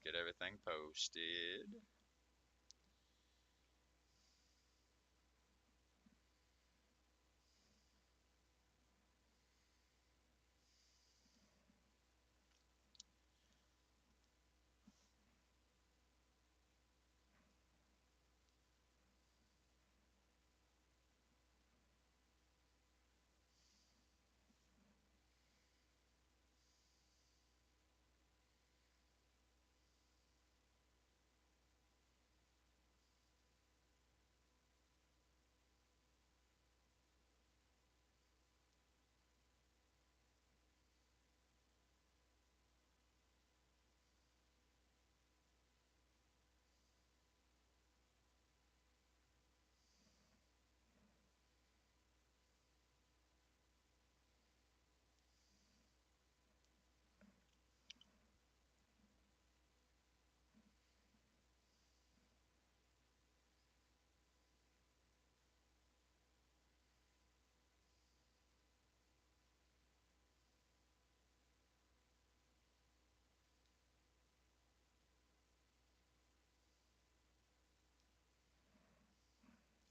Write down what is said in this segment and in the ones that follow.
get everything posted.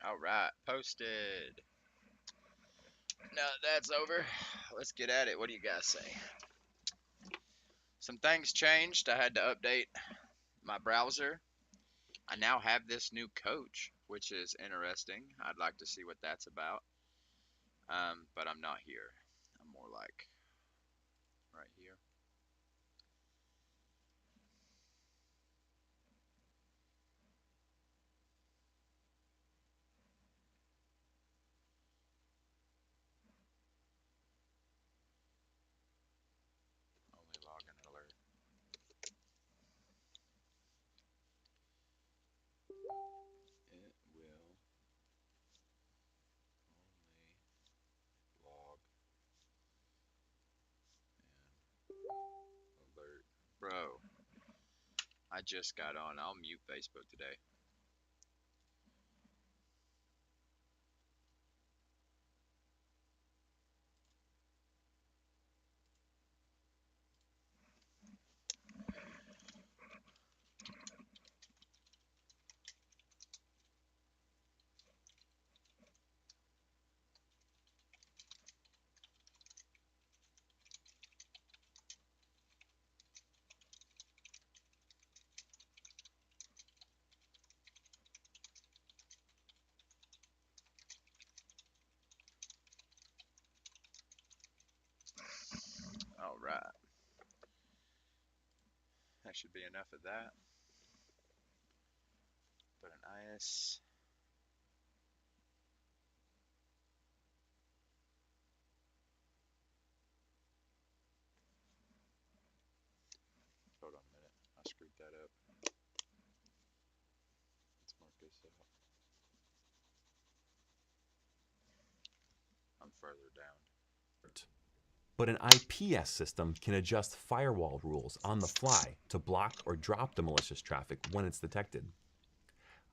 All right, posted. Now that that's over, let's get at it. What do you guys say? Some things changed. I had to update my browser. I now have this new coach, which is interesting. I'd like to see what that's about. But I'm not here. I'm more like right here. Only login alert. It will only log and alert. Bro, I just got on. I'll mute Facebook today. All right. That should be enough of that. Put an IS. Hold on a minute. I screwed that up. Let's mark this out. I'm further down. But an IPS system can adjust firewall rules on the fly to block or drop the malicious traffic when it's detected.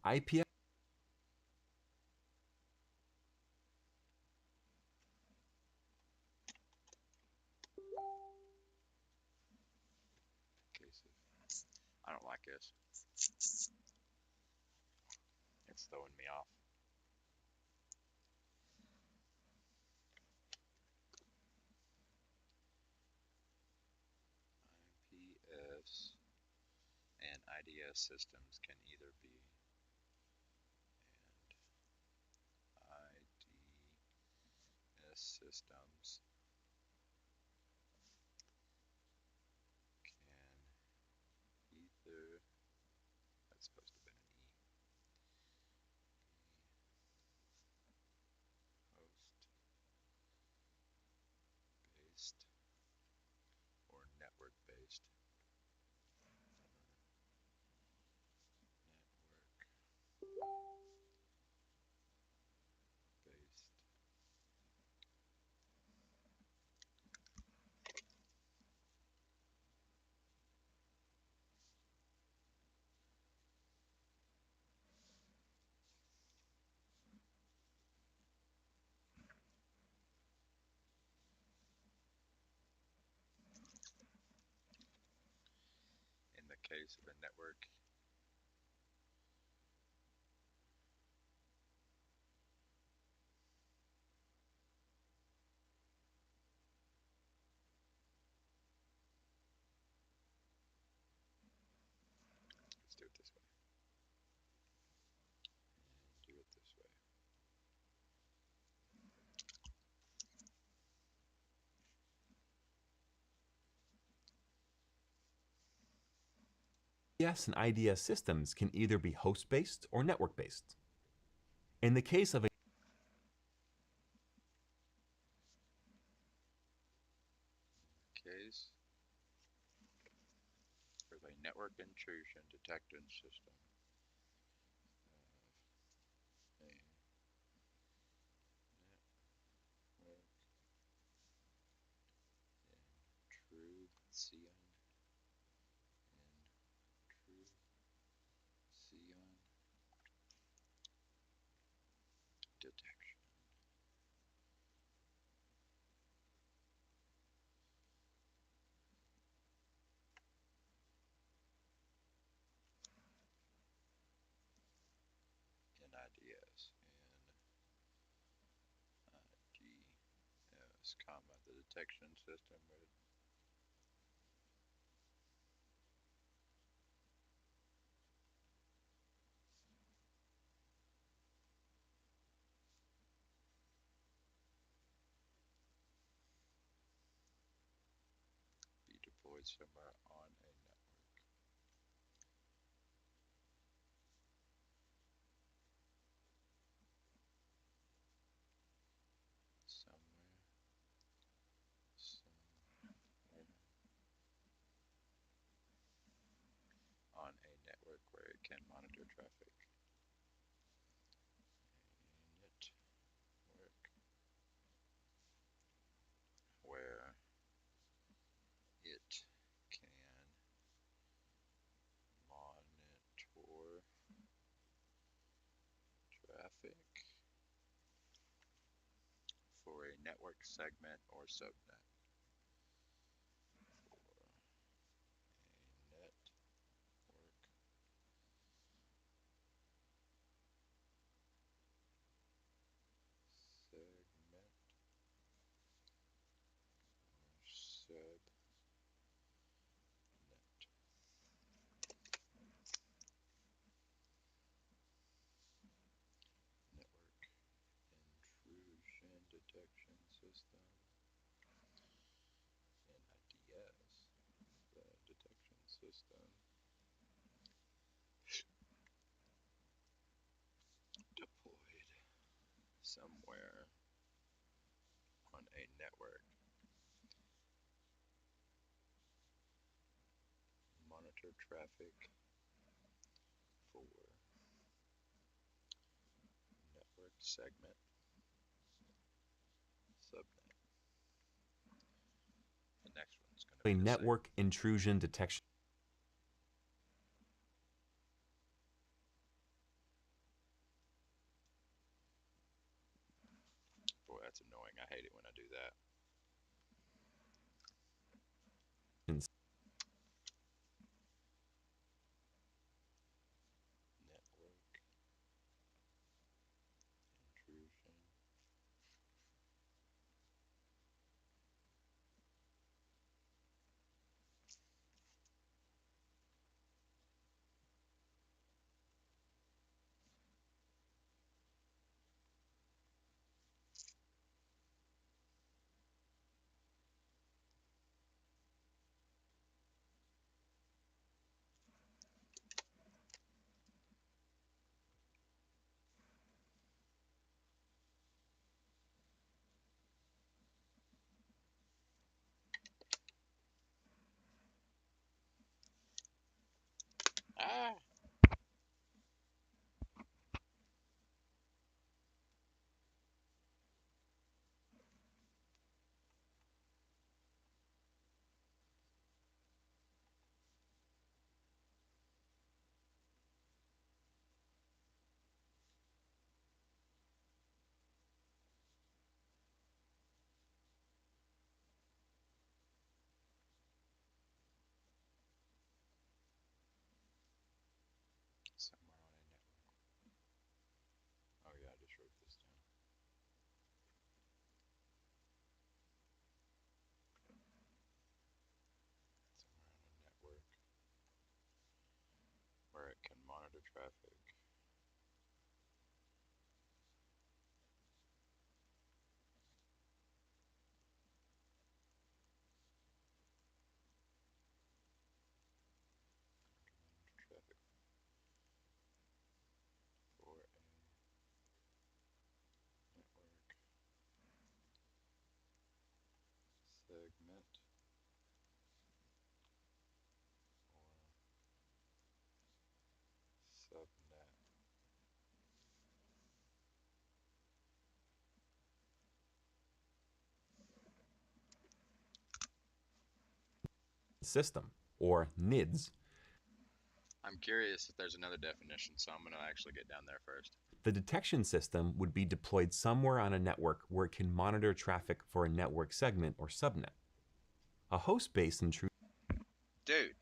IPS I don't like this. It's throwing me off. IPS and IDS systems can either be and IDS systems can either that's supposed to be an host based or network based. Network based case of a network. Let's do it this way. Do it this way. IDS and IDS systems can either be host-based or network-based. In the case of a Case of a network intrusion detection system. A network intrusion detection. NIDS. NIDS, comma, the detection system would be deployed somewhere on a network. Somewhere on a network where it can monitor traffic. A network where it can monitor traffic for a network segment or subnet. For a network segment or subnet. Network intrusion detection system. NIDS, the detection system deployed somewhere on a network. Monitor traffic for network segment subnet. The next one's going to a be the same. network intrusion detection Boy, that's annoying. I hate it when I do that. Network intrusion system, or NIDS. I'm curious if there's another definition, so I'm going to actually get down there first. The detection system would be deployed somewhere on a network where it can monitor traffic for a network segment or subnet. A host-based intrusion. Dude.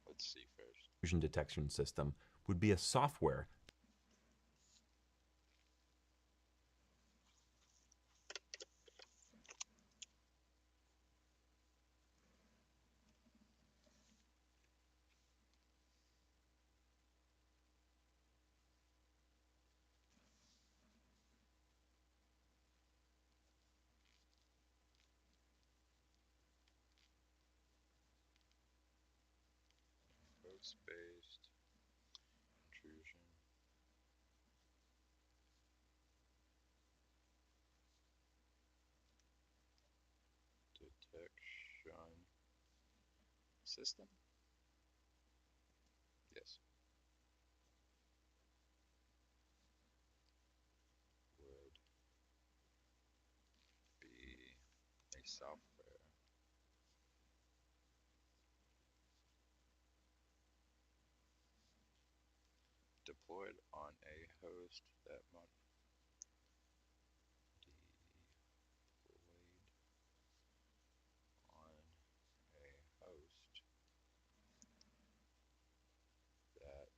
Let's see first. Intrusion detection system would be a software Host-based intrusion detection system? Yes. Would be a software deployed on a host that on a host that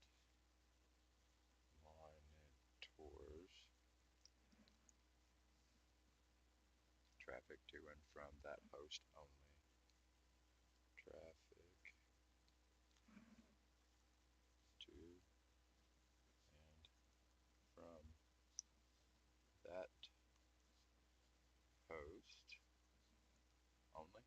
monitors traffic to and from that host only. Traffic to and from that host only. Yeah, only.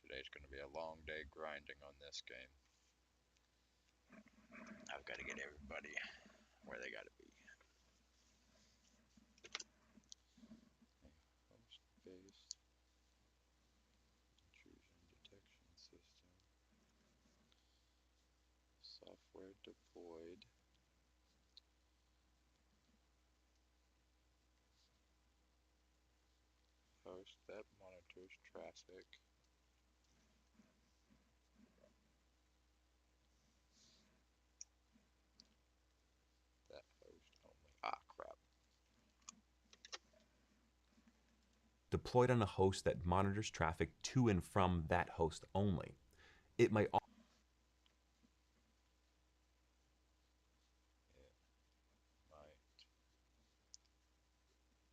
Today's going to be a long day grinding on this game. I've got to get everybody where they got to be. Host-based intrusion detection system. Software deployed host that monitors traffic that host only. Ah, crap. deployed on a host that monitors traffic to and from that host only. It might It might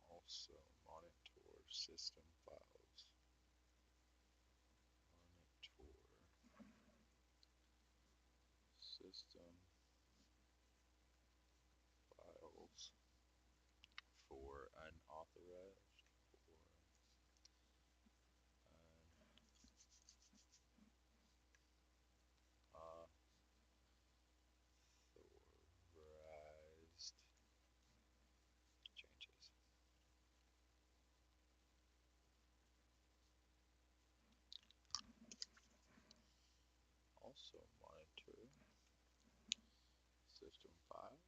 also monitor system files. Monitor system files for unauthorized changes. Also monitor system files,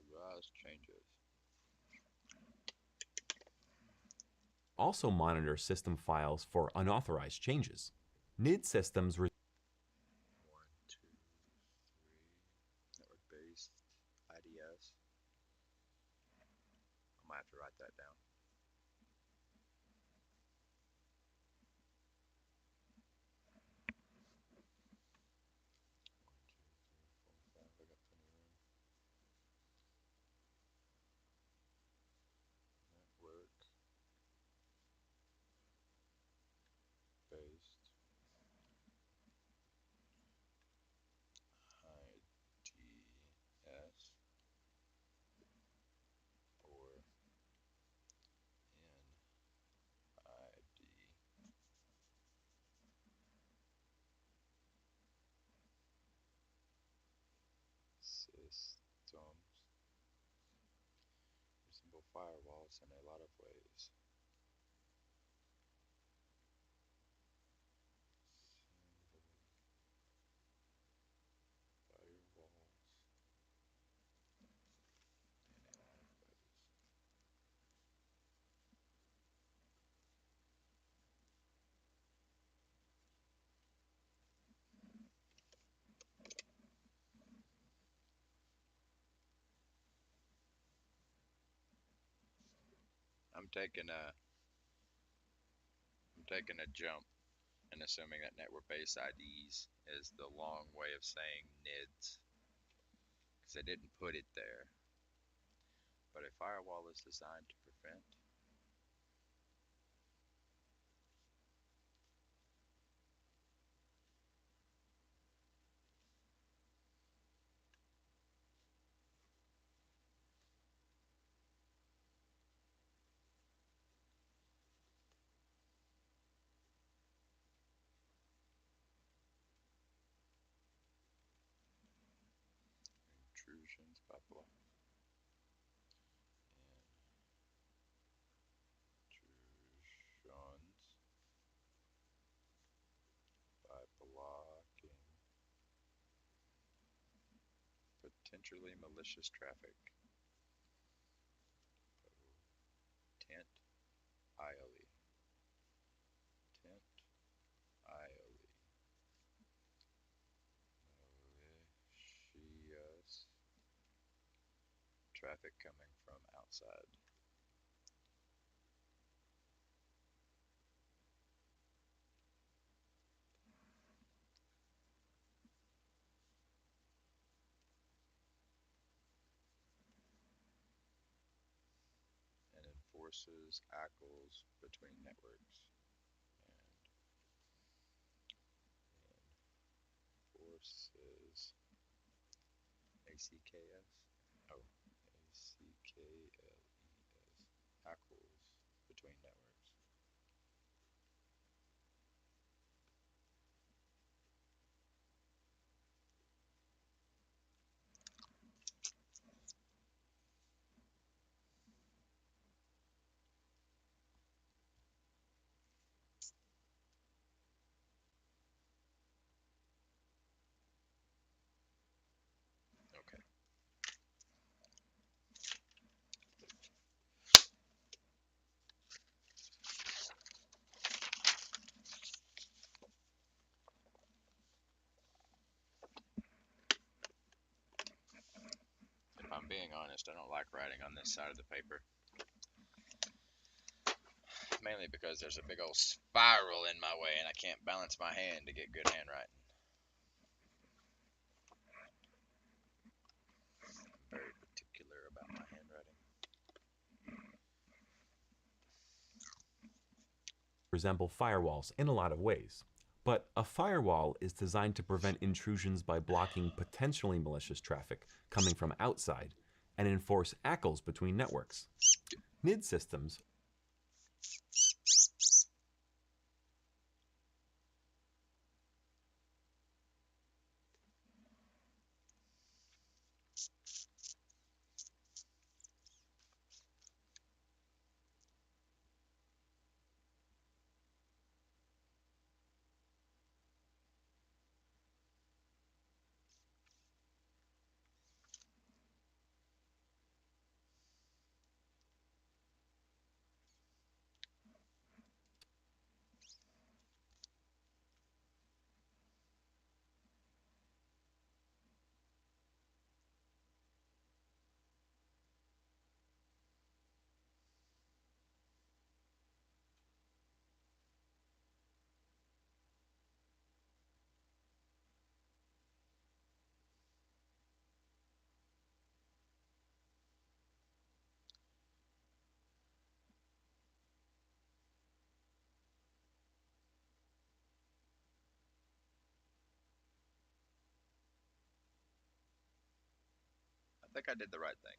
unauthorized changes. also monitor system files for unauthorized changes. NID systems 1, 2, 3, network-based IDS. I might have to write that down. I got plenty of room. Network-based IDS or firewalls in a lot of ways. Firewalls in a lot of ways. I'm taking a I'm taking a jump and assuming that network-based IDs is the long way of saying NIDs because they didn't put it there. But a firewall is designed to prevent intrusions by blocking intrusions by blocking potentially malicious traffic. Tent ILE. Tent ILE. Malicious traffic coming from outside. And enforces ACLs between networks. And enforces ACKS. Oh, ACKLES. ACLs between networks. Okay. If I'm being honest, I don't like writing on this side of the paper. Mainly because there's a big old spiral in my way and I can't balance my hand to get good handwriting. I'm very particular about my handwriting. Resemble firewalls in a lot of ways. But a firewall is designed to prevent intrusions by blocking potentially malicious traffic coming from outside and enforce ACLs between networks. NID systems I think I did the right thing.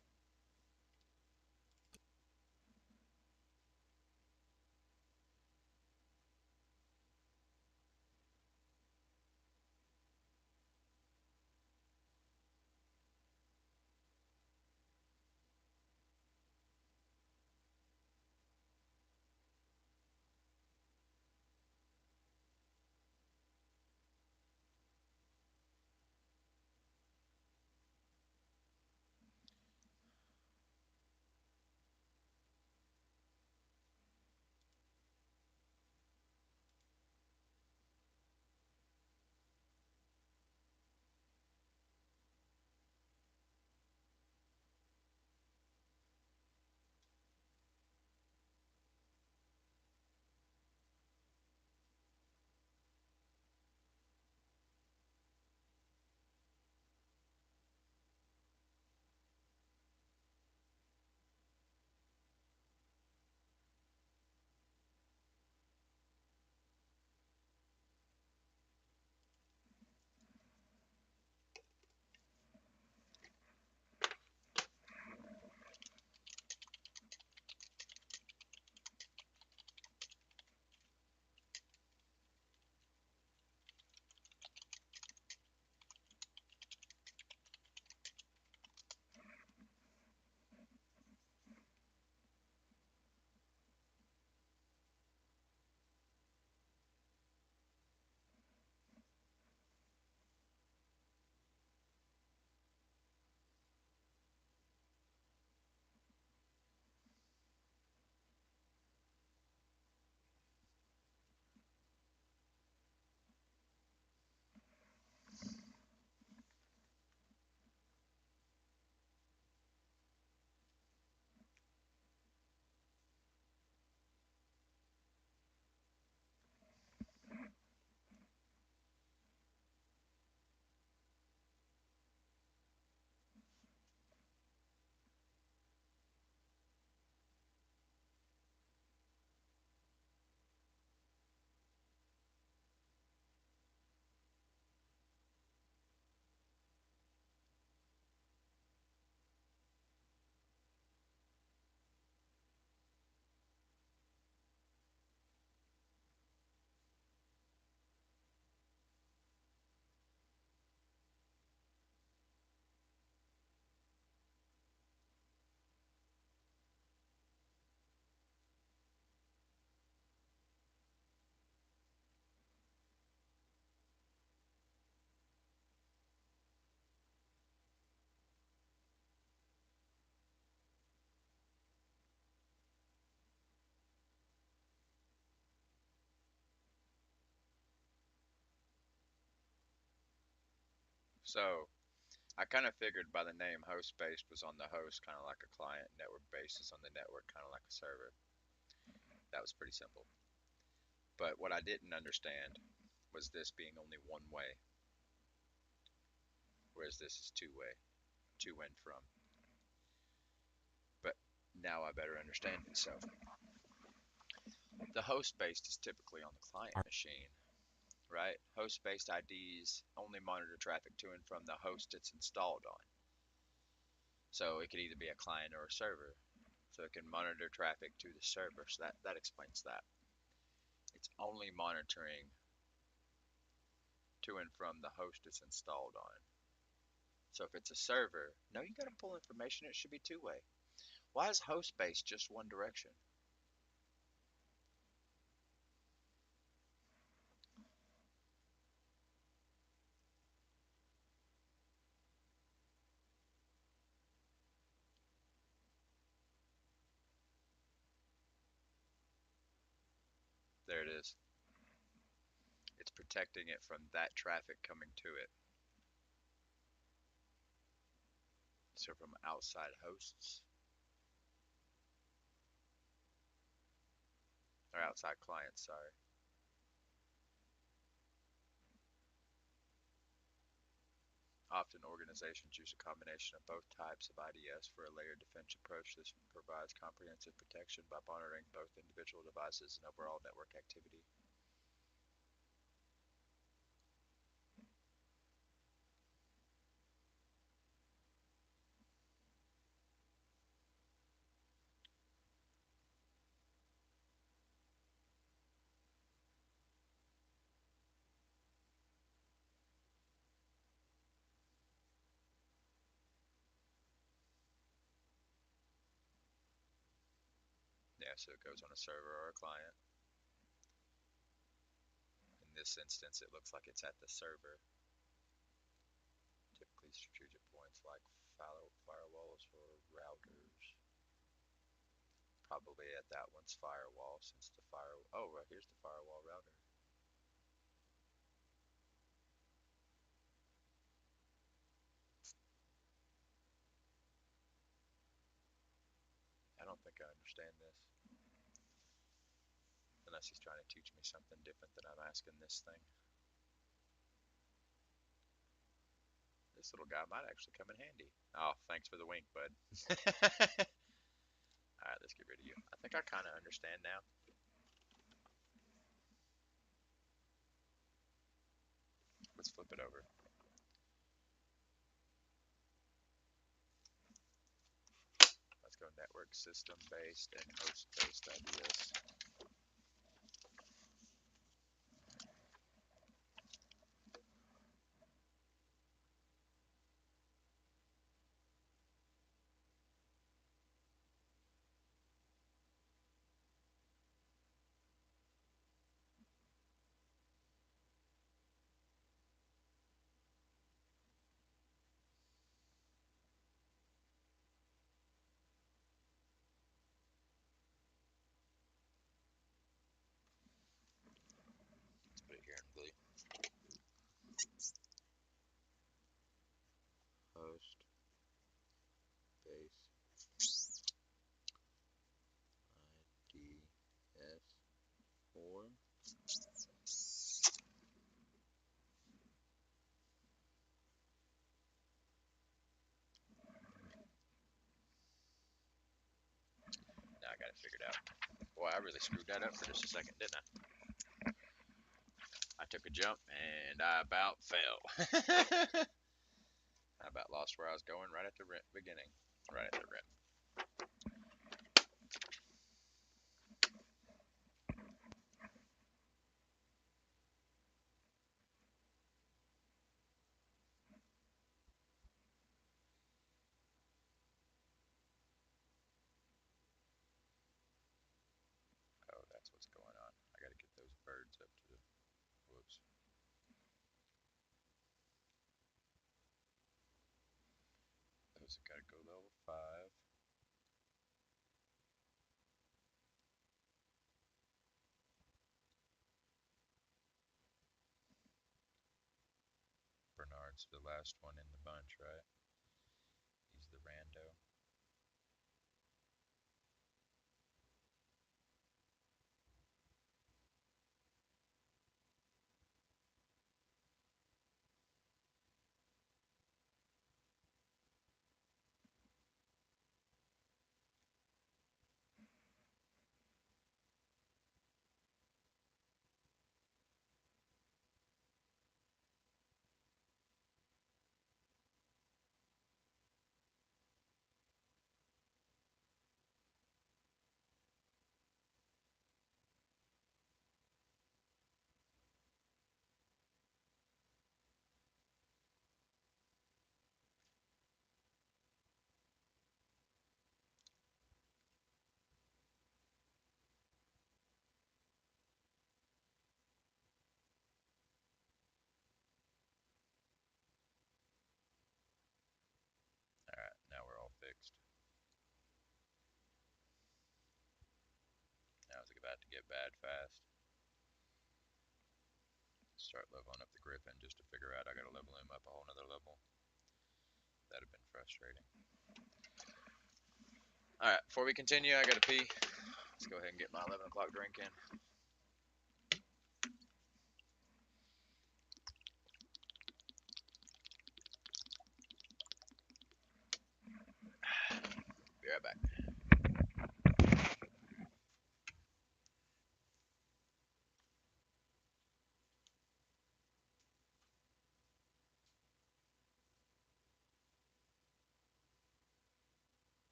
So I kind of figured by the name host based was on the host, kind of like a client. Network based is on the network, kind of like a server. That was pretty simple. But what I didn't understand was this being only one way, whereas this is two way, to and from. But now I better understand it. So the host based is typically on the client machine, right? Host based IDs only monitor traffic to and from the host it's installed on. So it could either be a client or a server. So it can monitor traffic to the server. So that explains that. It's only monitoring to and from the host it's installed on. So if it's a server, no, you got to pull information. It should be two way. Why is host based just one direction? There it is. It's protecting it from that traffic coming to it. So from outside hosts or outside clients, sorry. Often organizations use a combination of both types of IDS for a layered defense approach. This provides comprehensive protection by monitoring both individual devices and overall network activity. Yeah, so it goes on a server or a client. In this instance, it looks like it's at the server. Typically strategic points like firewalls or routers. Probably at that one's firewall since the fire. Oh, right here's the firewall router. I don't think I understand this. Unless he's trying to teach me something different than I'm asking this thing. This little guy might actually come in handy. Oh, thanks for the wink, bud. Alright, let's get rid of you. I think I kind of understand now. Let's flip it over. Let's go network system based and host based ideas. Let's put it here in blue. Host base IDS or now I got it figured out. Boy, I really screwed that up for just a second, didn't I? I took a jump and I about fell. I about lost where I was going right at the beginning. Right at the rim. Oh, that's what's going on. I gotta get those birds up to the. Whoops. Those have gotta go level 5. Bernard's This is the last one in the bunch, right? He's the rando. Alright, now we're all fixed. Now it's about to get bad fast. Start leveling up the Griffin just to figure out I gotta level him up a whole nother level. That'd have been frustrating. Alright, before we continue, I gotta pee. Let's go ahead and get my 11 o'clock drink in. Be right back.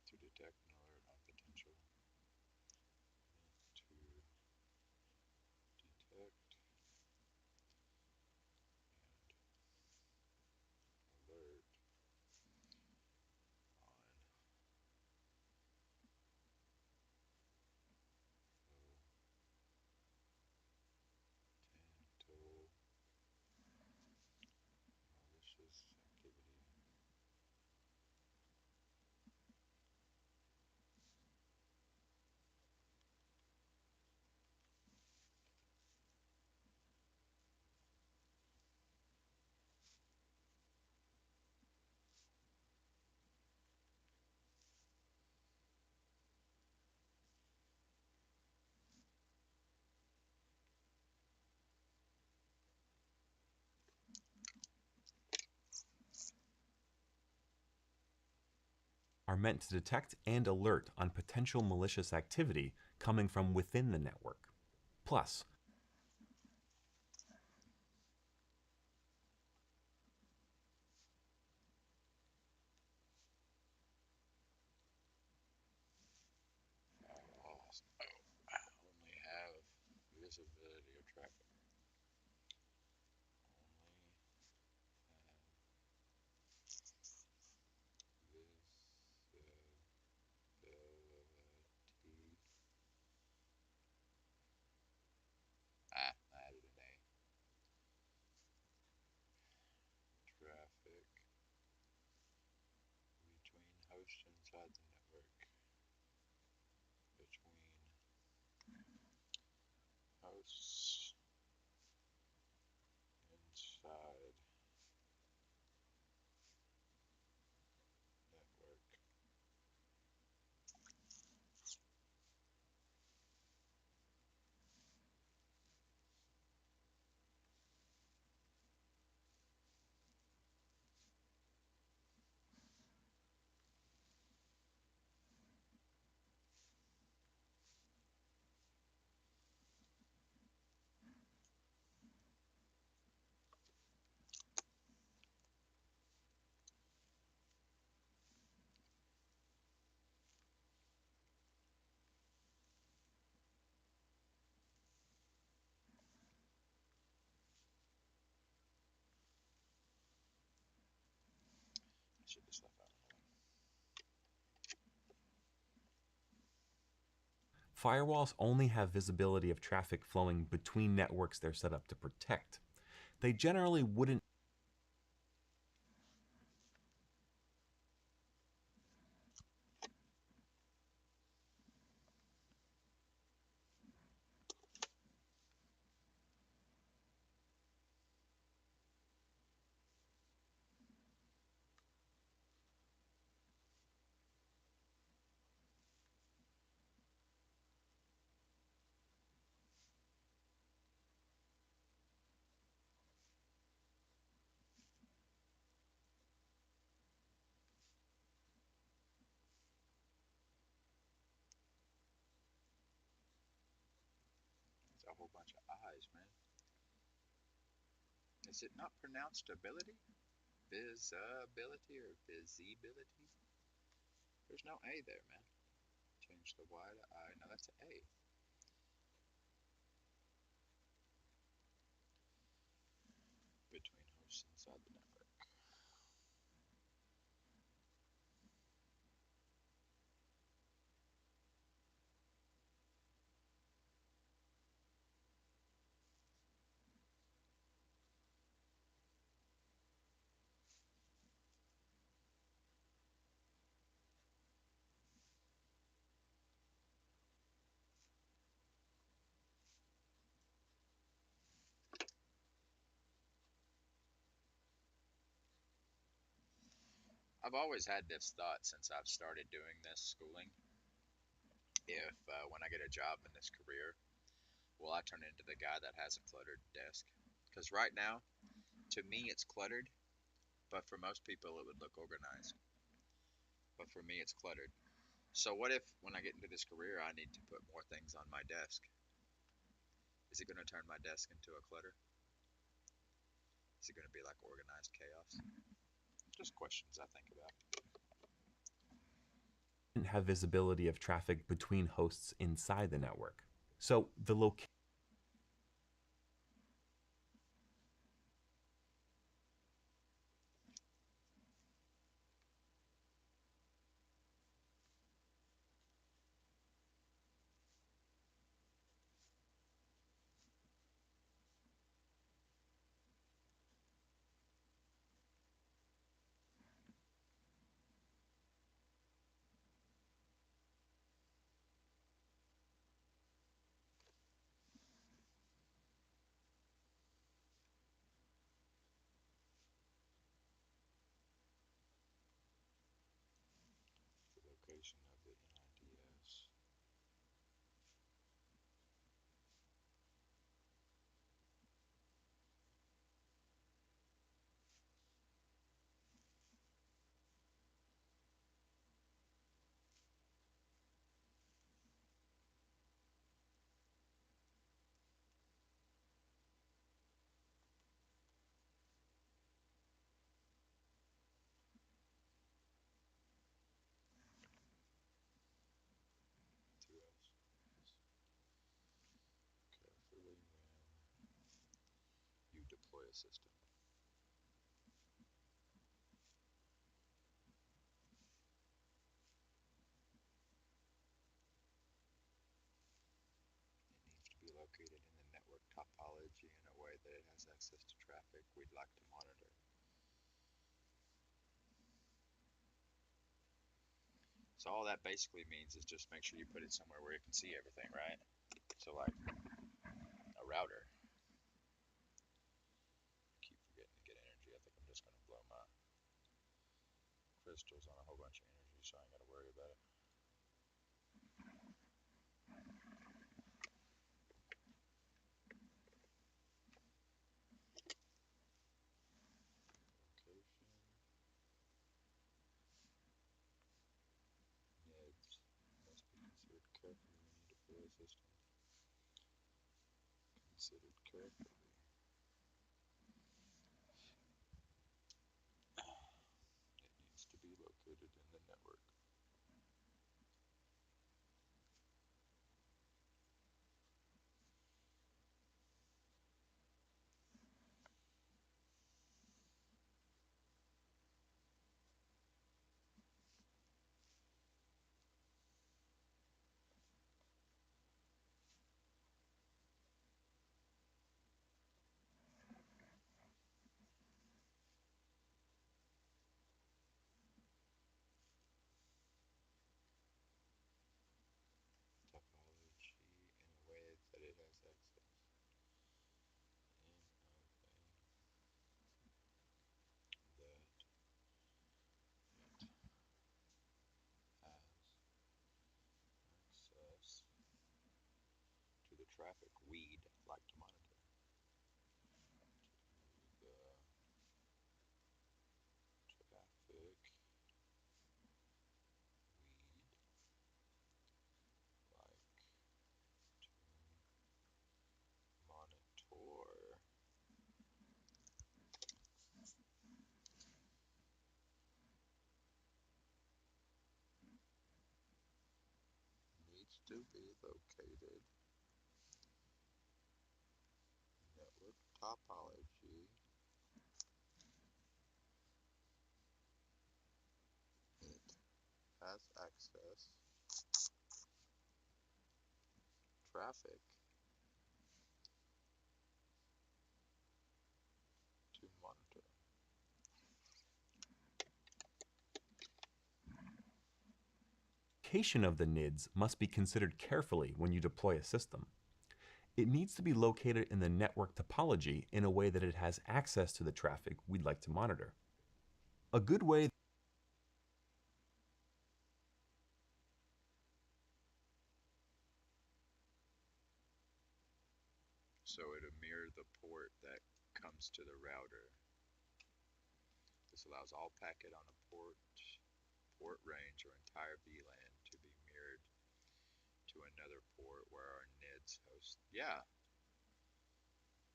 To detect an alert on potential. To detect and alert on potential malicious activity. Are meant to detect and alert on potential malicious activity coming from within the network. Plus, Firewalls. Oh, I only have visibility of traffic. Only visibility. I added an A. Traffic between hosts inside the network. Between hosts Shit just left out. Firewalls only have visibility of traffic flowing between networks they're set up to protect. They generally wouldn't. It's a whole bunch of eyes, man. Is it not pronounced ability? Visibility or visibility? There's no A there, man. Change the Y to I. No, that's an A. Between hosts inside the network. I've always had this thought since I've started doing this schooling. If when I get a job in this career, will I turn into the guy that has a cluttered desk? Because right now, to me, it's cluttered, but for most people, it would look organized. But for me, it's cluttered. So what if when I get into this career, I need to put more things on my desk? Is it going to turn my desk into a clutter? Is it going to be like organized chaos? Just questions I think about. Have visibility of traffic between hosts inside the network. So the location The location of the NIDS. Two L's. Carefully when you deploy a system. It needs to be located in the network topology in a way that it has access to traffic we'd like to monitor. So all that basically means is just make sure you put it somewhere where you can see everything, right? So like a router. Keep forgetting to get energy. I think I'm just gonna blow my crystals on a whole bunch of energy, so I ain't gotta worry about it. Location. NIDS must be considered carefully when you deploy a system. Considered carefully. It needs to be located in the network. traffic we'd like to monitor. The traffic we'd like to monitor needs to be located network topology. It has access traffic to monitor. Location of the NIDs must be considered carefully when you deploy a system. It needs to be located in the network topology in a way that it has access to the traffic we'd like to monitor. A good way So it'll mirror the port that comes to the router. This allows all packet on a port range or entire VLAN to be mirrored to another port where our NIDs host. Yeah.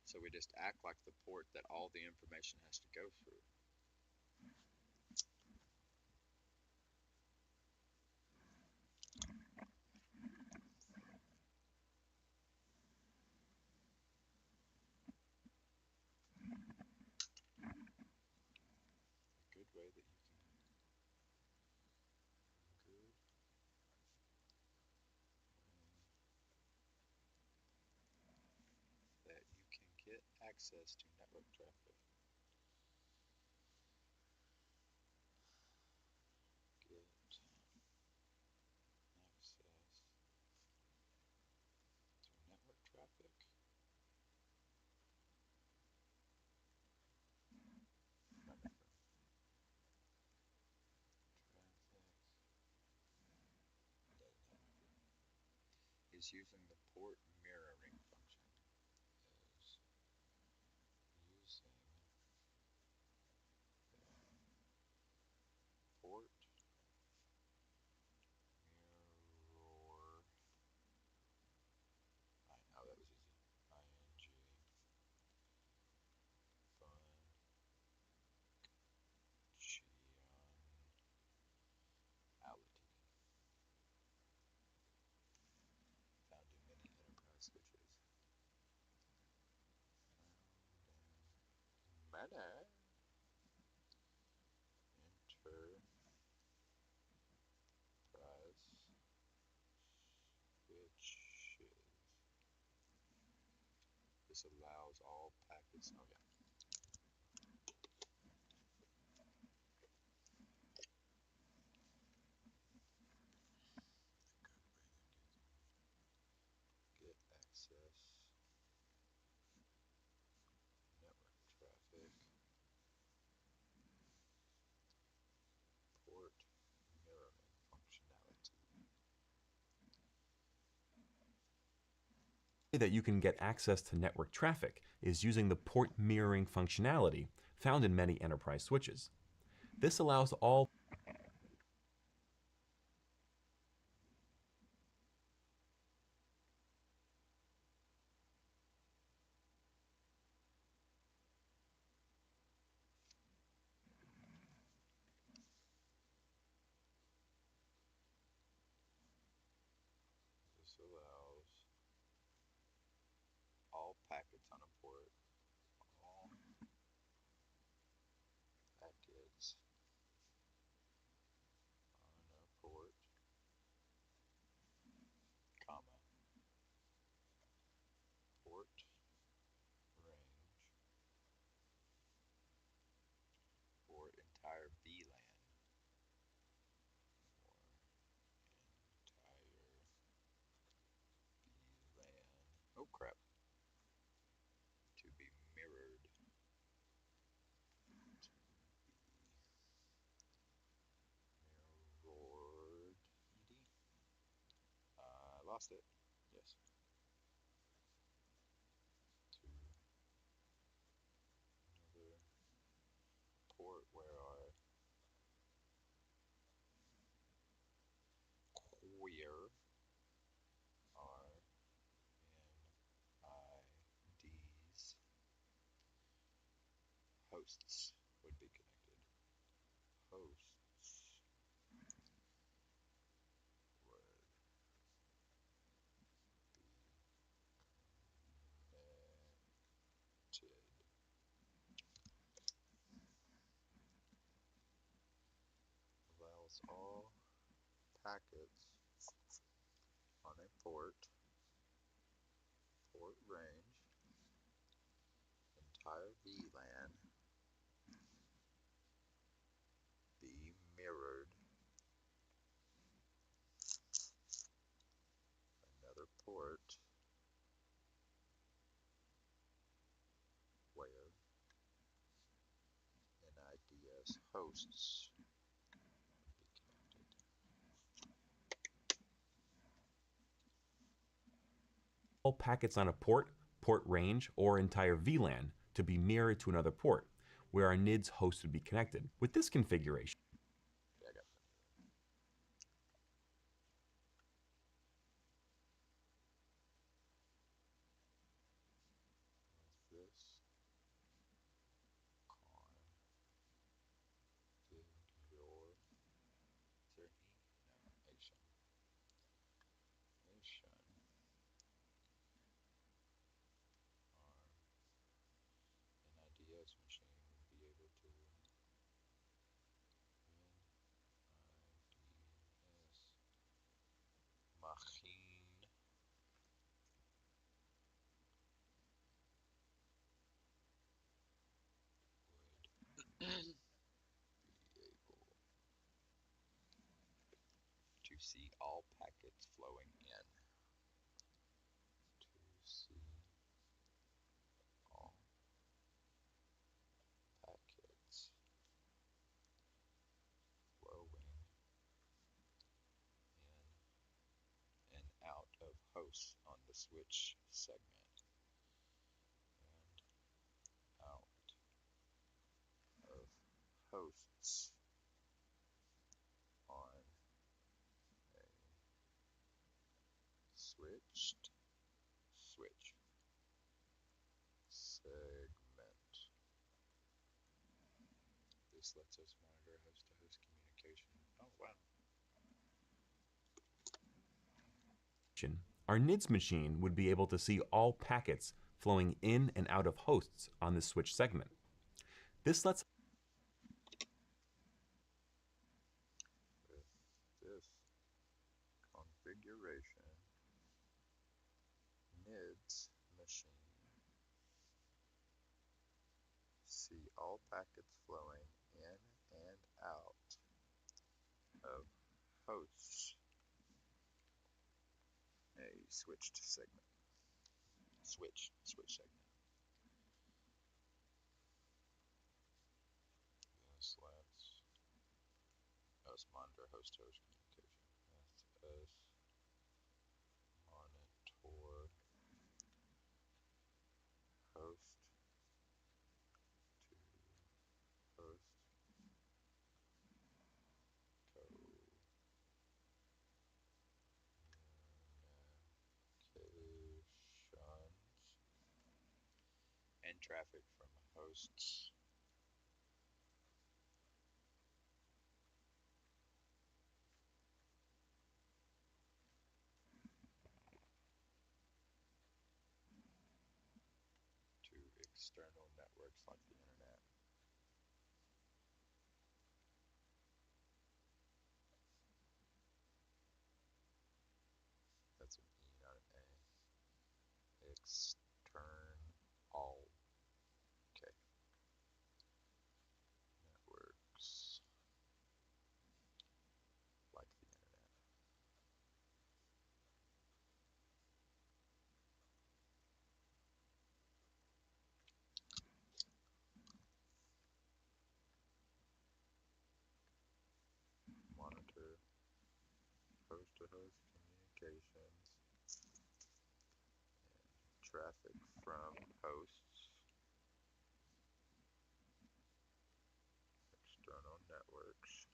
So we just act like the port that all the information has to go through. A good way that you can good that you can get access to network traffic. Get access to network traffic. Is using the port mirroring function. Is using the port mirror. I know that was easy. Functionality found in many enterprise switches. Found in many enterprise switches. This allows all packets. Oh yeah. Get access network traffic port mirroring functionality. that you can get access to network traffic is using the port mirroring functionality found in many enterprise switches. This allows all This allows all packets on a port, all packets on a port, comma, port range for entire VLAN or entire VLAN. Oh crap. To be mirrored. Mirrored. I lost it. Yes. hosts would be connected. Hosts would be connected. Allows all packets on a port range, entire VLAN be mirrored another port where NIDS hosts be connected. All packets on a port, port range, or entire VLAN to be mirrored to another port, where our NIDS host would be connected. With this configuration, Okay, I got this configuration. Our NIDS machine will be able to NIDS machine would be able to see all packets flowing in. To see all packets flowing in and out of hosts on the switch segment and out of hosts on a switched switch segment. This lets us monitor host-to-host communication. Oh, wow. our NIDS machine would be able to see all packets flowing in and out of hosts on this switch segment. This lets With this configuration, NIDS machine see all packets flowing in and out of hosts a switched segment. Switch segment. This lets us monitor host-to-host communication. Lets us monitor host-to-host communications and traffic from hosts to external networks like the internet. That's an E, not an A. External. Okay. Networks like the internet. Monitor host-to-host communications and traffic from hosts, external networks.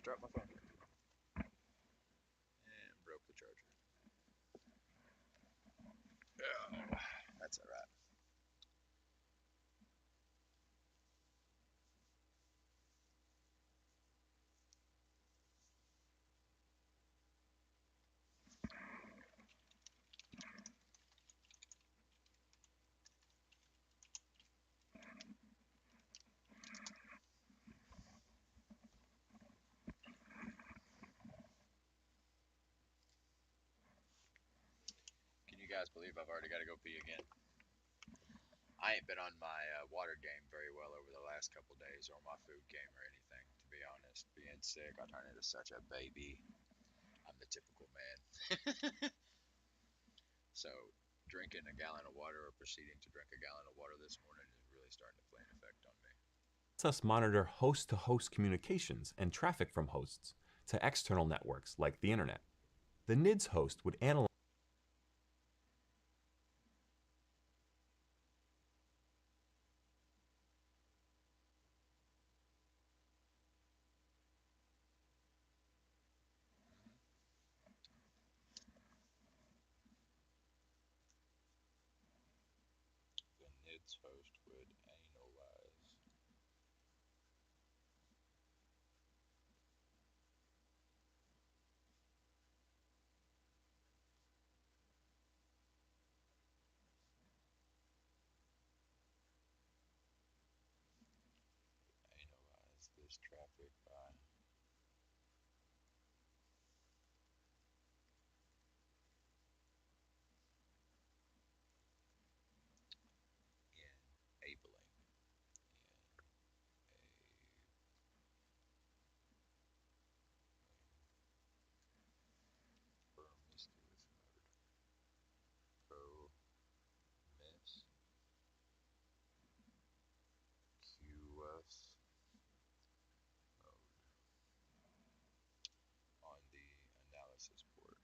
almost dropped my phone. And broke the charger. Oh, that's alright. Can you guys believe I've already got to go pee again? I ain't been on my water game very well over the last couple days, or my food game, or anything. To be honest, being sick, I turn into such a baby. I'm the typical man. So, drinking a gallon of water or proceeding to drink a gallon of water this morning is really starting to play an effect on me. Lets us monitor host to host communications and traffic from hosts to external networks like the internet. The NIDS host would analyze The NIDS host would analyze this traffic by enabling promiscuous mode. Promiscuous mode on the analysis port.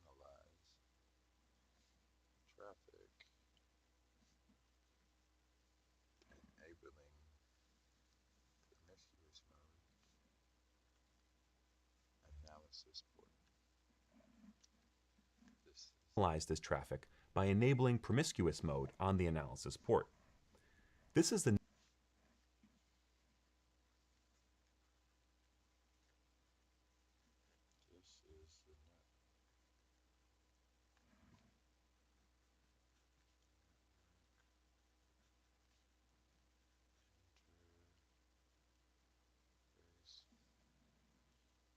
Analyze traffic, enabling promiscuous mode analysis port. this traffic by enabling promiscuous mode on the analysis port. This is the This is the interface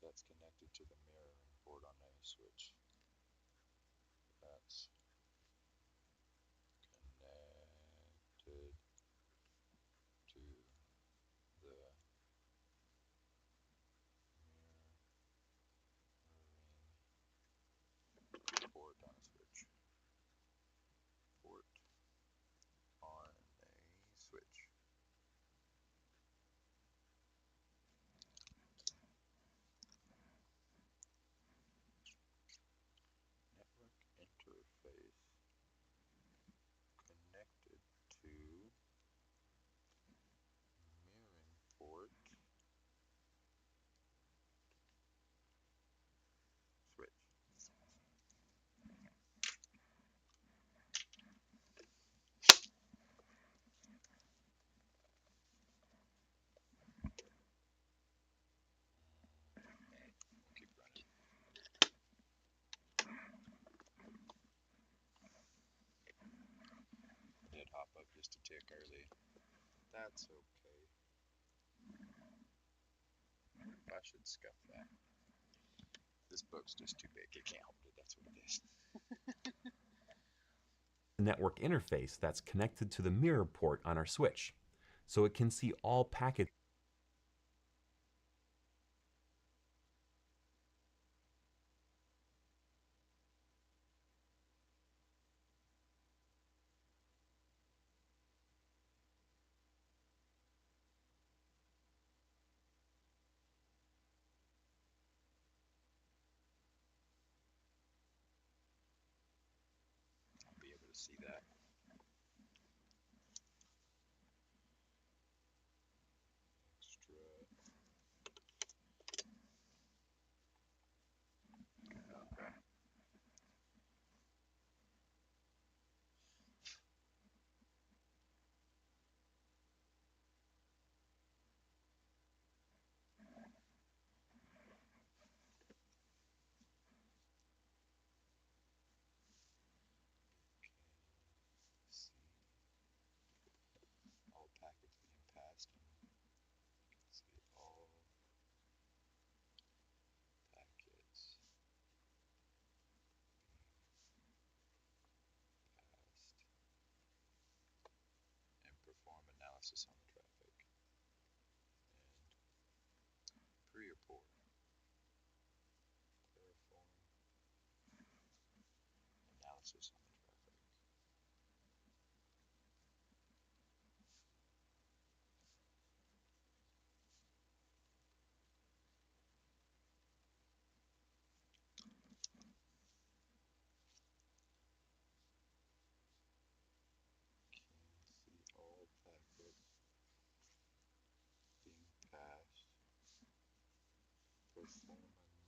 that's connected to the mirroring port on a switch. That's connected to the mirroring port on a switch. Port on a switch. Network interface connected to mirroring port switch. Keep running. Did hop up just a tick early. That's okay. I should scuff that. This book's just too big. It can't hold it. That's what it is. network interface that's connected to the mirror port on our switch, so it can see all packets. to see that. Extra. Okay. See all packets being passed and see all packets passed and perform analysis on the traffic and pre-report perform analysis on the traffic. Can see all packets being passed, perform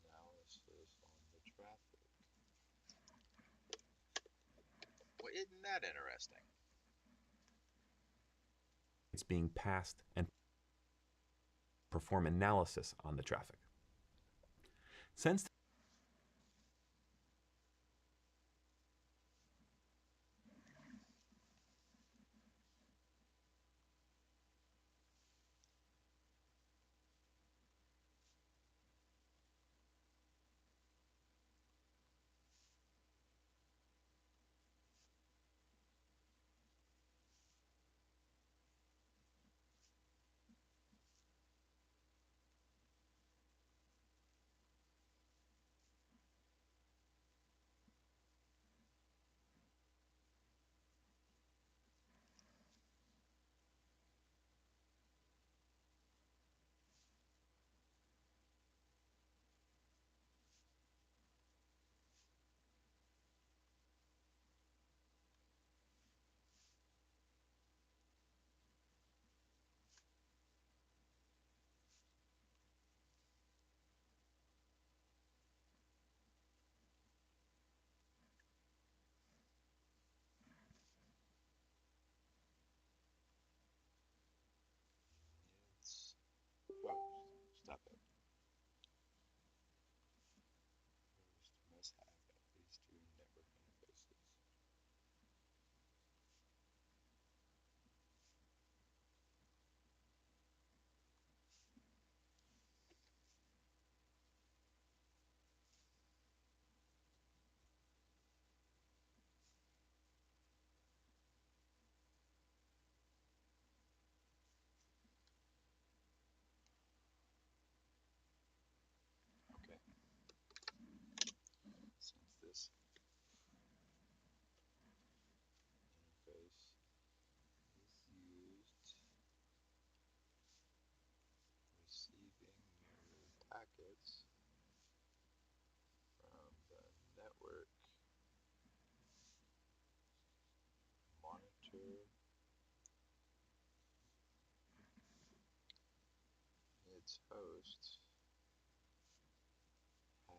analysis on the traffic. Well, isn't that interesting? It's being passed and perform analysis on the traffic. Since It's Whoa, stop it. Host must have at least two network interfaces. Okay. Since this interface is used receiving mirrored packets from the network, monitor its hosts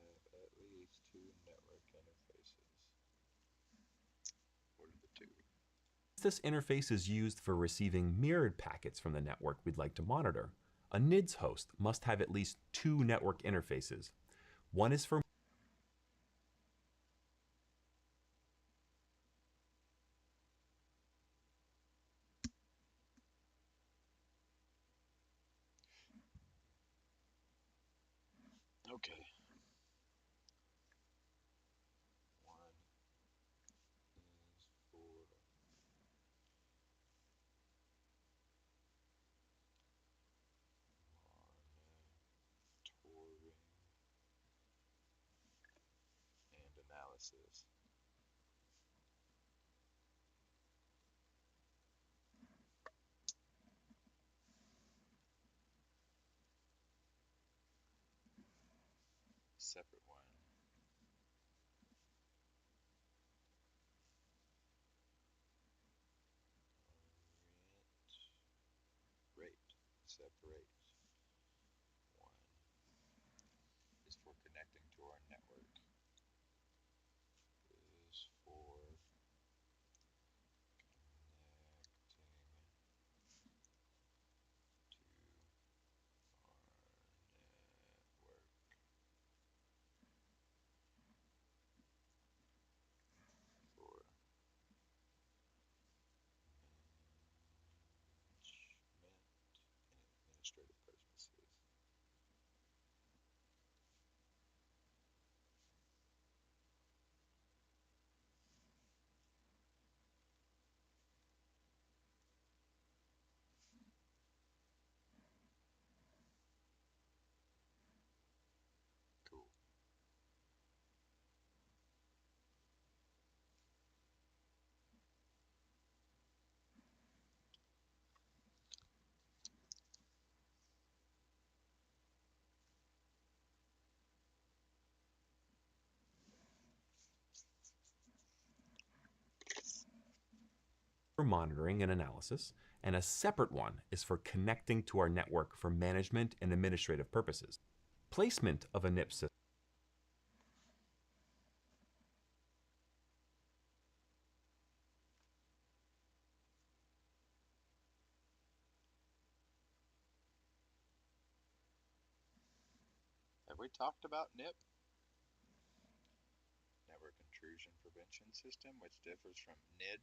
have at least two network interfaces. What are the two? this interface is used for receiving mirrored packets from the network we'd like to monitor, a NIDS host must have at least two network interfaces. One is for Okay. One is for monitoring and analysis. Separate one separate. One is for connecting to our network. Is for connecting to our network for management and administrative purposes. Cool. For monitoring and analysis, and a separate one is for connecting to our network for management and administrative purposes. Placement of a NIP system. Have we talked about NIP? Network Intrusion Prevention System, which differs from NID.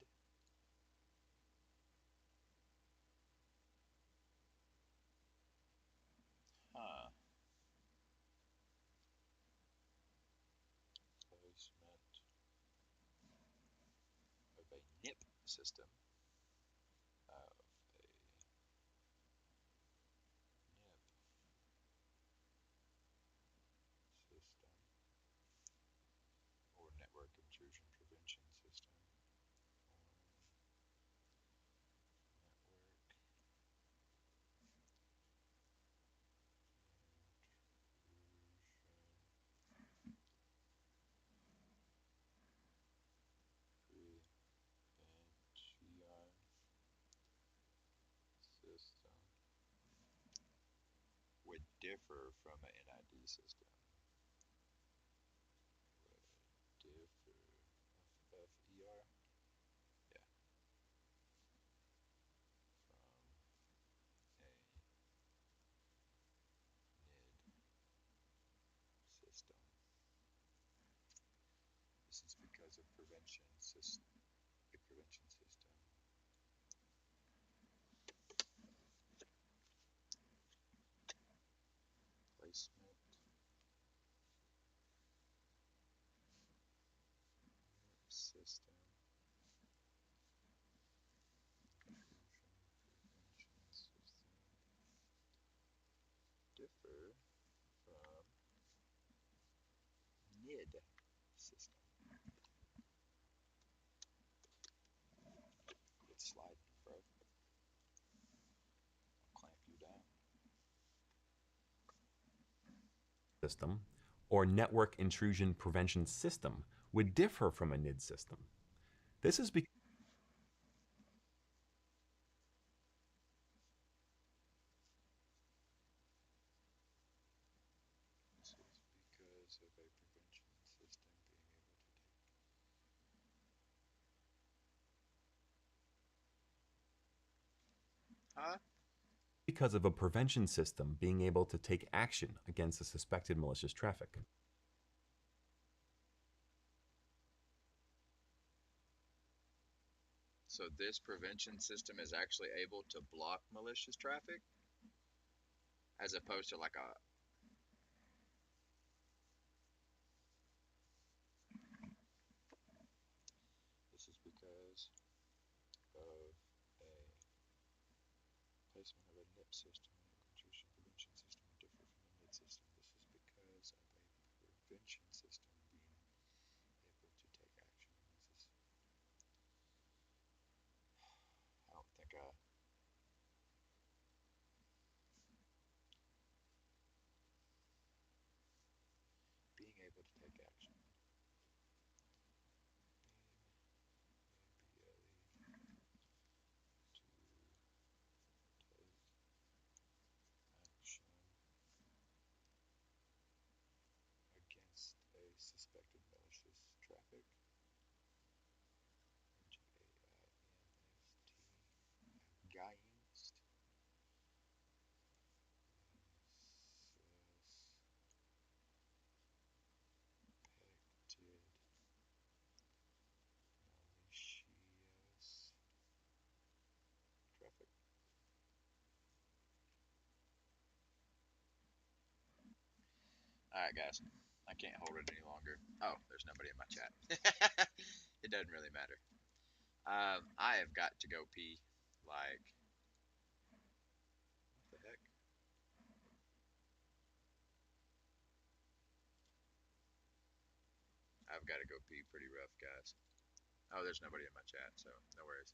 Huh. Placement of a NIP system. Of a NIP system. Or Network Intrusion Prevention System. Network Intrusion Prevention System would differ from an NID system. Would differ. FFER? Yeah. From a NID system. This is because of prevention system. A prevention system placement system prevention system differ from NID system. Quit sliding, bro. I'll clamp you down. System or network intrusion prevention system would differ from a NID system. This is because This is because of a prevention system being able to take. Huh? because of a prevention system being able to take action against a suspected malicious traffic. So this prevention system is actually able to block malicious traffic as opposed to like a. This is because of a placement of a NIP system, a network intrusion prevention system, would differ from a NID system. This is because of a prevention system being able to take action against this. I don't think being able to take action. BLE to take. All right, guys. I can't hold it any longer. Oh, there's nobody in my chat. It doesn't really matter. I have got to go pee. Like, what the heck? I've got to go pee pretty rough, guys. Oh, there's nobody in my chat, so no worries.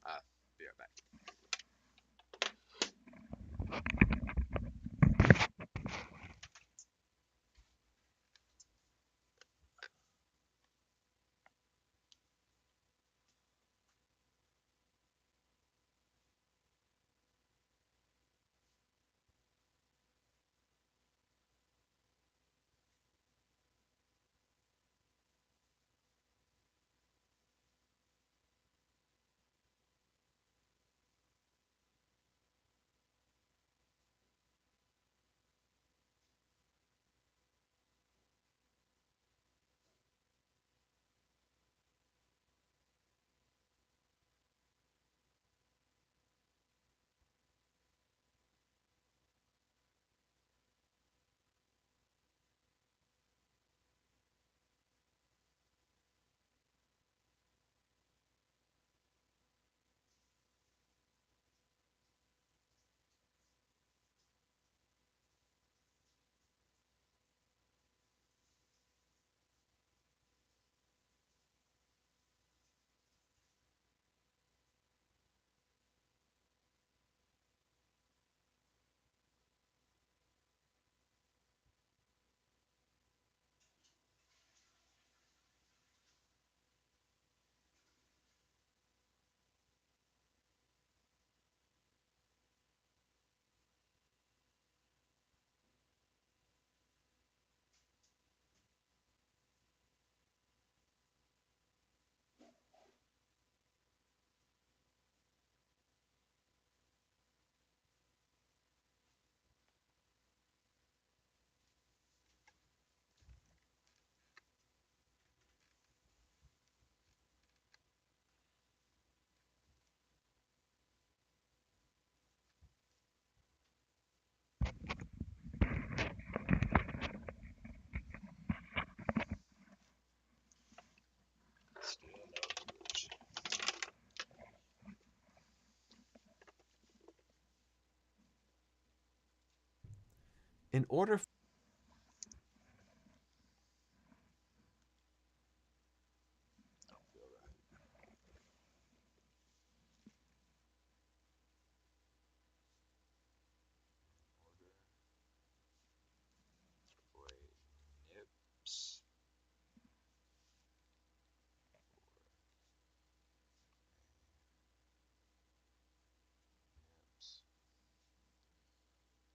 Uh, be right back. Still no viewers. In order Don't feel right. Order for a nips. Nips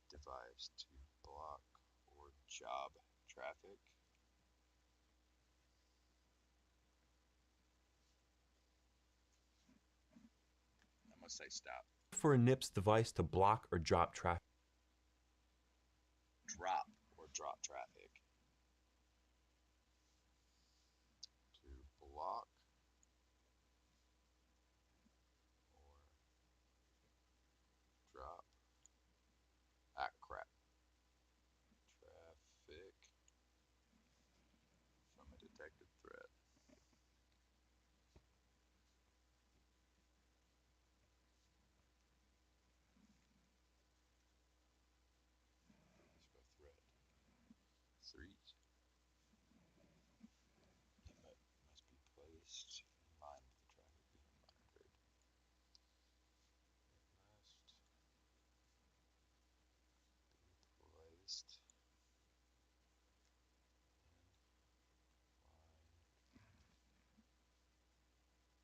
device to block or job traffic. I'm gonna say stop. for a NIPS device to block or drop traffic. Drop or drop traffic. To block or drop. Ah, crap. Traffic from a detected threat. Spell threat. Threat. Limit must be placed in line with the traffic being monitored. It must be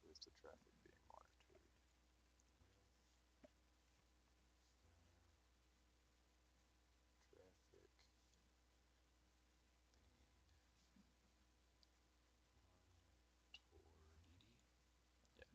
placed in line with the traffic being monitored. Traffic being monitored. Yeah.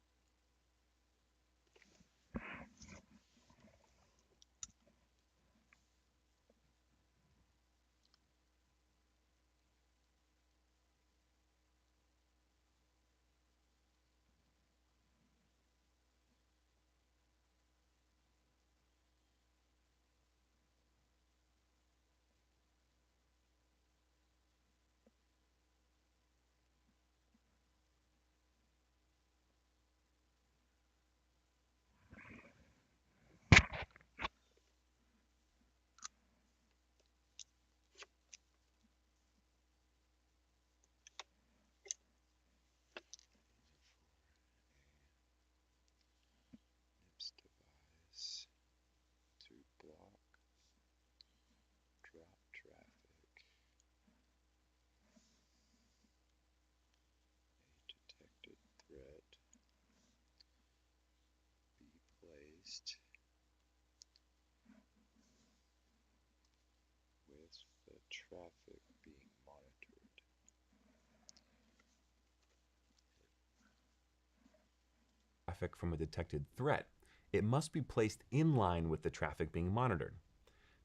traffic from a detected threat, it must be placed in line with the traffic being monitored.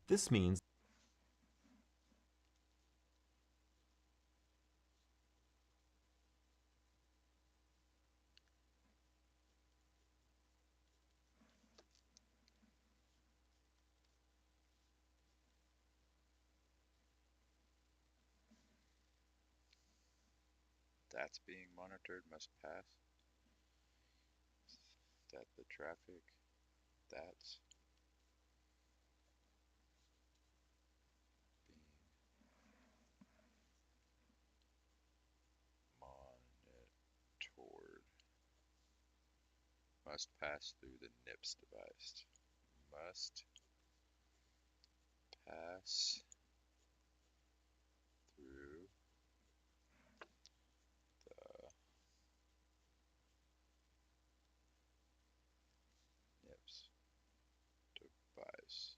This means That's being monitored must pass. That the traffic that's being monitored must pass through the NIPS device. Must pass through the NIPS device.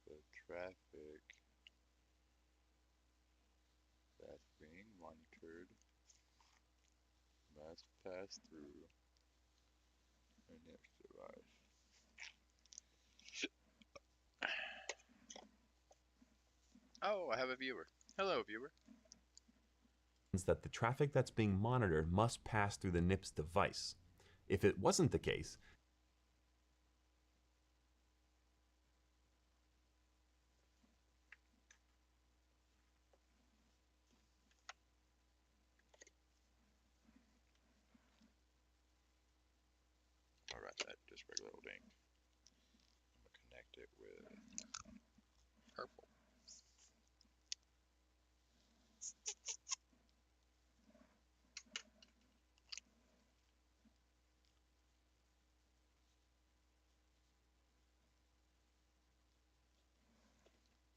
The traffic that's being monitored must pass through the NIPS device. Oh, I have a viewer. Hello, viewer. that the traffic that's being monitored must pass through the NIPS device. If it wasn't the case, I'll write that just regular old ink. I'm gonna connect it with purple.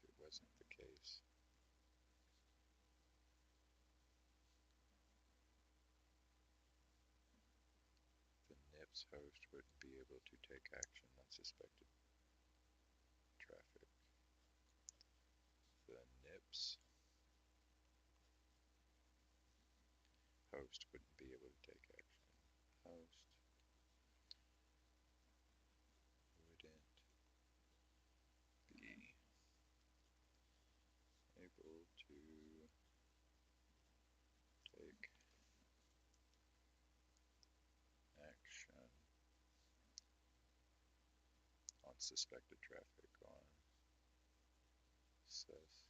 If it wasn't the case, the NIPS host wouldn't be able to take action on suspected traffic. The NIPS host wouldn't be able to take action. Host wouldn't be able to take action on suspected traffic. On suspected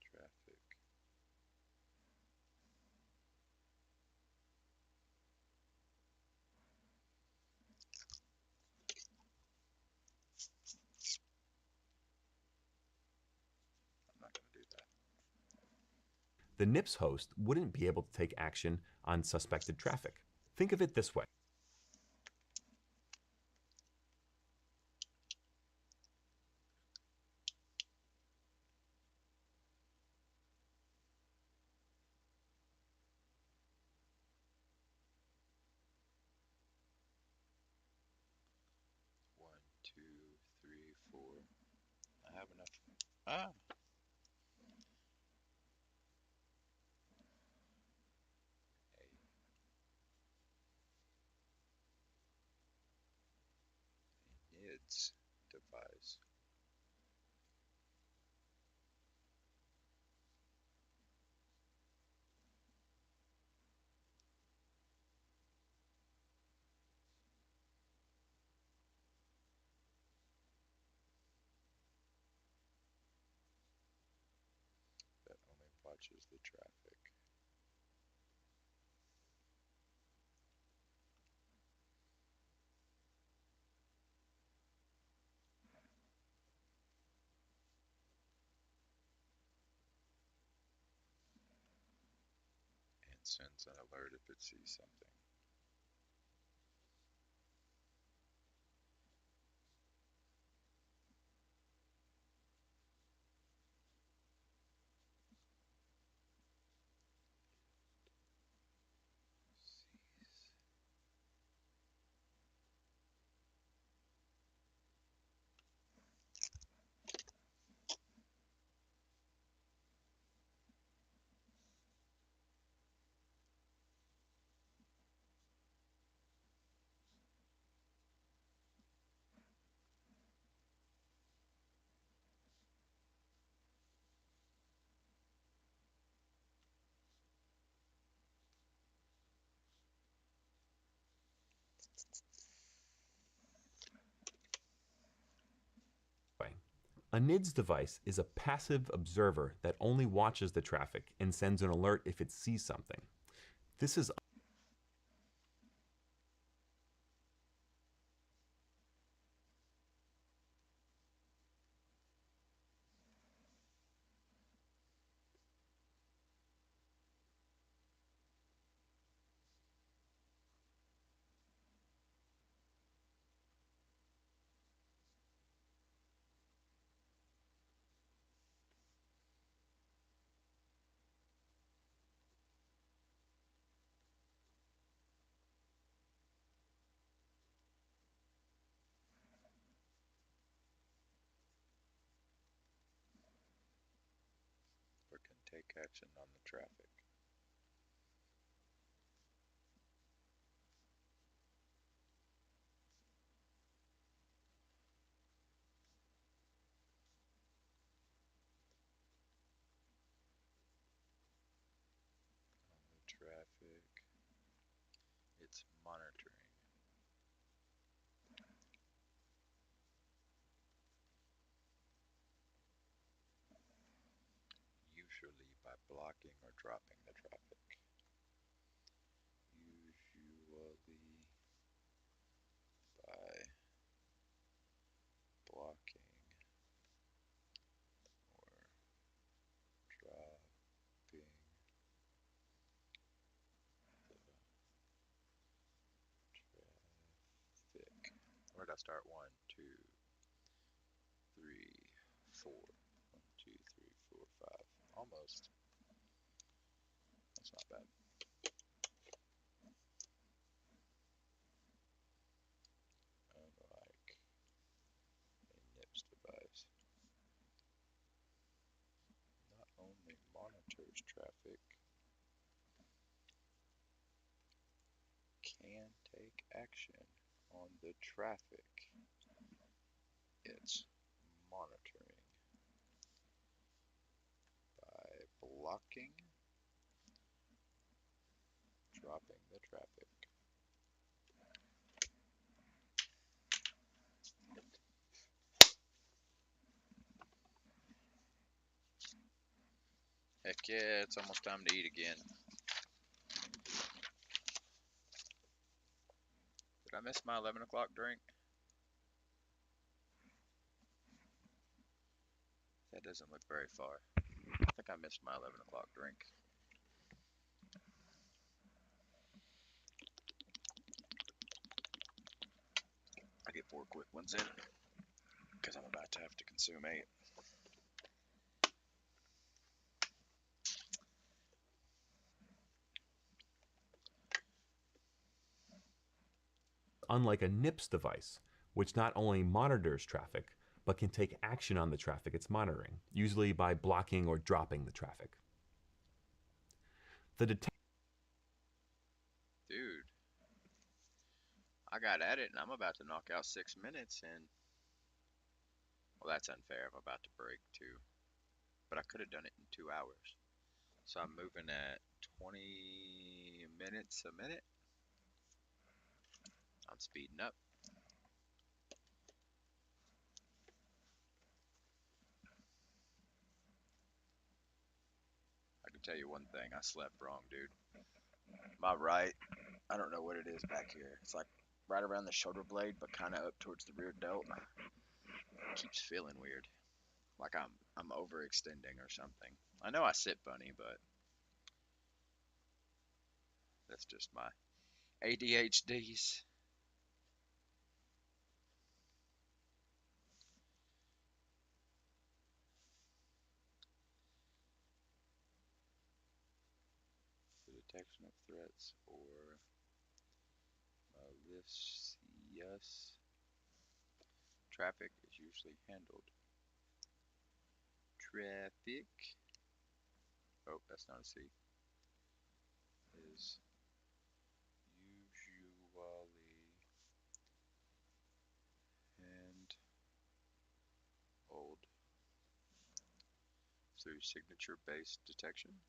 traffic. I'm not going to do that. the NIPS host wouldn't be able to take action on suspected traffic. Think of it this way. One, two, three, four. I have enough. Ah, a NIDS device. That only watches the traffic. And sends an alert if it sees something. A NIDS device is a passive observer that only watches the traffic and sends an alert if it sees something. This is Or can take action on the traffic. On the traffic. It's monitoring. Usually by blocking or dropping the traffic. Usually by blocking or dropping the traffic. Where did I start? 1, 2, 3, 4. 1, 2, 3, 4, 5. Almost. That's not bad. Unlike a NIPS device, not only monitors traffic, can take action on the traffic it's monitoring by blocking, dropping the traffic. Heck yeah, it's almost time to eat again. Did I miss my 11 o'clock drink? That doesn't look very far. I think I missed my 11 o'clock drink. I get 4 quick ones in because I'm about to have to consume 8. unlike a NIPS device, which not only monitors traffic, but can take action on the traffic it's monitoring, usually by blocking or dropping the traffic. The Dude, I got at it and I'm about to knock out 6 minutes and well, that's unfair. I'm about to break too. But I could have done it in 2 hours. So I'm moving at 20 minutes a minute. I'm speeding up. I can tell you one thing, I slept wrong, dude. My right, I don't know what it is back here. It's like right around the shoulder blade, but kind of up towards the rear delt. It keeps feeling weird, like I'm overextending or something. I know I sit funny, but that's just my ADHDs. The detection of threats or malicious traffic is usually handled. Traffic. Oh, that's not a C. Is usually handled through signature-based detection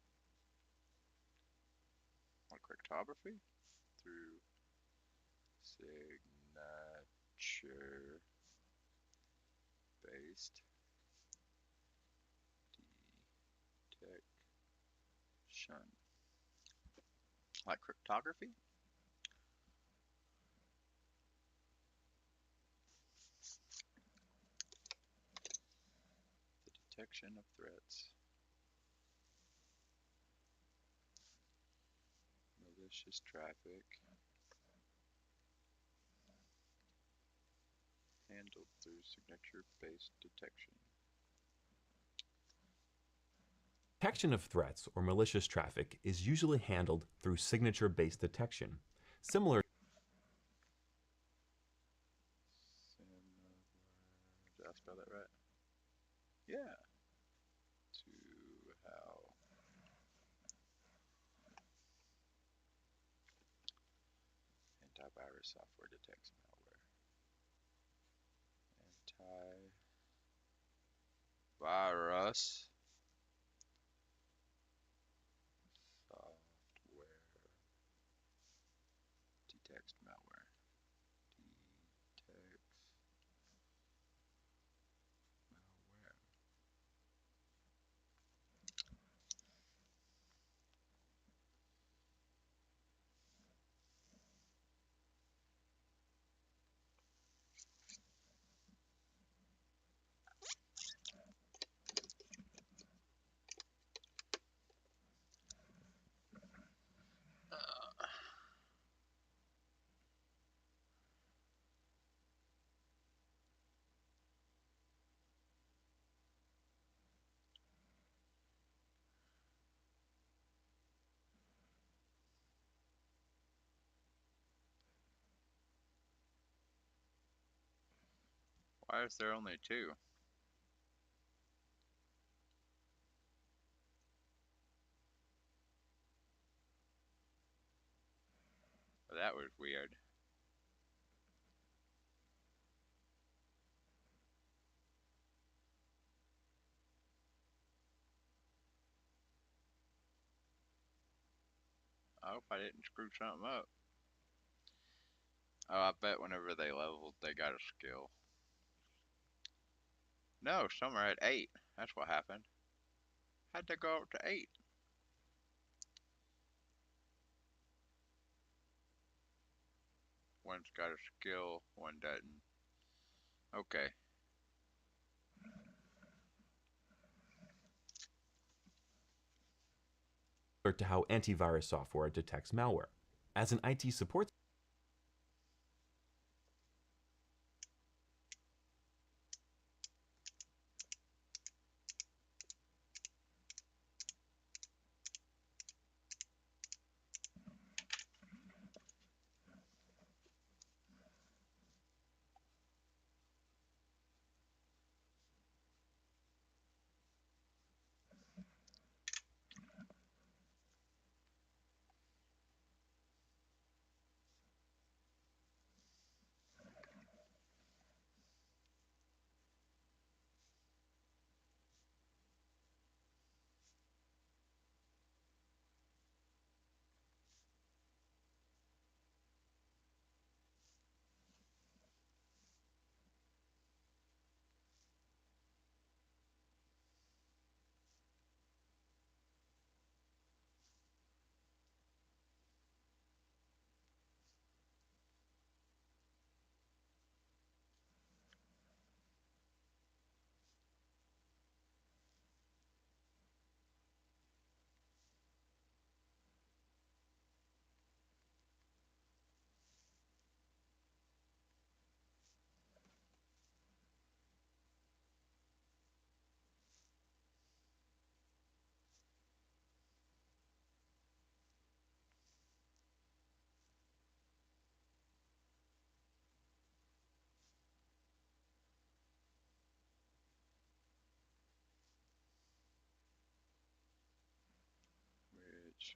or cryptography through signature-based Like cryptography? The detection of threats, malicious traffic, handled through signature-based detection. Detection of threats or malicious traffic is usually handled through signature based detection, similar. Did I spell that right? Yeah. To how antivirus software detects malware. Antivirus software detects malware. Detects malware. Why is there only two? Well, that was weird. I hope I didn't screw something up. Oh, I bet whenever they leveled, they got a skill. No, some are at 8. That's what happened. How'd they go up to 8? One's got a skill, one doesn't. Okay. To how antivirus software detects malware. As an IT support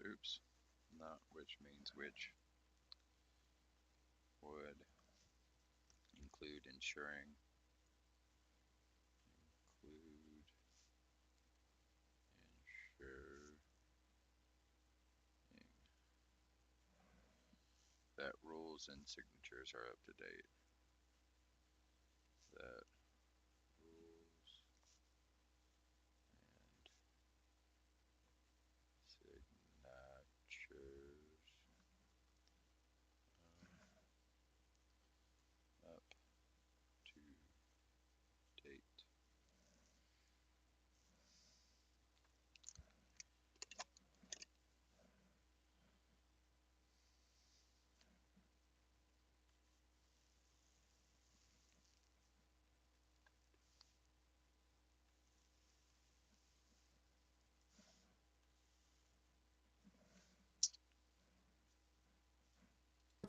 Oops. Not which means which. Would include ensuring. Include ensuring that rules and signatures are up to date. That rules and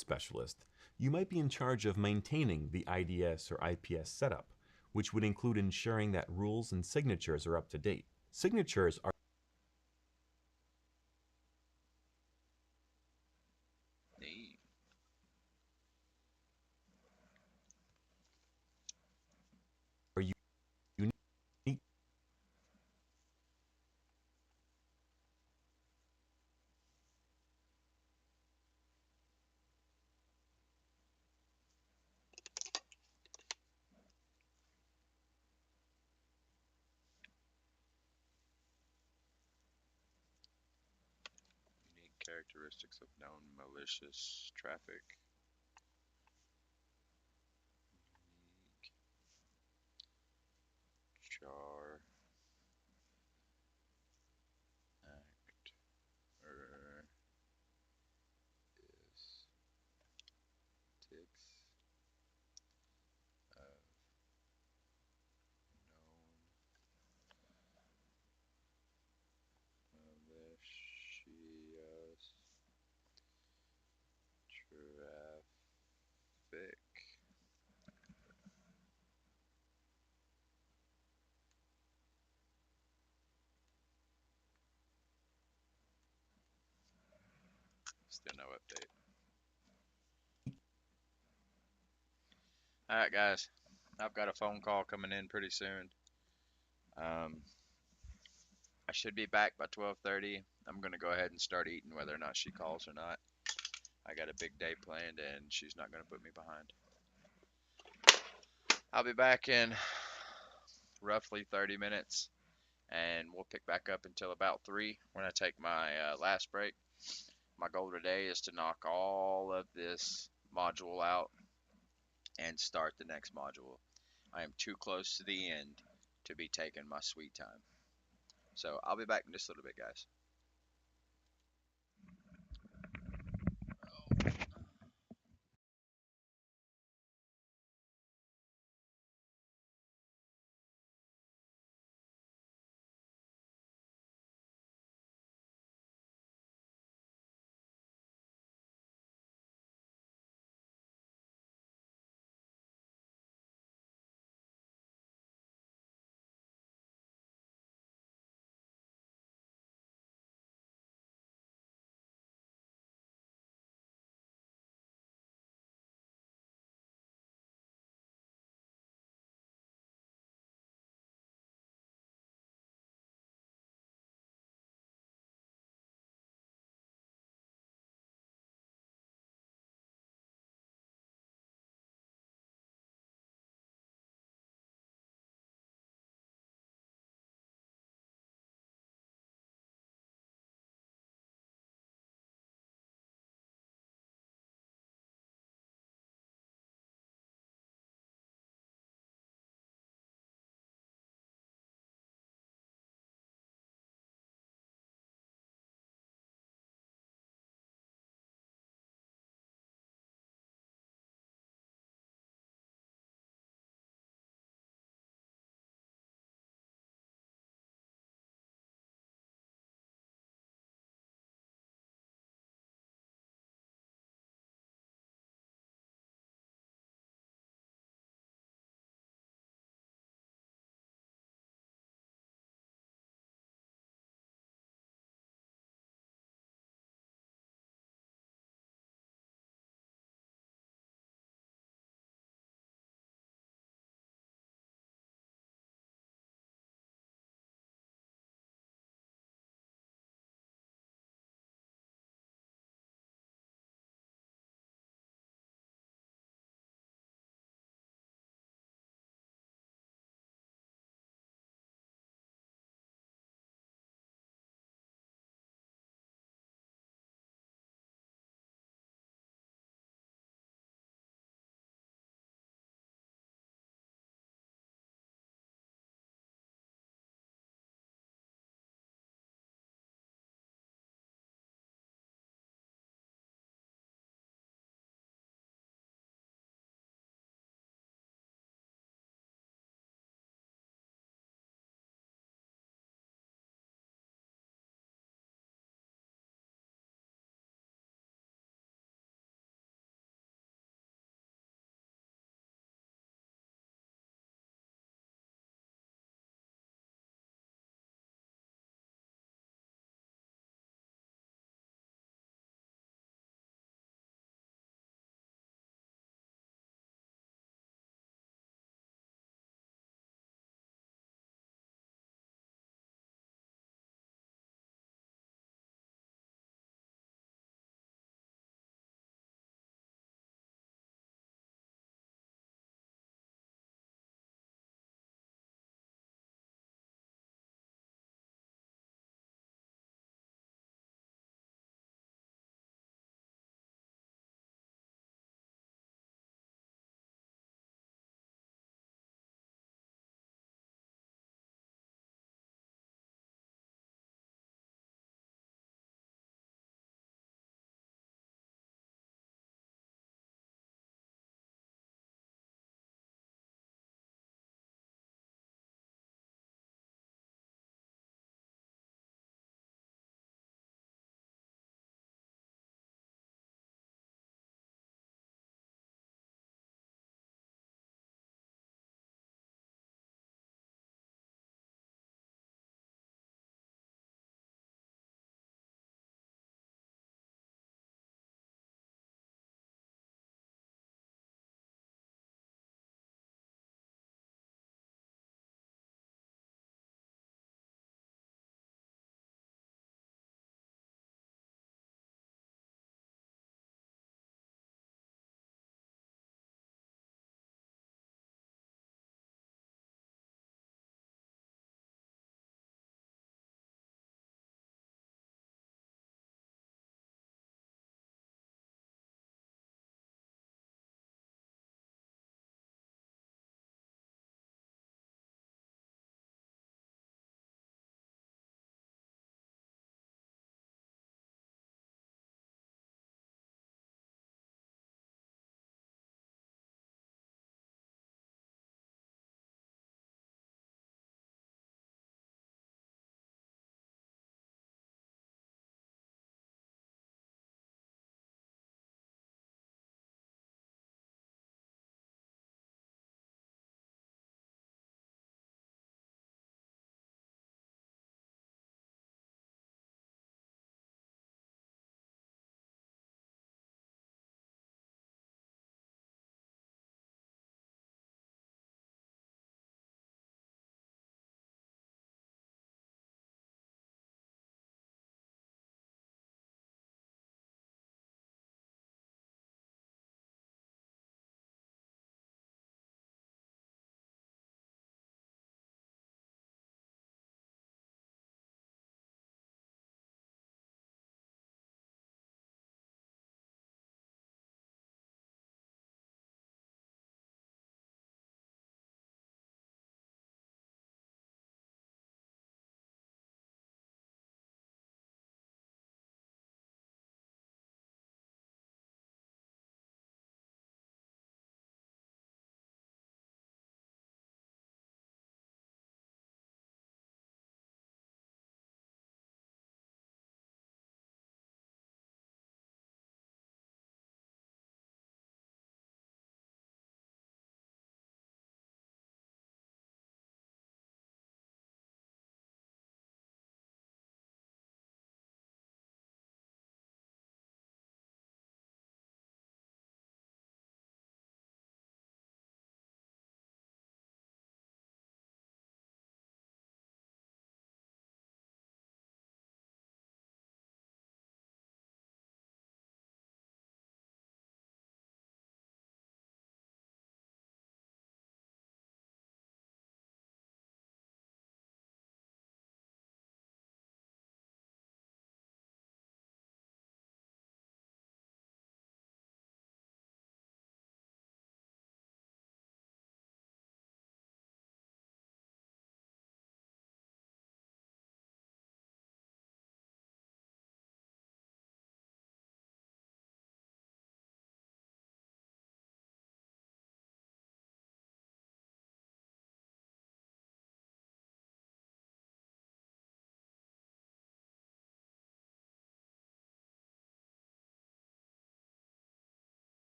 specialist, you might be in charge of maintaining the IDS or IPS setup, which would include ensuring that rules and signatures are up to date. Signatures are Neat. unique. Unique characteristics of known malicious traffic. Unique jar act ticks of known malicious traffic. Still no update. All right, guys. I've got a phone call coming in pretty soon. Um, I should be back by 12:30. I'm gonna go ahead and start eating, whether or not she calls or not. I got a big day planned, and she's not gonna put me behind. I'll be back in roughly 30 minutes, and we'll pick back up until about 3 when I take my last break. My goal today is to knock all of this module out and start the next module. I am too close to the end to be taking my sweet time. So I'll be back in just a little bit, guys.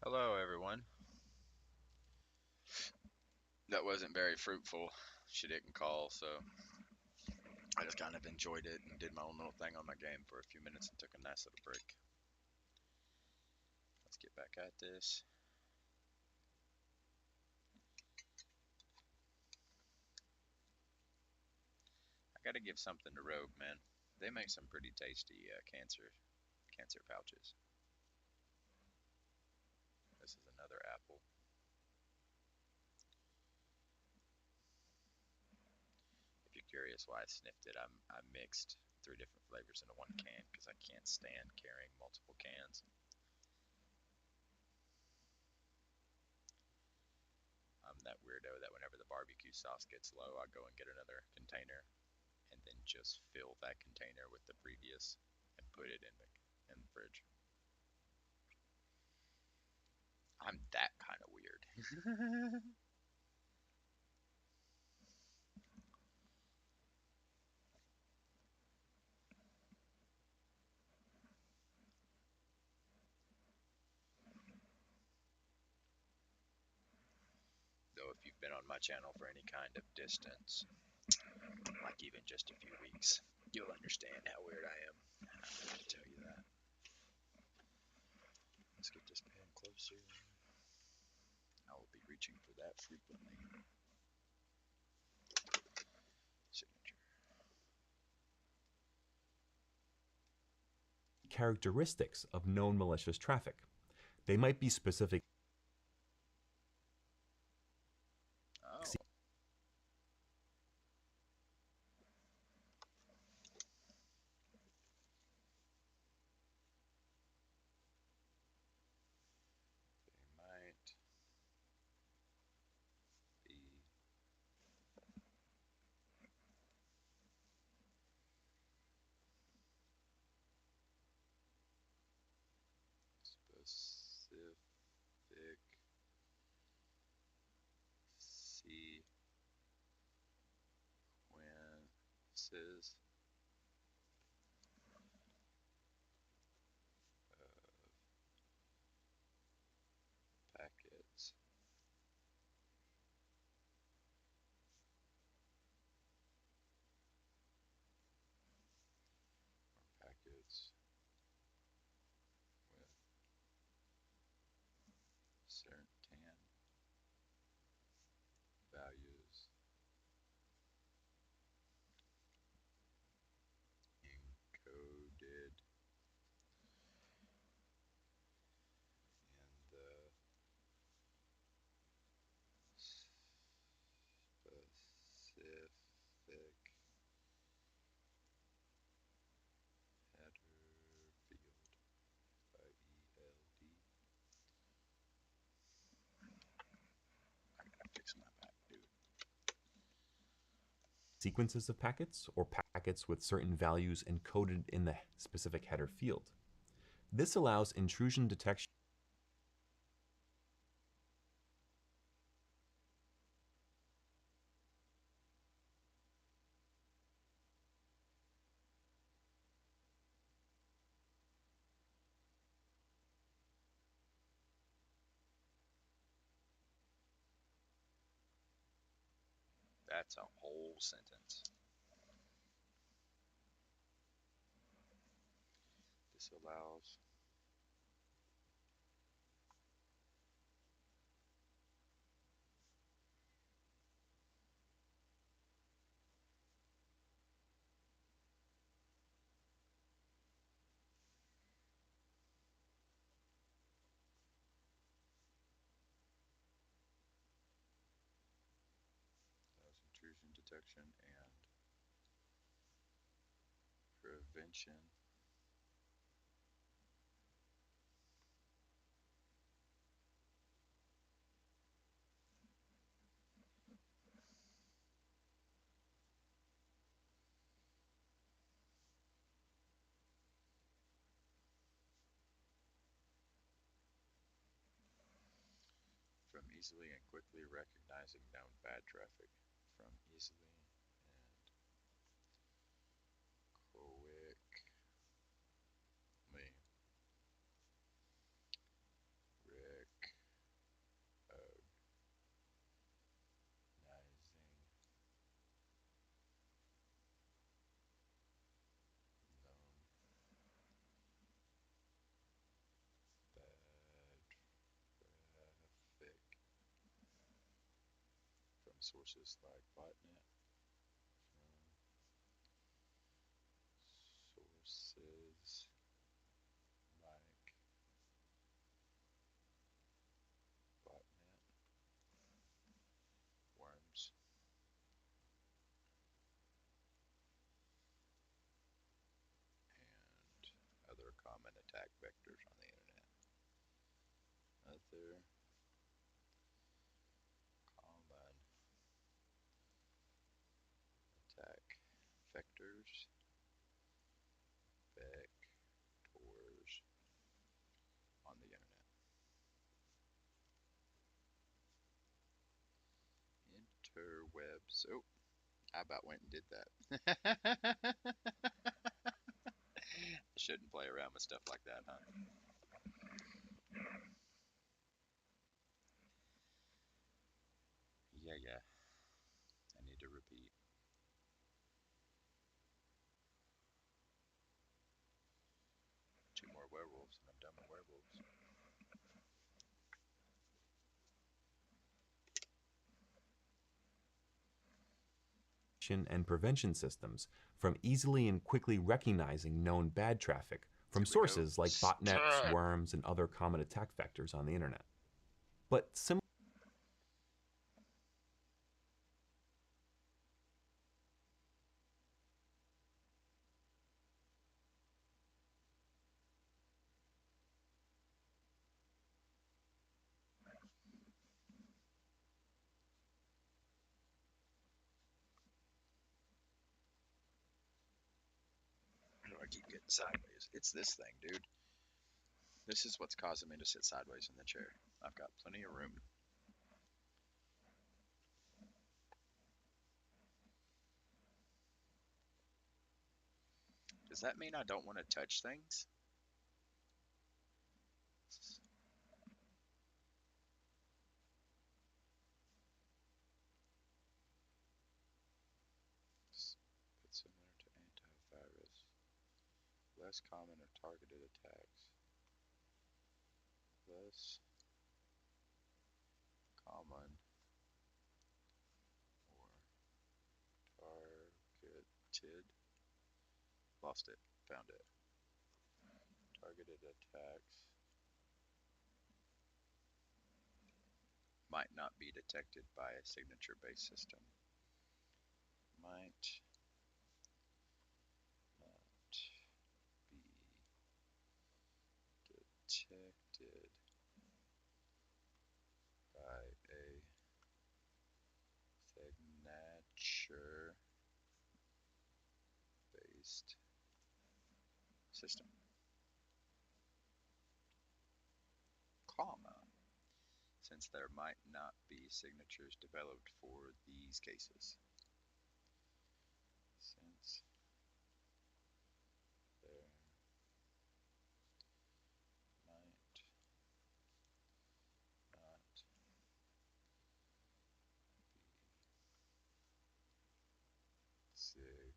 Hello, everyone. That wasn't very fruitful. She didn't call, so I just kind of enjoyed it and did my own little thing on my game for a few minutes and took a nice little break. Let's get back at this. I gotta give something to Rogue, man. They make some pretty tasty cancer pouches. This is another apple. If you're curious why I sniffed it, I mixed three different flavors into one can because I can't stand carrying multiple cans. I'm that weirdo that whenever the barbecue sauce gets low, I go and get another container and then just fill that container with the previous and put it in the fridge. I'm that kind of weird. Though if you've been on my channel for any kind of distance, like even just a few weeks, you'll understand how weird I am. I have to tell you that. Let's get this pan closer. I will be reaching for that frequently. Signature. Characteristics of known malicious traffic. They might be specific Oh, they might be specific sequences of packets packets with certain values encoded in the specific header field. IELD. I gotta fix my back, dude. sequences of packets or packets with certain values encoded in the specific header field. This allows intrusion detection. That's a whole sentence. This allows intrusion detection and prevention from easily and quickly recognizing known bad traffic. From easily and quickly sources like botnet, sources like botnet, worms, and other common attack vectors on the internet. Other common attack vectors, vectors on the internet. Interwebs. Oh, I about went and did that. Shouldn't play around with stuff like that, huh? Yeah, yeah. I need to repeat. Two more werewolves, and I'm done with werewolves. And prevention systems from easily and quickly recognizing known bad traffic from Here we go. sources like botnets, Stop. worms, and other common attack vectors on the internet. But similar How do I keep getting sideways? It's this thing, dude. This is what's causing me to sit sideways in the chair. I've got plenty of room. Does that mean I don't want to touch things? But similar to antivirus, less common or targeted attacks. Less common or targeted. Lost it. Found it. Targeted attacks might not be detected by a signature-based system. Might not be detected by a signature-based system, comma, since there might not be signatures developed for these cases. Since there might not signatures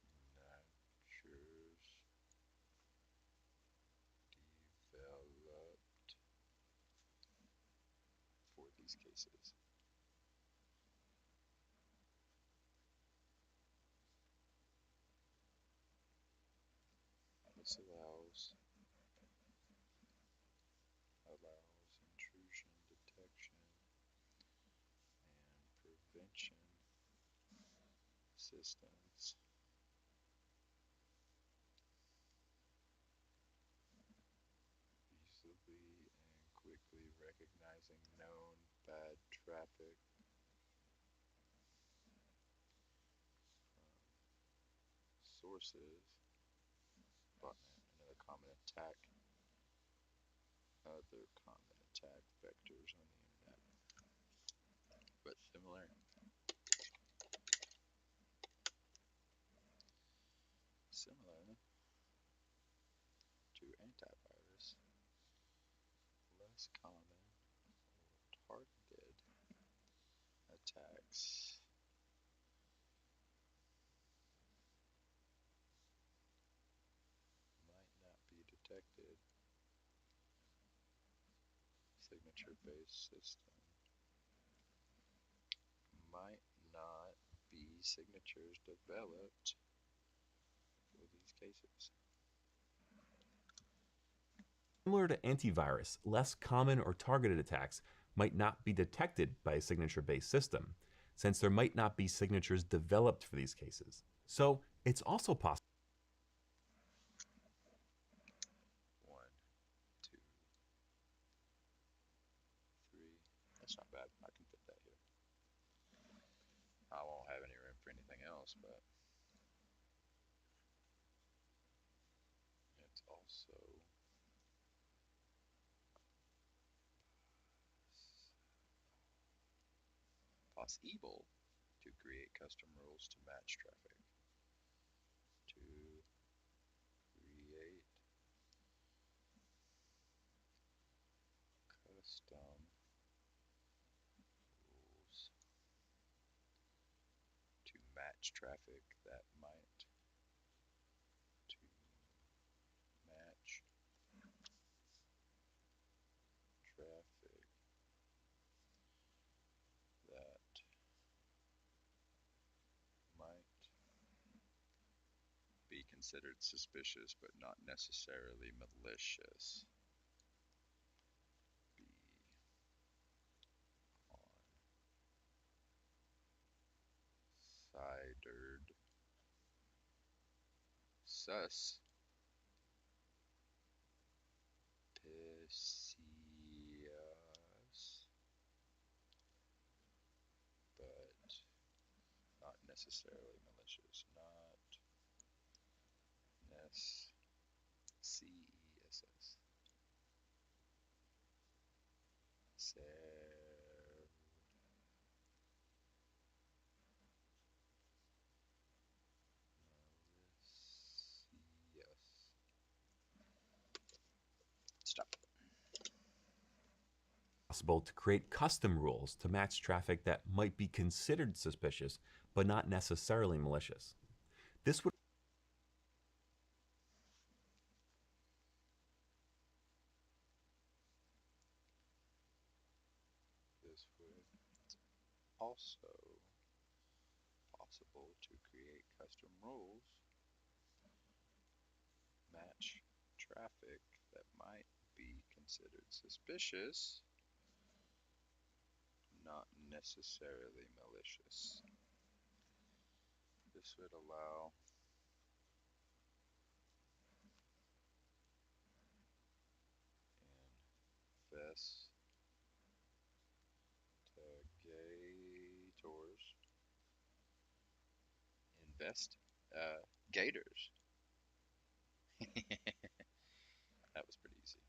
developed for these cases. This allows intrusion detection and prevention systems easily and quickly recognizing known bad traffic sources, another common attack, other common attack vectors on the internet. But similar to antivirus, less common or targeted attacks might not be detected. Signature-based system might not signatures developed for these cases. Similar to antivirus, less common or targeted attacks might not be detected by a signature based system, since there might not be signatures developed for these cases. So it's also possible. One, two, three. That's not bad. I can fit that here. I won't have any room for anything else, but it's also possible to create custom rules to match traffic. To create custom rules to match traffic that might to match traffic that might be considered suspicious but not necessarily malicious. Be considered suspicious but not necessarily malicious. Not CESS. Yes. Stop. Possible to create custom rules to match traffic that might be considered suspicious but not necessarily malicious. This would This would also possible to create custom rules match traffic that might be considered suspicious, not necessarily malicious. This would allow investigators. That was pretty easy.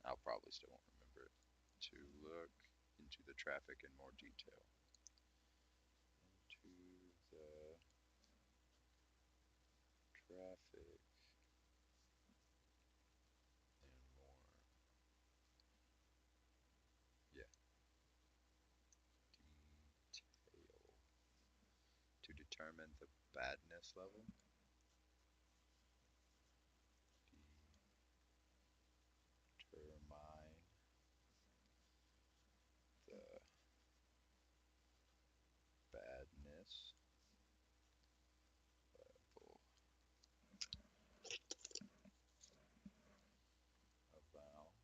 I'll probably still won't remember it. To look into the traffic in more detail. Into the traffic and more. Yeah. Detail. To determine the badness level. Determine the badness level. Allow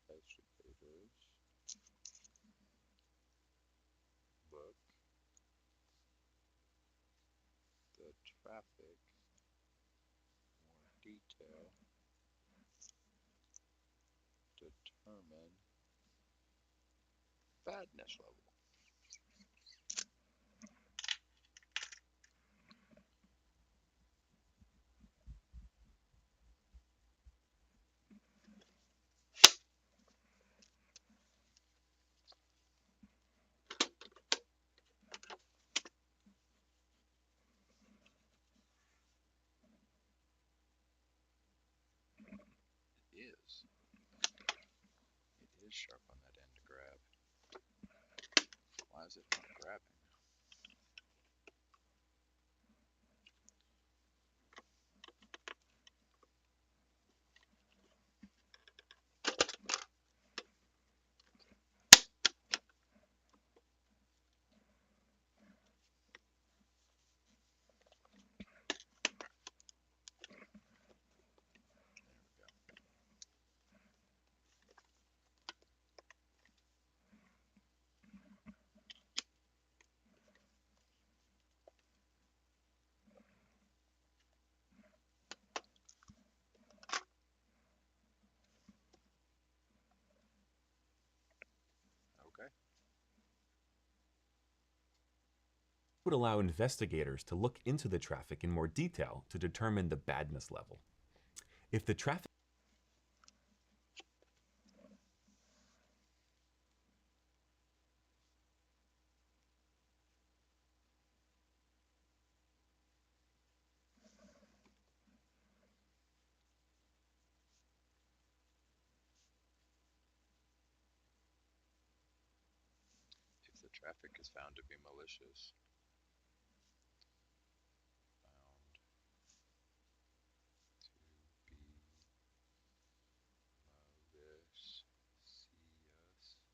investigators look the traffic more detail. Determine badness level. It is. It is sharp on that end to grab. Why is it not grabbing? Okay. Would allow investigators to look into the traffic in more detail to determine the badness level. If the traffic If the traffic is found to be malicious, found to be malicious,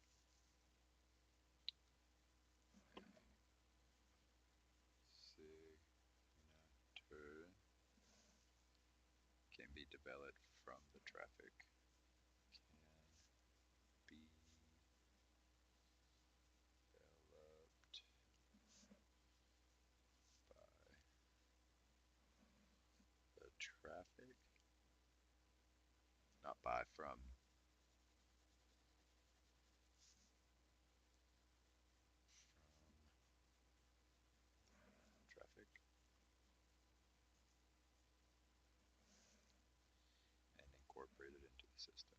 signature can be developed from the traffic. Can be developed by the traffic, not by from traffic, and incorporated into the system.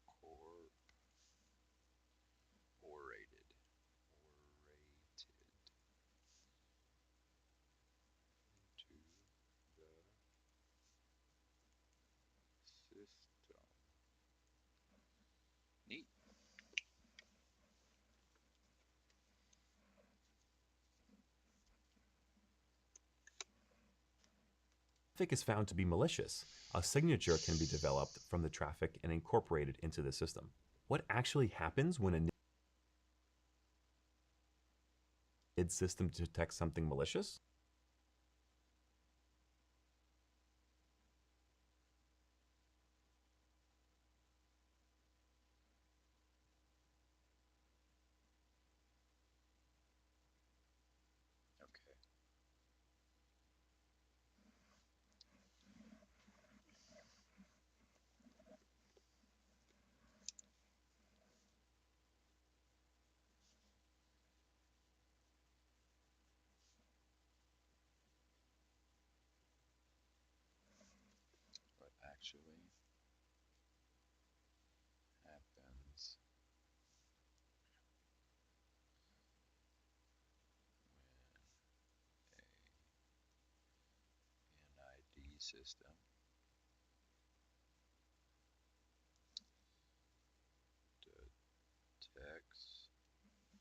Incorporated. Orated into the system. Neat. is found to be malicious, a signature can be developed from the traffic and incorporated into the system. What actually happens when a NID system detects something malicious? Okay. What actually happens when a NID system detects something malicious.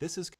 This is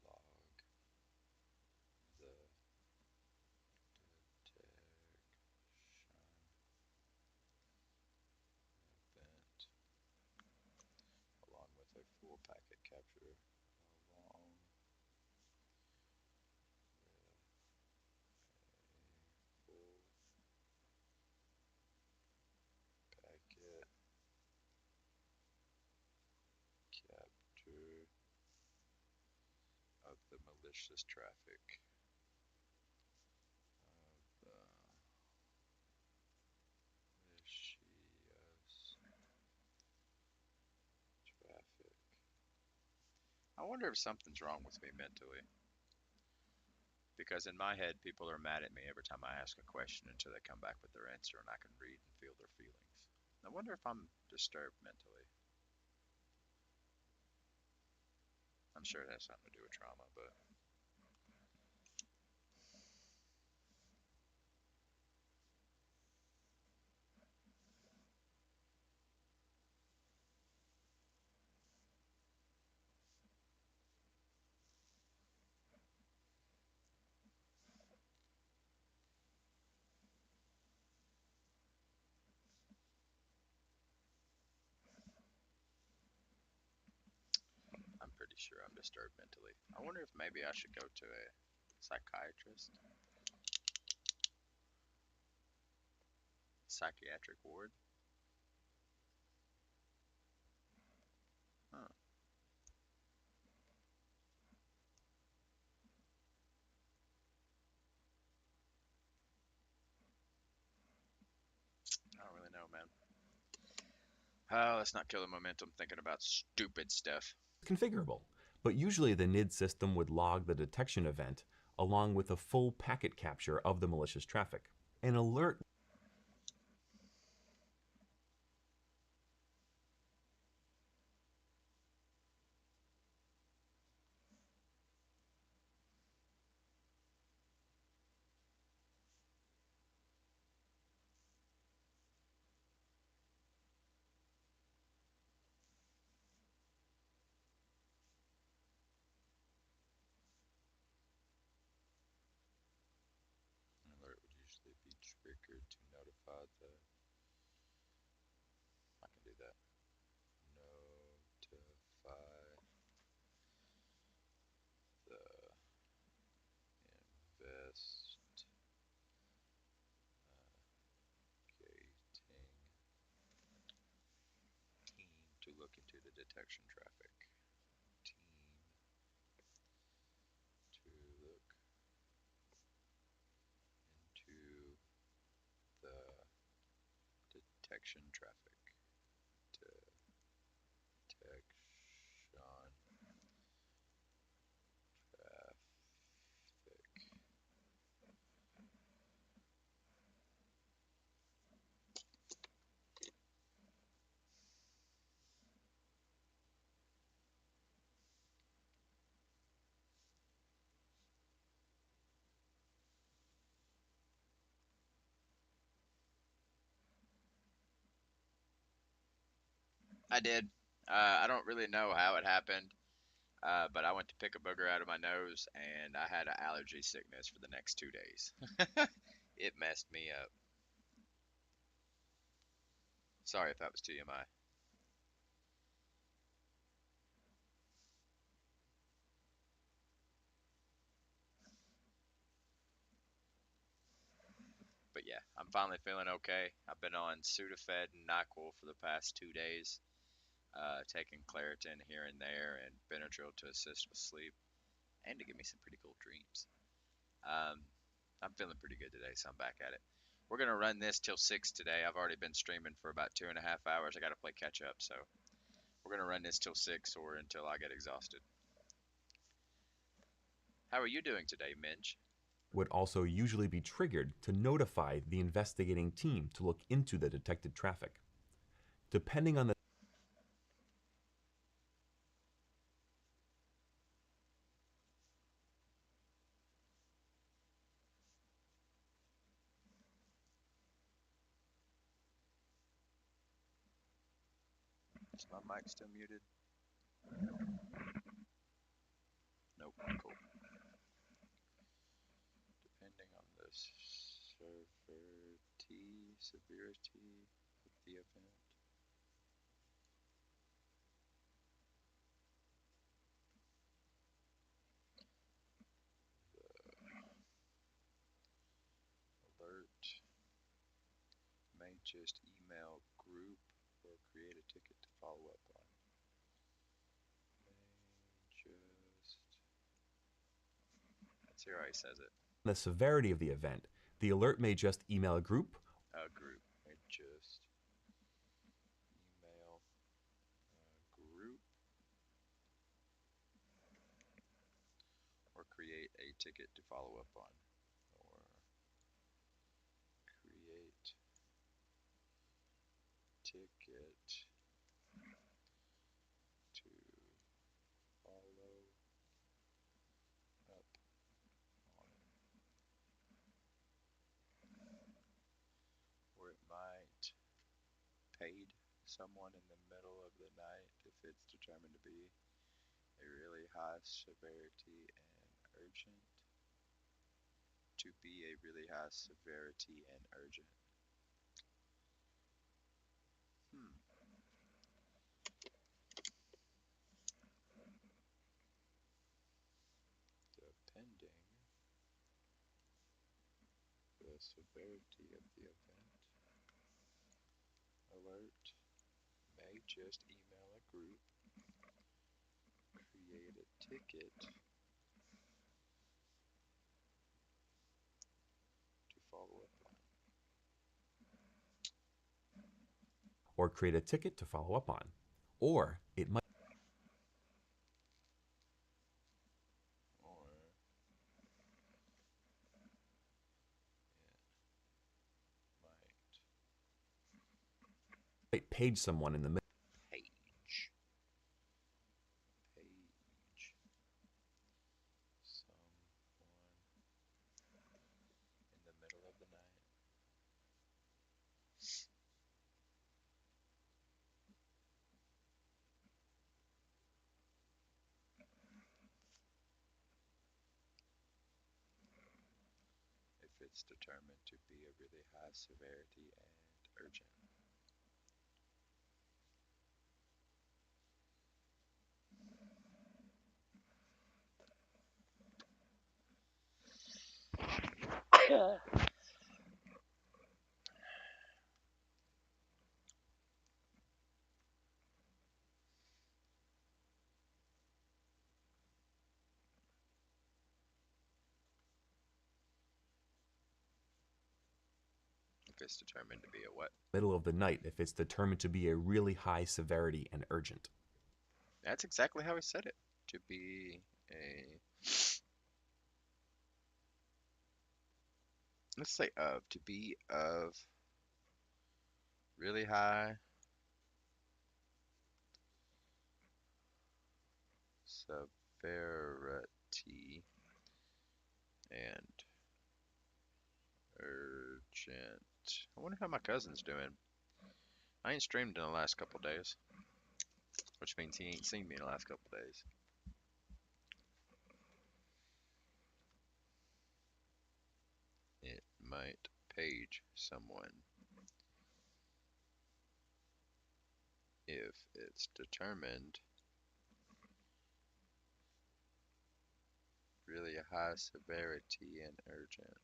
Log the detection event along with a full packet capture along with a full packet capture of the malicious traffic of the malicious traffic. I wonder if something's wrong with me mentally. Because in my head, people are mad at me every time I ask a question until they come back with their answer and I can read and feel their feelings. I wonder if I'm disturbed mentally. I'm sure it has something to do with trauma, but I'm pretty sure I'm disturbed mentally. I wonder if maybe I should go to a psychiatrist, psychiatric ward. Huh. I don't really know, man. Let's not kill the momentum thinking about stupid stuff. configurable, but usually the NID system would log the detection event along with a full packet capture of the malicious traffic. An alert An alert would usually be triggered to notify the. I can do that. Notify the investigating team to look into the detection traffic. Team to look into the detection traffic. Detection traffic. I did. I don't really know how it happened, but I went to pick a booger out of my nose and I had an allergy sickness for the next 2 days. It messed me up. Sorry if that was TMI. But yeah, I'm finally feeling okay. I've been on Sudafed and NyQuil for the past 2 days, taking Claritin here and there and Benadryl to assist with sleep. and to give me some pretty cool dreams. Um, I'm feeling pretty good today, so I'm back at it. We're gonna run this till 6 today. I've already been streaming for about 2.5 hours. I gotta play catch up, so we're gonna run this till 6 or until I get exhausted. How are you doing today, Minge? Would also usually be triggered to notify the investigating team to look into the detected traffic. Depending on the Is my mic still muted? Nope. Cool. Depending on the severity of the event. Alert may just email group or create a ticket to follow up on. May just. Let's hear how he says it. severity of the event, the alert may just email a group A group may just email a group or create a ticket to follow up on. Or create ticket to follow up on. Or it might paid someone in the middle of the night if it's determined to be a really high severity and urgent. To be a really high severity and urgent. Hmm. Depending the severity of the event, alert may just email a group, create a ticket to follow up on. or create a ticket to follow up on. Or it might Or might page someone in the page page someone in the middle of the night. If it's determined to be a really high severity and urgent. If it's determined to be a what? middle of the night if it's determined to be a really high severity and urgent. That's exactly how he said it. To be a, let's say of, to be of really high severity and urgent. I wonder how my cousin's doing. I ain't streamed in the last couple days, which means he ain't seen me in the last couple days. It might page someone if it's determined really high severity and urgent.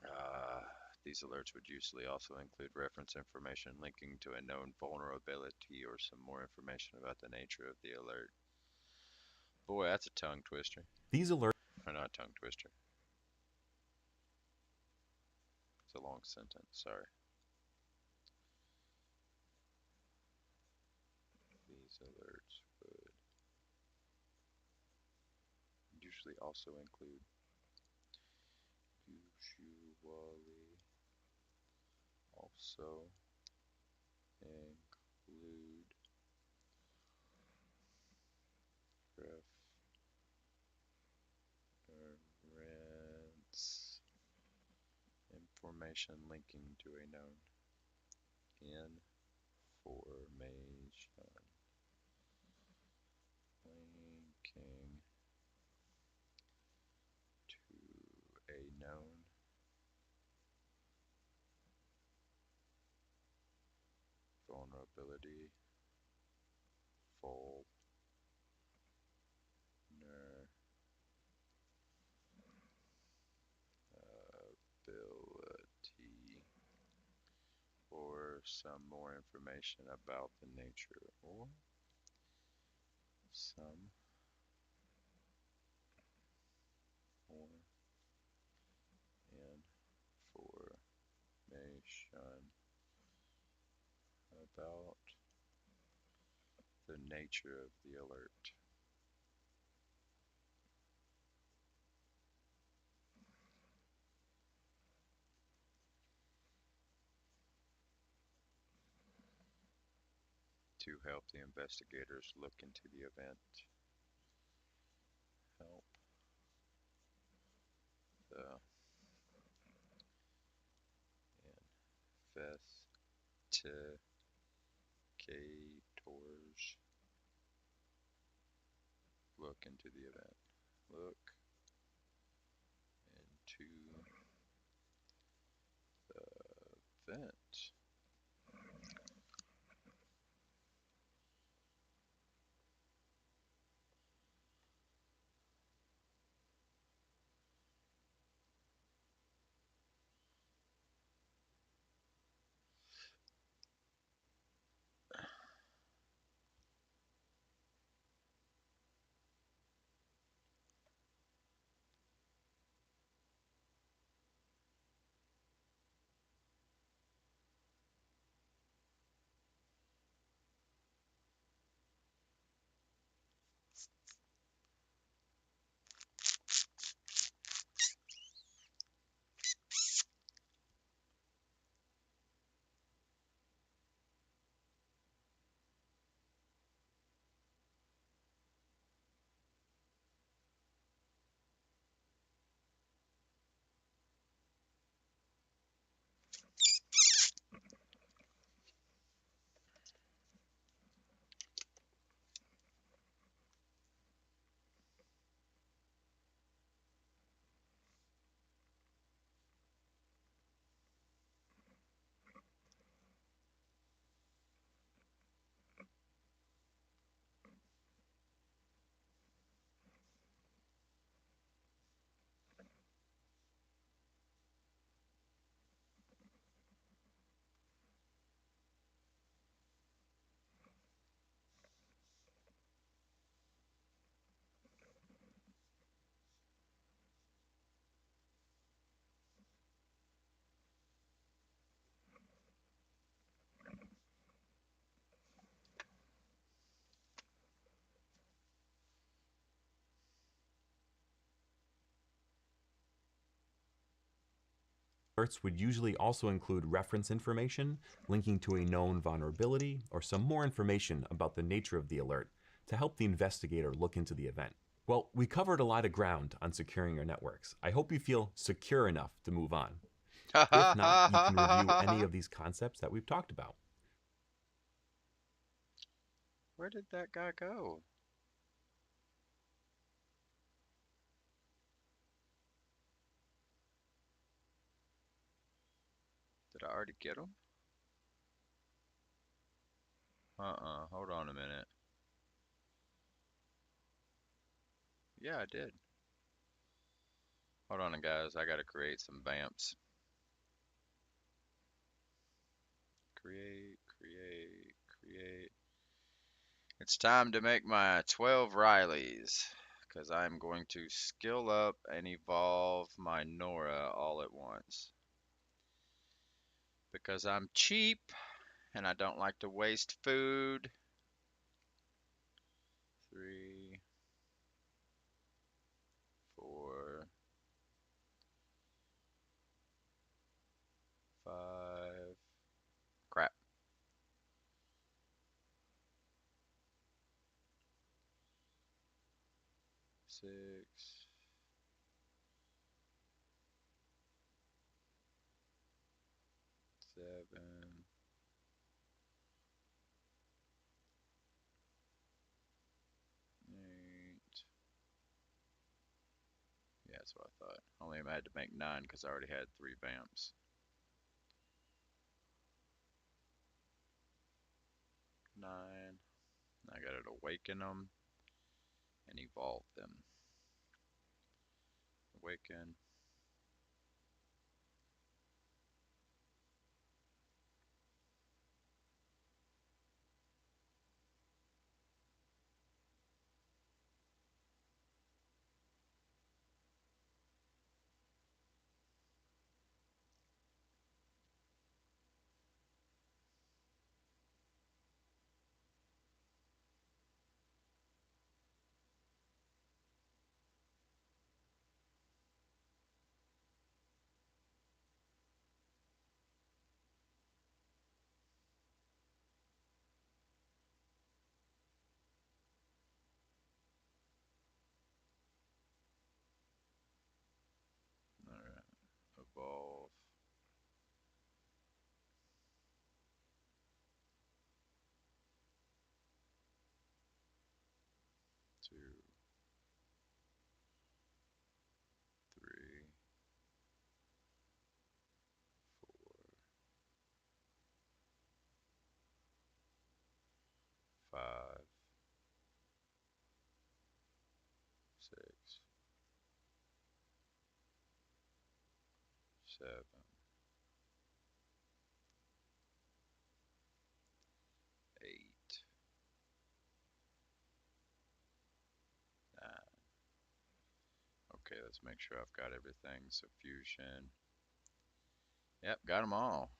Uh, these alerts would usually also include reference information linking to a known vulnerability or some more information about the nature of the alert. Boy, that's a tongue twister. These alerts Or not tongue twister. It's a long sentence. Sorry. These alerts would usually also include usually also include reference information linking to a known information linking to a known vulnerability, vulnerability, or some more information about the nature, or some more information about the nature of the alert. To help the investigators look into the event. Help the investigators look into the event. Look into the event. alerts would usually also include reference information linking to a known vulnerability or some more information about the nature of the alert to help the investigator look into the event. Well, we covered a lot of ground on securing your networks. I hope you feel secure enough to move on. If not, you can review any of these concepts that we've talked about. Where did that guy go? Did I already get him? Hold on a minute. Yeah, I did. Hold on, guys. I gotta create some vamps. Create. It's time to make my 12 Rileys because I'm going to skill up and evolve my Nora all at once. Because I'm cheap and I don't like to waste food. 3, 4, 5. Crap. 6, 7, 8. Yeah, that's what I thought. Only I had to make 9 because I already had 3 vamps. 9. I gotta awaken them and evolve them. Awaken. Alright. Evolve. 2, 3, 5, 6, 7, 8, 9. Okay, let's make sure I've got everything. So fusion. Yep, got them all.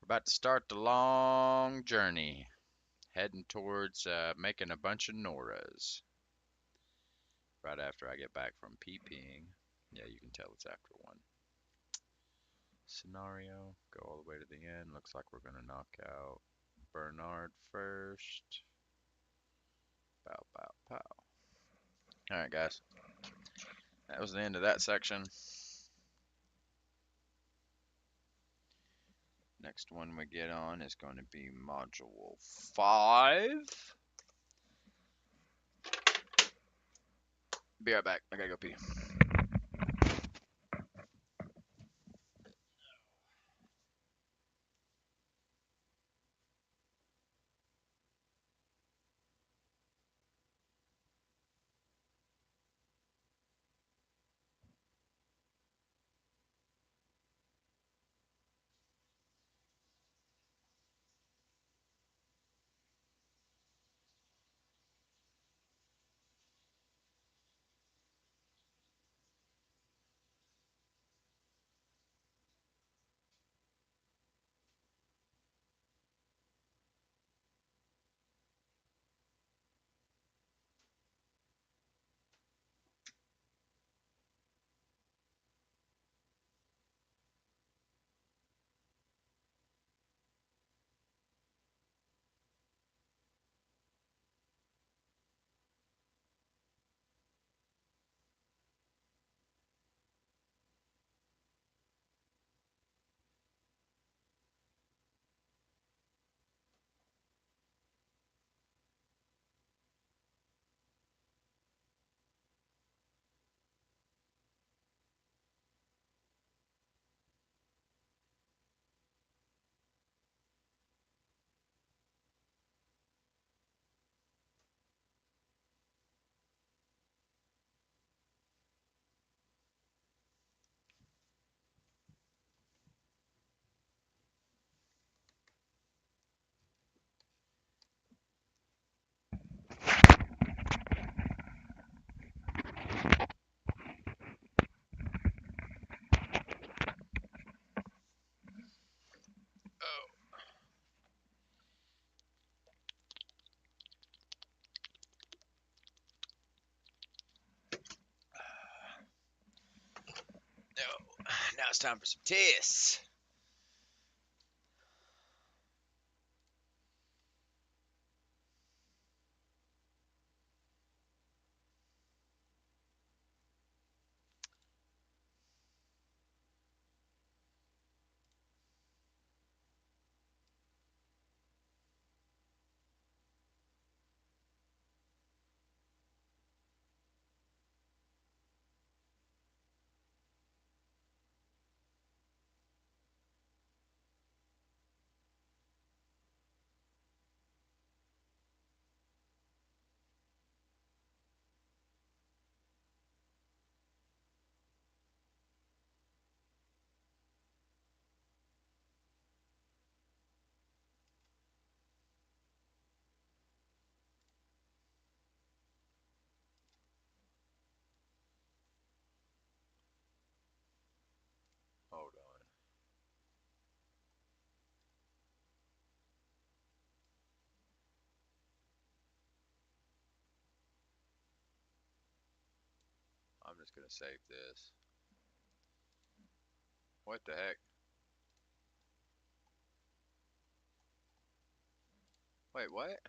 We're about to start the long journey, heading towards making a bunch of Noras. Right after I get back from PPing. Yeah, you can tell it's after 1. Scenario, go all the way to the end. Looks like we're going to knock out Bernard first. Pow, pow, pow. Alright, guys. That was the end of that section. Next one we get on is going to be Module 5. Be right back. I gotta go pee. time for some tests. Hold on. I'm just gonna save this. What the heck? Wait, what?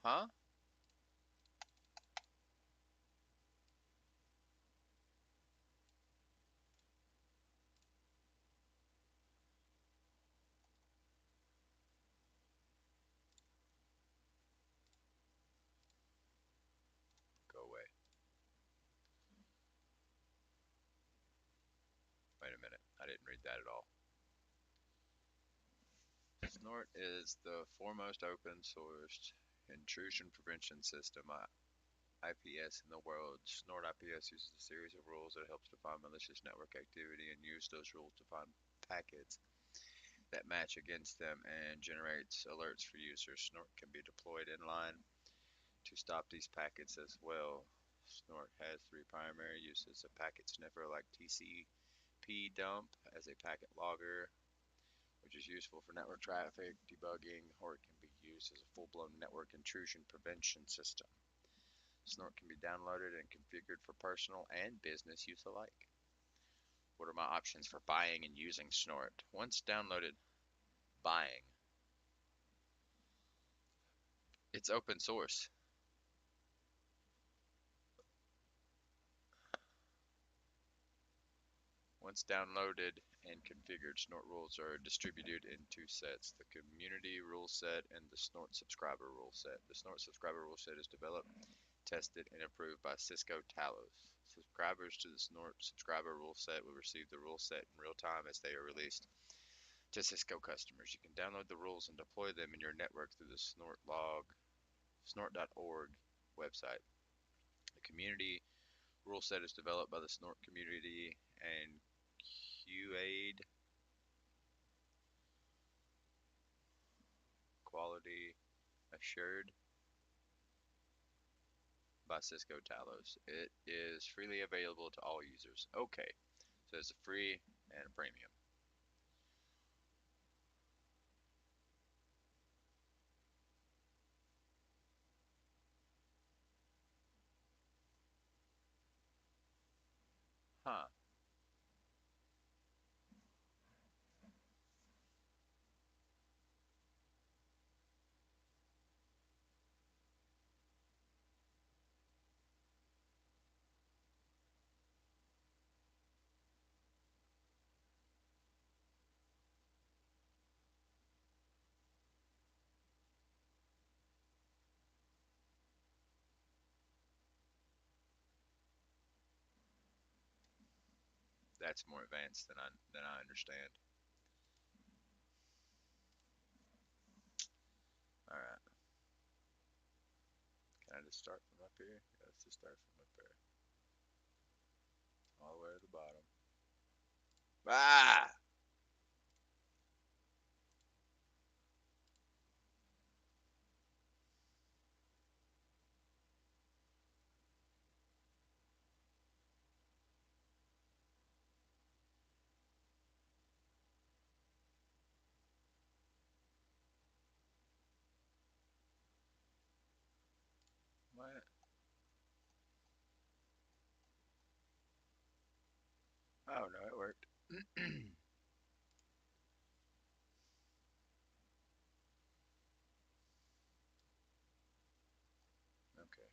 Huh? Go away. Wait a minute. I didn't read that at all. Snort is the foremost open sourced intrusion prevention system, IPS, in the world. Snort IPS uses a series of rules that helps define malicious network activity and use those rules to find packets that match against them and generates alerts for users. Snort can be deployed inline to stop these packets as well. Snort has three primary uses: a packet sniffer like TCP dump as a packet logger, which is useful for network traffic debugging, or it can be used as a full-blown network intrusion prevention system. Snort can be downloaded and configured for personal and business use alike. What are my options for buying and using Snort? Once downloaded, buying. It's open source. Once downloaded and configured, Snort rules are distributed in two sets: the community rule set and the Snort subscriber rule set. The Snort subscriber rule set is developed, tested, and approved by Cisco Talos. Subscribers to the Snort subscriber rule set will receive the rule set in real time as they are released to Cisco customers. You can download the rules and deploy them in your network through the snort.org website. The community rule set is developed by the Snort community and QA'd quality assured by Cisco Talos. It is freely available to all users. Okay, so it's a free and a premium. Huh. That's more advanced than I understand. All right. Can I just start from up here? Yeah, let's just start from up there, all the way to the bottom. Ah! Oh no, it worked. Okay.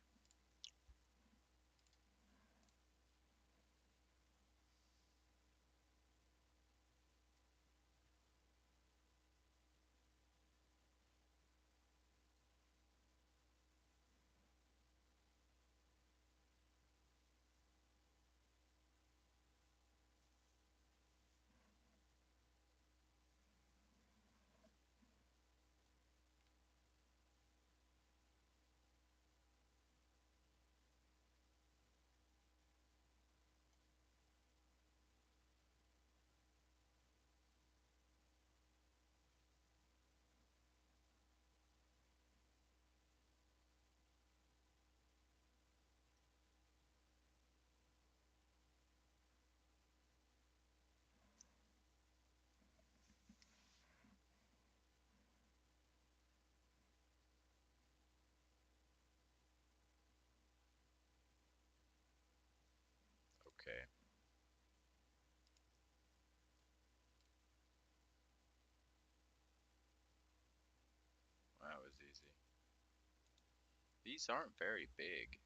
Okay. That was easy. These aren't very big.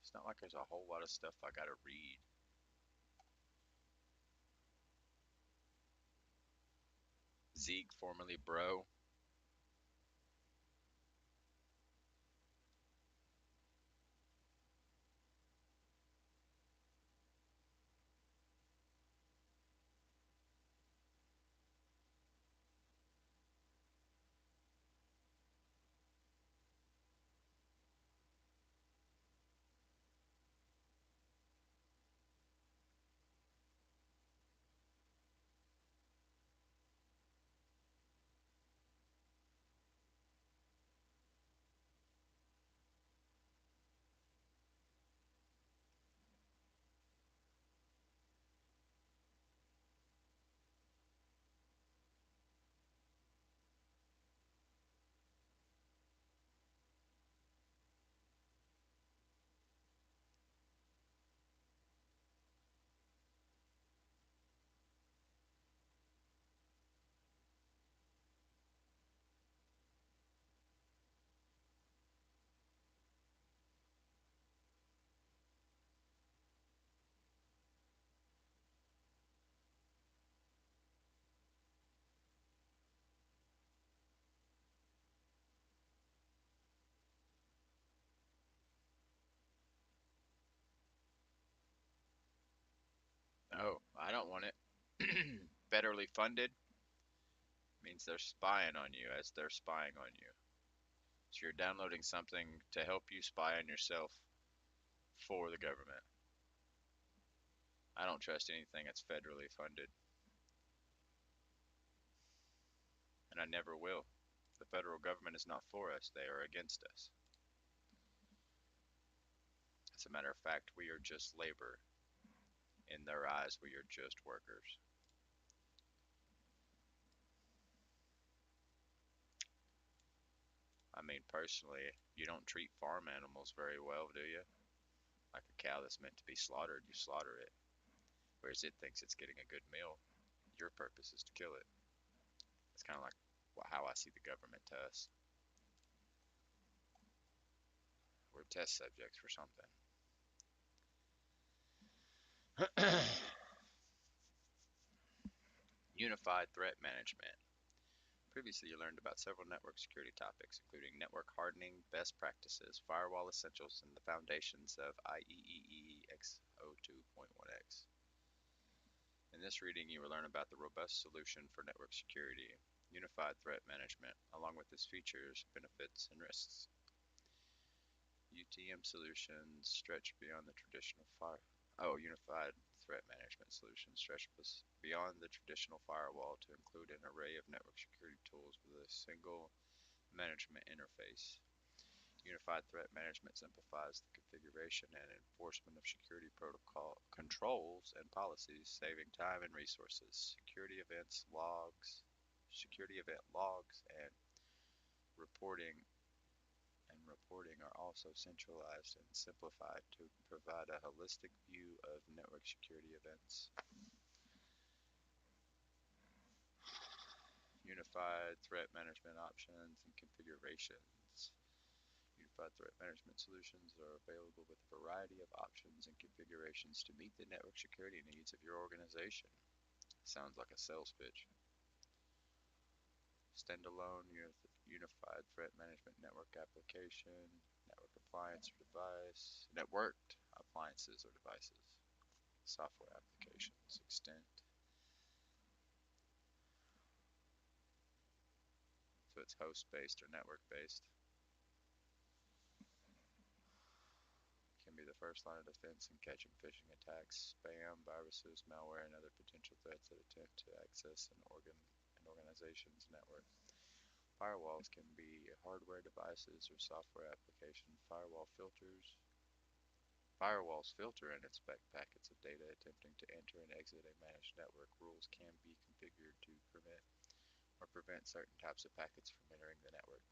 It's not like there's a whole lot of stuff I gotta read. Zeke, formerly Bro. Oh, I don't want it. Federally funded means they're spying on you as they're spying on you. So you're downloading something to help you spy on yourself for the government. I don't trust anything that's federally funded, and I never will. The federal government is not for us, they are against us. As a matter of fact, we are just labor. In their eyes, we are just workers. I mean, personally, you don't treat farm animals very well, do you? Like a cow that's meant to be slaughtered, you slaughter it. Whereas it thinks it's getting a good meal. Your purpose is to kill it. It's kind of like how I see the government to us. We're test subjects for something. Unified threat management. Previously, you learned about several network security topics, including network hardening, best practices, firewall essentials, and the foundations of IEEE X02.1X. In this reading, you will learn about the robust solution for network security, unified threat management, along with its features, benefits, and risks. UTM solutions stretch beyond the traditional unified threat management solutions stretch beyond the traditional firewall to include an array of network security tools with a single management interface. Unified threat management simplifies the configuration and enforcement of security protocol controls and policies, saving time and resources. Security event logs, and reporting and reporting are also centralized and simplified to provide a holistic view of network security events. Unified threat management options and configurations. Unified threat management solutions are available with a variety of options and configurations to meet the network security needs of your organization. Sounds like a sales pitch. Standalone unified threat management network application, network appliance or device, networked appliances or devices, software applications, extent. So it's host based or network based. Can be the first line of defense in catching phishing attacks, spam, viruses, malware, and other potential threats that attempt to access an organization's network. Firewalls can be hardware devices or software application. Firewalls filter and inspect packets of data attempting to enter and exit a managed network. Rules can be configured to permit or prevent certain types of packets from entering the network.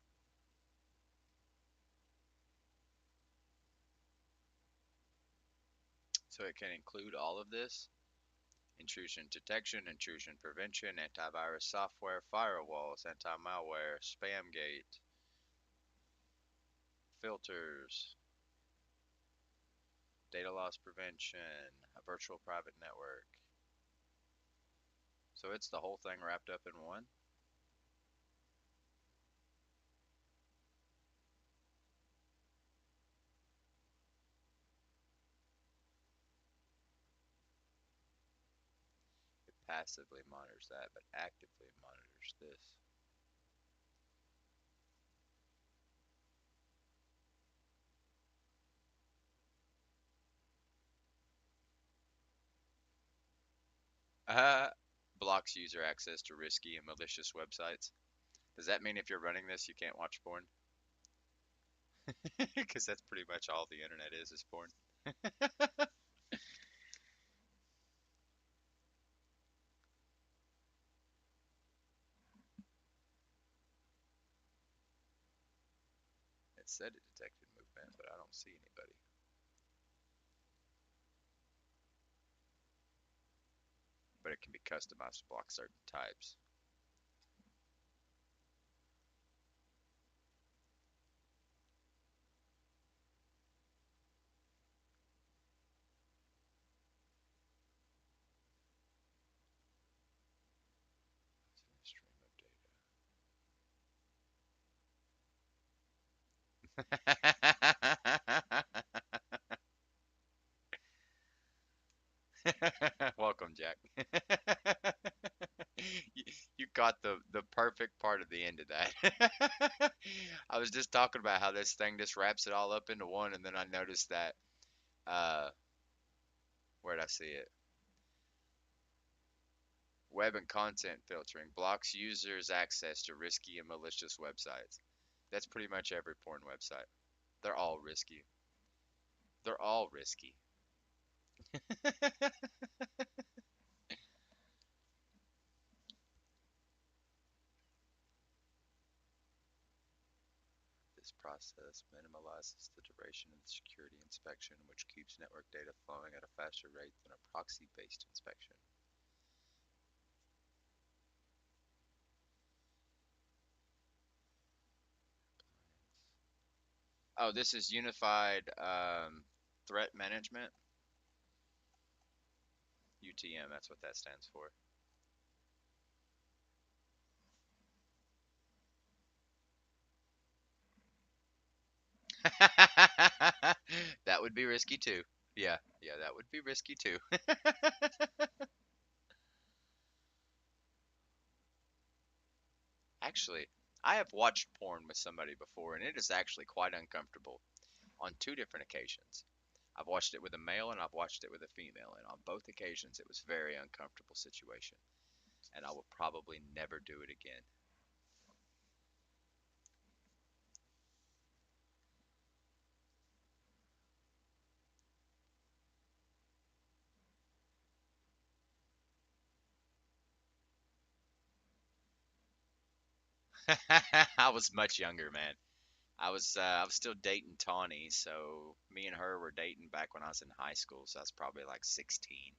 So it can include all of this: intrusion detection, intrusion prevention, antivirus software, firewalls, anti-malware, spam gate, filters, data loss prevention, a virtual private network. So it's the whole thing wrapped up in one. It passively monitors that, but actively monitors this. Uh, Blocks user access to risky and malicious websites. Does that mean if you're running this, you can't watch porn? Because that's pretty much all the internet is porn. It said it detected movement, but I don't see anybody. But it can be customized to block certain types. Stream of data. Welcome, Jack. You got the perfect part of the end of that. I was just talking about how this thing just wraps it all up into one, and then I noticed that uh, where'd I see it? Web and content filtering blocks users access to risky and malicious websites. That's pretty much every porn website. They're all risky. They're all risky. This process minimalizes the duration of the security inspection, which keeps network data flowing at a faster rate than a proxy-based inspection. Oh, this is Unified Threat Management. UTM, that's what that stands for. That would be risky too. Yeah, yeah, that would be risky too. Actually, I have watched porn with somebody before, and it is actually quite uncomfortable on two different occasions. I've watched it with a male and I've watched it with a female, and on both occasions it was a very uncomfortable situation, and I will probably never do it again. I was much younger, man. I was still dating Tawny, so me and her were dating back when I was in high school. So I was probably like 16.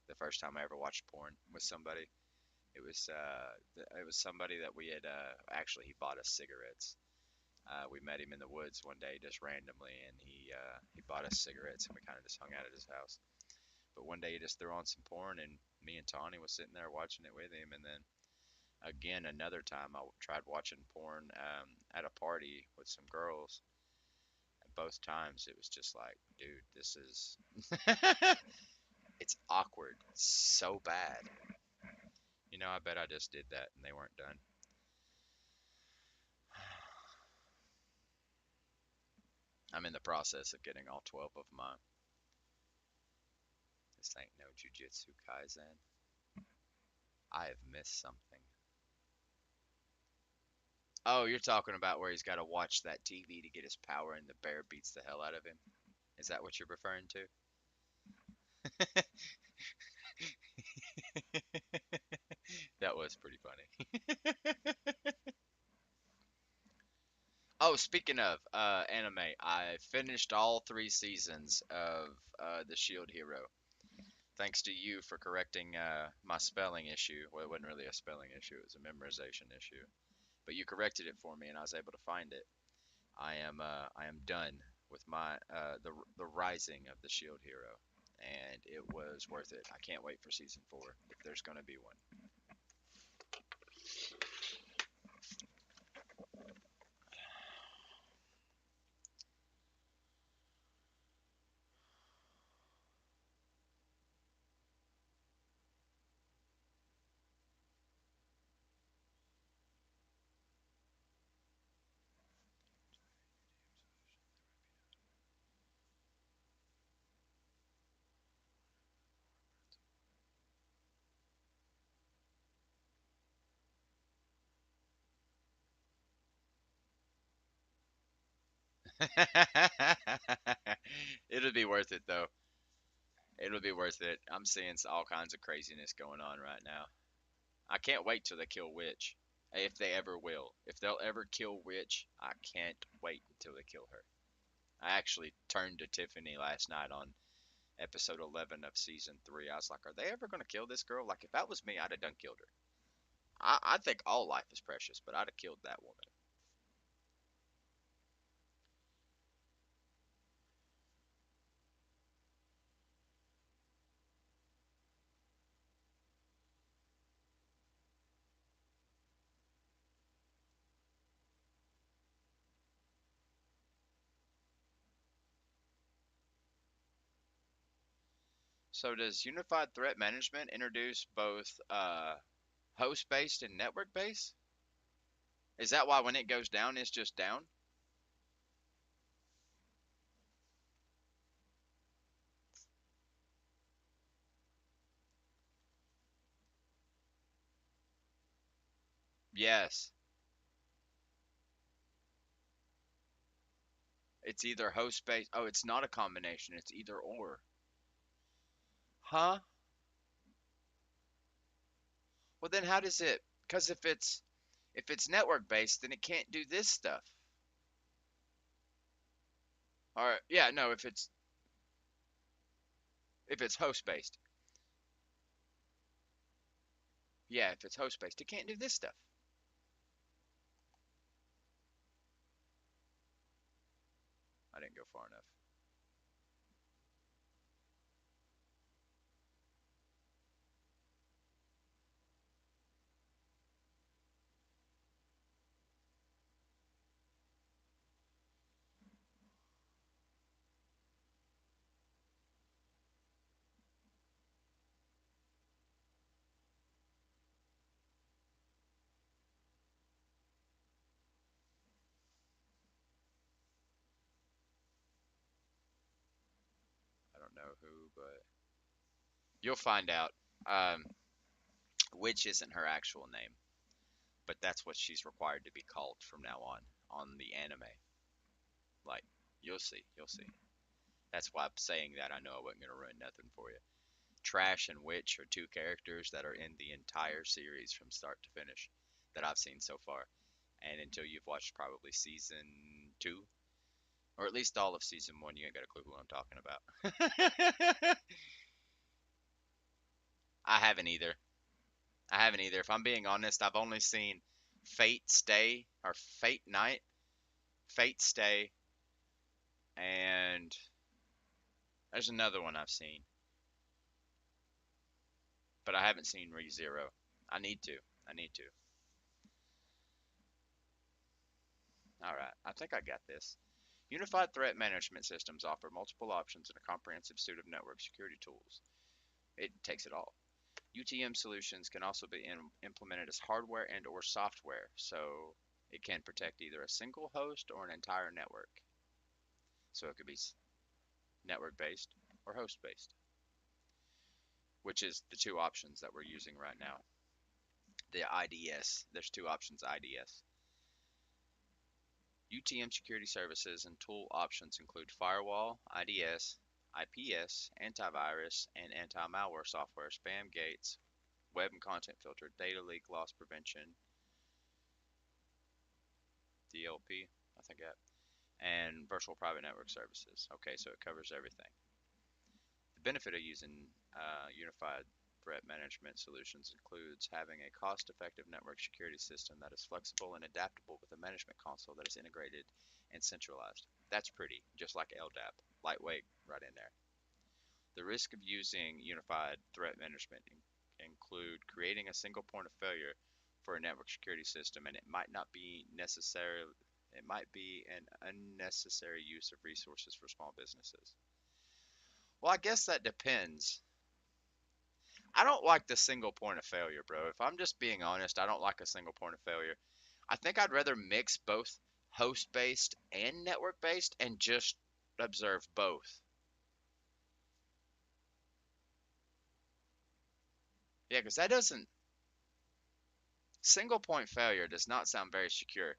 The first time I ever watched porn with somebody, it was somebody that we had actually he bought us cigarettes. We met him in the woods one day just randomly, and he bought us cigarettes, and we kind of just hung out at his house. But one day he just threw on some porn, and me and Tawny was sitting there watching it with him, and then again another time I tried watching porn at a party with some girls. And both times it was just like, dude, this is it's awkward so bad. I bet I just did that and they weren't done. I'm in the process of getting all 12 of them out. This ain't no Jujutsu Kaisen. I have missed something. Oh, you're talking about where he's got to watch that TV to get his power and the bear beats the hell out of him. Is that what you're referring to? That was pretty funny. Oh, speaking of anime, I finished all three seasons of The Shield Hero. Thanks to you for correcting my spelling issue. Well, it wasn't really a spelling issue; it was a memorization issue. But you corrected it for me, and I was able to find it. I am done with my the Rising of the Shield Hero, and it was worth it. I can't wait for season 4 if there's going to be one. It'll be worth it though. It'll be worth it. I'm seeing all kinds of craziness going on right now. I can't wait till they kill Witch. If they ever will. If they'll ever kill Witch, I can't wait until they kill her. I actually turned to Tiffany last night on episode 11 of season 3. I was like, are they ever going to kill this girl? Like, if that was me, I'd have done killed her. I think all life is precious, but I'd have killed that woman. So, does Unified Threat Management introduce both host based and network based? Is that why when it goes down, it's just down? Yes. It's either host based. Oh, it's not a combination. It's either or. Huh? Well, then how does it? Because if it's network based, then it can't do this stuff. Or yeah, no, if it's host based, yeah, if it's host based, it can't do this stuff. I didn't go far enough. I don't know who, but you'll find out. Um, which isn't her actual name, but that's what she's required to be called from now on the anime. Like you'll see, you'll see. That's why I'm saying that. I know I wasn't gonna ruin nothing for you. Trash and Witch are two characters that are in the entire series from start to finish that I've seen so far. And until you've watched probably season 2, or at least all of season 1. You ain't got a clue who I'm talking about. I haven't either. I haven't either. If I'm being honest, I've only seen Fate Stay or Fate Night, Fate Stay, and there's another one I've seen, but I haven't seen ReZero. I need to. I need to. All right. I think I got this. Unified threat management systems offer multiple options and a comprehensive suite of network security tools. It takes it all. UTM solutions can also be implemented as hardware and or software, so it can protect either a single host or an entire network. So it could be network based or host based, which is the two options that we're using right now. The IDS, there's two options IDS. UTM security services and tool options include firewall, IDS, IPS, antivirus, and anti-malware software, spam gates, web and content filter, data leak loss prevention, DLP, I think that, and virtual private network services. Okay, so it covers everything. The benefit of using unified threat management solutions includes having a cost-effective network security system that is flexible and adaptable with a management console that is integrated and centralized. That's pretty, just like LDAP, lightweight, right in there. The risk of using unified threat management include creating a single point of failure for a network security system, and it might not be necessary. It might be an unnecessary use of resources for small businesses. Well, I guess that depends. I don't like the single point of failure, bro. If I'm just being honest, I don't like a single point of failure. I think I'd rather mix both host based and network based and just observe both. Yeah, because that doesn't, single point failure does not sound very secure.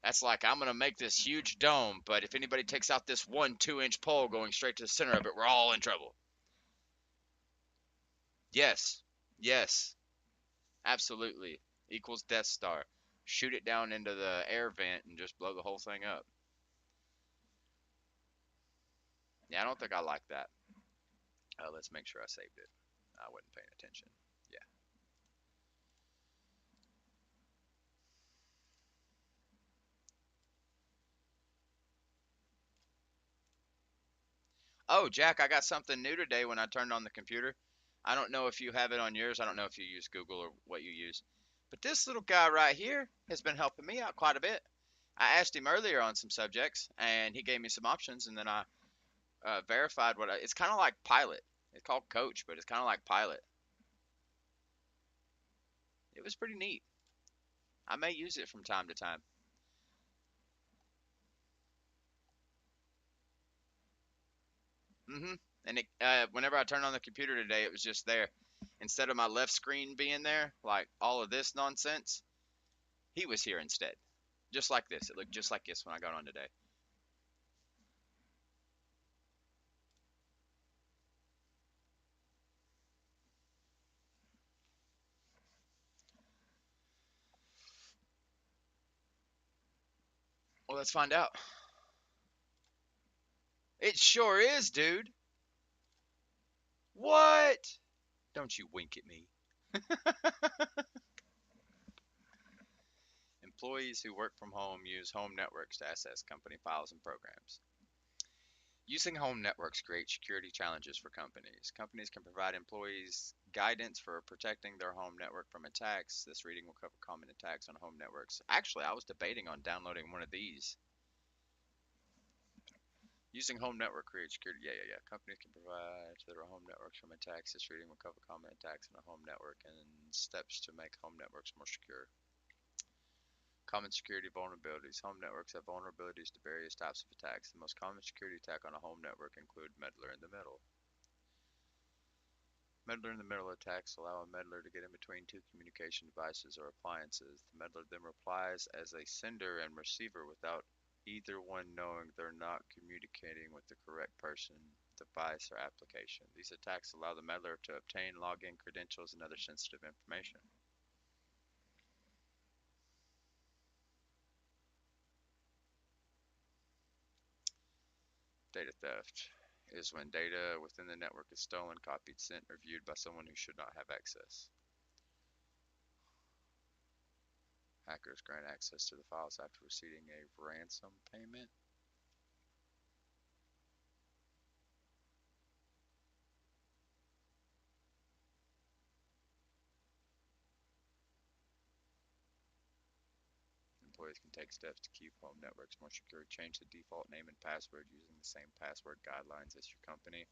That's like, I'm going to make this huge dome, but if anybody takes out this one 2-inch pole going straight to the center of it, we're all in trouble. Yes, yes, absolutely. Equals Death Star. Shoot it down into the air vent and just blow the whole thing up. Yeah, I don't think I like that. Let's make sure I saved it. I wasn't paying attention. Yeah. Oh, Jack, I got something new today when I turned on the computer. I don't know if you have it on yours. I don't know if you use Google or what you use. But this little guy right here has been helping me out quite a bit. I asked him earlier on some subjects, and he gave me some options, and then I verified it's kind of like Pilot. It's called Coach, but it's kind of like Pilot. It was pretty neat. I may use it from time to time. hmm And whenever I turned on the computer today, it was just there. Instead of my left screen being there, like all of this nonsense, he was here instead. Just like this. It looked just like this when I got on today. Well, let's find out. It sure is, dude. What? Don't you wink at me. Employees who work from home use home networks to access company files and programs. Using home networks creates security challenges for companies. Companies can provide employees guidance for protecting their home network from attacks. This reading will cover common attacks on home networks. Actually, I was debating on downloading one of these. Using home network creates security. Yeah. Companies can provide to their home networks from attacks. This reading will cover common attacks on a home network and steps to make home networks more secure. Common security vulnerabilities. Home networks have vulnerabilities to various types of attacks. The most common security attack on a home network include meddler in the middle. Meddler in the middle attacks allow a meddler to get in between two communication devices or appliances. The meddler then replies as a sender and receiver without either one knowing they're not communicating with the correct person, device, or application. These attacks allow the meddler to obtain login credentials and other sensitive information. Data theft is when data within the network is stolen, copied, sent, or viewed by someone who should not have access. Hackers grant access to the files after receiving a ransom payment. Employees can take steps to keep home networks more secure. Change the default name and password using the same password guidelines as your company.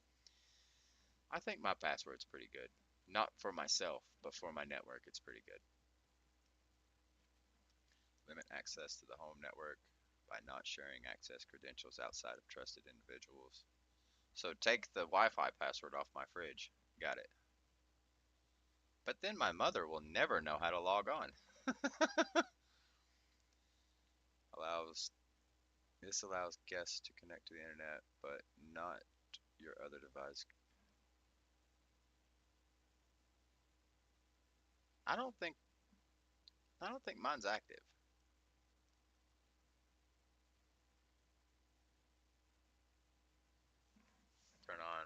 I think my password's pretty good. Not for myself, but for my network, it's pretty good. Limit access to the home network by not sharing access credentials outside of trusted individuals. So take the Wi-Fi password off my fridge. Got it. But then my mother will never know how to log on. Allows This allows guests to connect to the internet, but not your other device. I don't think I don't think mine's active. Turn on.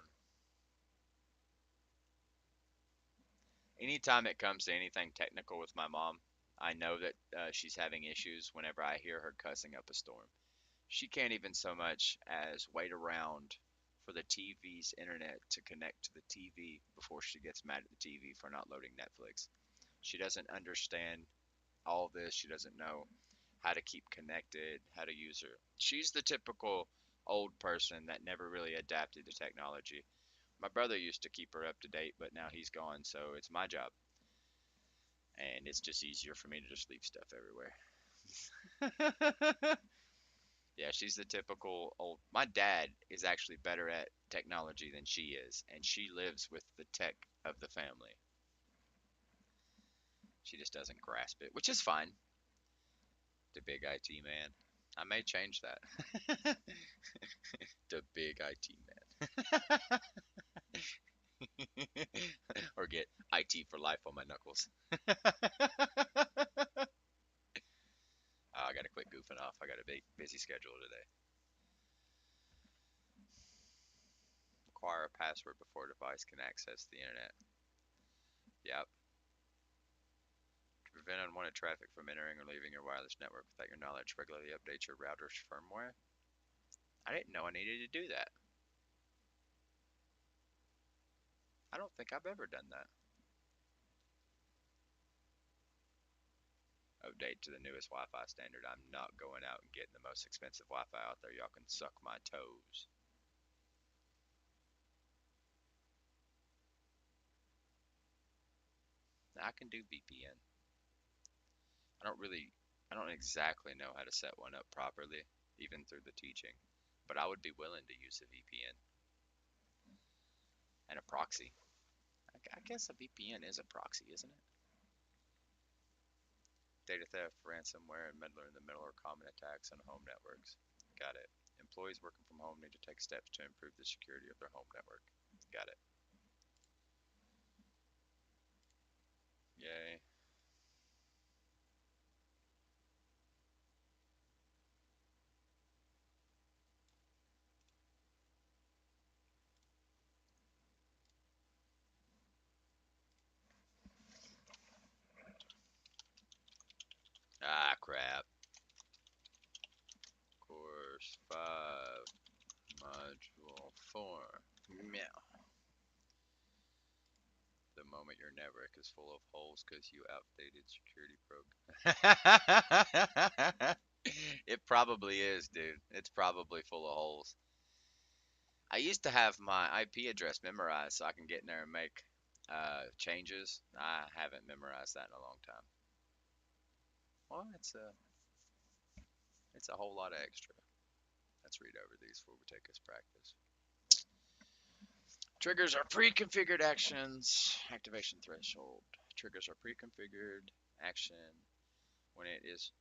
Anytime it comes to anything technical with my mom, I know that she's having issues whenever I hear her cussing up a storm. She can't even so much as wait around for the TV's internet to connect to the TV before she gets mad at the TV for not loading Netflix. She doesn't understand all this. She doesn't know how to keep connected, how to use her. She's the typical old person that never really adapted to technology. My brother used to keep her up to date, but now he's gone, so it's my job. And it's just easier for me to just leave stuff everywhere. Yeah, she's the typical old. My dad is actually better at technology than she is, and she lives with the tech of the family. She just doesn't grasp it, which is fine. The big IT man. I may change that. The big IT man. Or get IT for life on my knuckles. Oh, I gotta quit goofing off. I got a big, busy schedule today. Require a password before a device can access the internet. Yep. To prevent unwanted traffic from entering or leaving your wireless network without your knowledge, regularly update your router's firmware. I didn't know I needed to do that. I don't think I've ever done that. Update to the newest Wi-Fi standard. I'm not going out and getting the most expensive Wi-Fi out there. Y'all can suck my toes. I can do VPN. I don't exactly know how to set one up properly, even through the teaching, but I would be willing to use a VPN and a proxy. I guess a VPN is a proxy, isn't it? Data theft, ransomware, and meddler in the middle are common attacks on home networks. Got it. Employees working from home need to take steps to improve the security of their home network. Got it. Yay. Ah, crap. Course 5, Module 4. Meow. The moment your network is full of holes because you outdated security program. It probably is, dude. It's probably full of holes. I used to have my IP address memorized so I can get in there and make changes. I haven't memorized that in a long time. Well, it's a whole lot of extra. Let's read over these before we take this practice. Triggers are pre-configured actions. Activation threshold. Triggers are pre-configured action when it is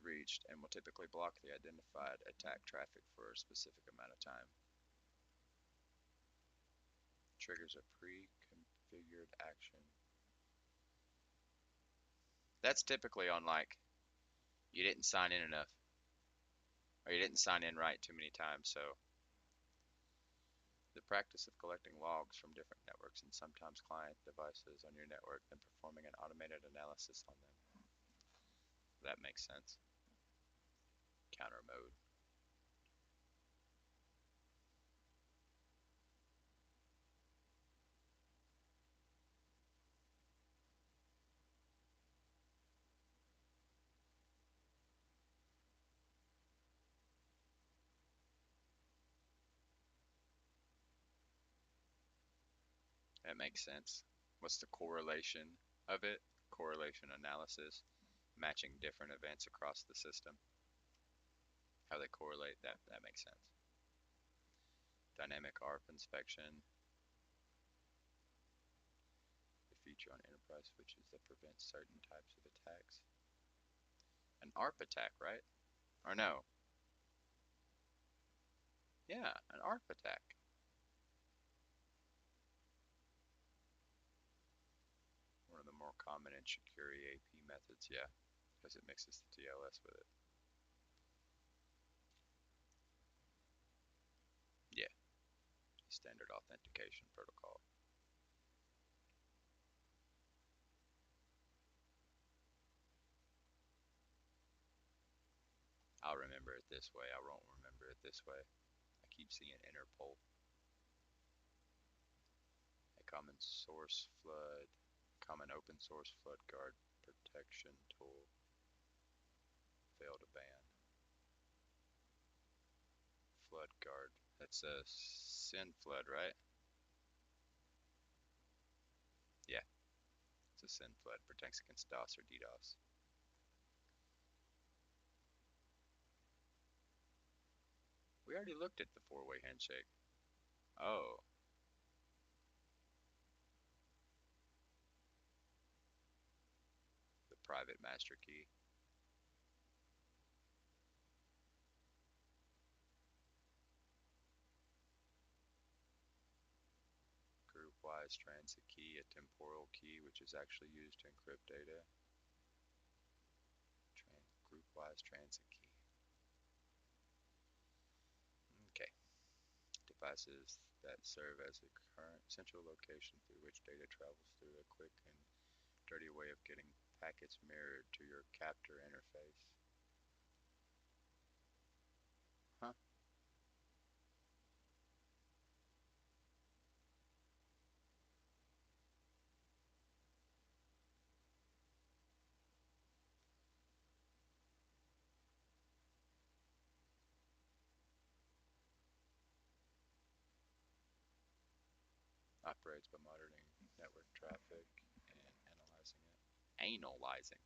reached and will typically block the identified attack traffic for a specific amount of time. Triggers a pre-configured action. That's typically on like you didn't sign in enough or you didn't sign in right too many times, so The practice of collecting logs from different networks and sometimes client devices on your network, then performing an automated analysis on them. That makes sense. Counter mode. That makes sense. What's the correlation of it? Correlation analysis, matching different events across the system. How they correlate, that makes sense. Dynamic ARP inspection, the feature on enterprise switches that prevents certain types of attacks. An ARP attack, right? Or no? Yeah, an ARP attack. One of the more common and secure AP methods, yeah, because it mixes the TLS with it. Yeah, standard authentication protocol. I'll remember it this way. I won't remember it this way. I keep seeing Interpol. A common source flood, common open source flood guard protection tool. Fail to ban. Flood guard. That's a SYN flood, right? Yeah, it's a SYN flood. Protects against DOS or DDoS. We already looked at the four-way handshake. Oh, the private master key. Group-wise transit key, a temporal key which is actually used to encrypt data. Group-wise transit key. Okay. Devices that serve as a current central location through which data travels through a quick and dirty way of getting packets mirrored to your captor interface. Huh? Operates by monitoring network traffic and analyzing it. Analyzing.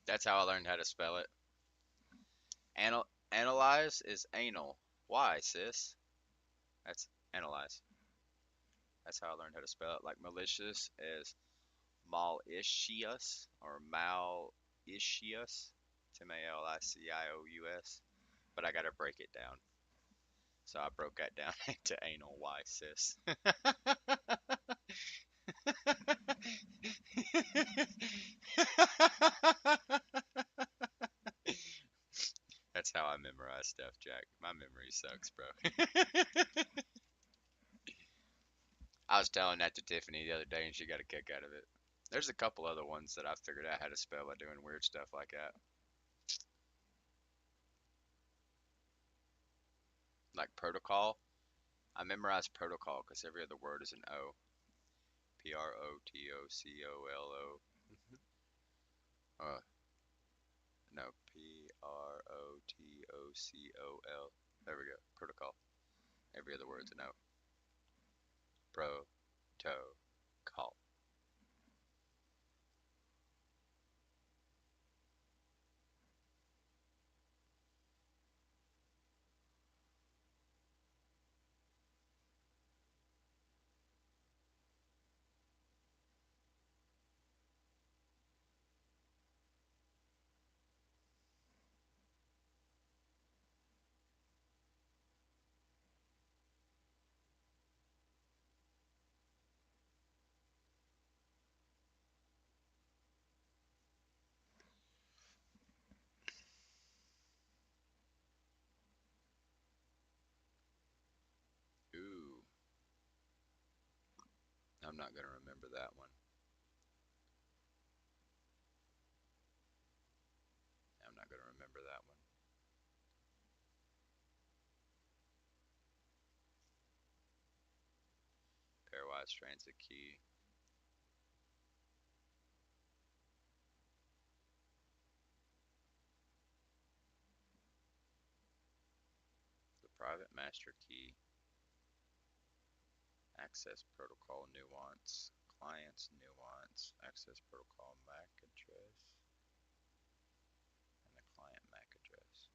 That's how I learned how to spell it. Analyze is anal. Why, sis? That's analyze. That's how I learned how to spell it. Like malicious is malicious or malicious. It's Malicious. But I gotta break it down. So I broke that down to anal. Why, sis? That's how I memorize stuff, Jack. My memory sucks, bro. I was telling that to Tiffany the other day, and she got a kick out of it. There's a couple other ones that I figured out how to spell by doing weird stuff like that. Like protocol. I memorized protocol because every other word is an O. Protocol. No, Protocol. There we go. Protocol. Every other word's an O. Pro. To. Call. I'm not gonna remember that one. I'm not gonna remember that one. Pairwise transit key. The private master key. Access protocol nuance. Clients nuance. Access protocol MAC address. And the client MAC address.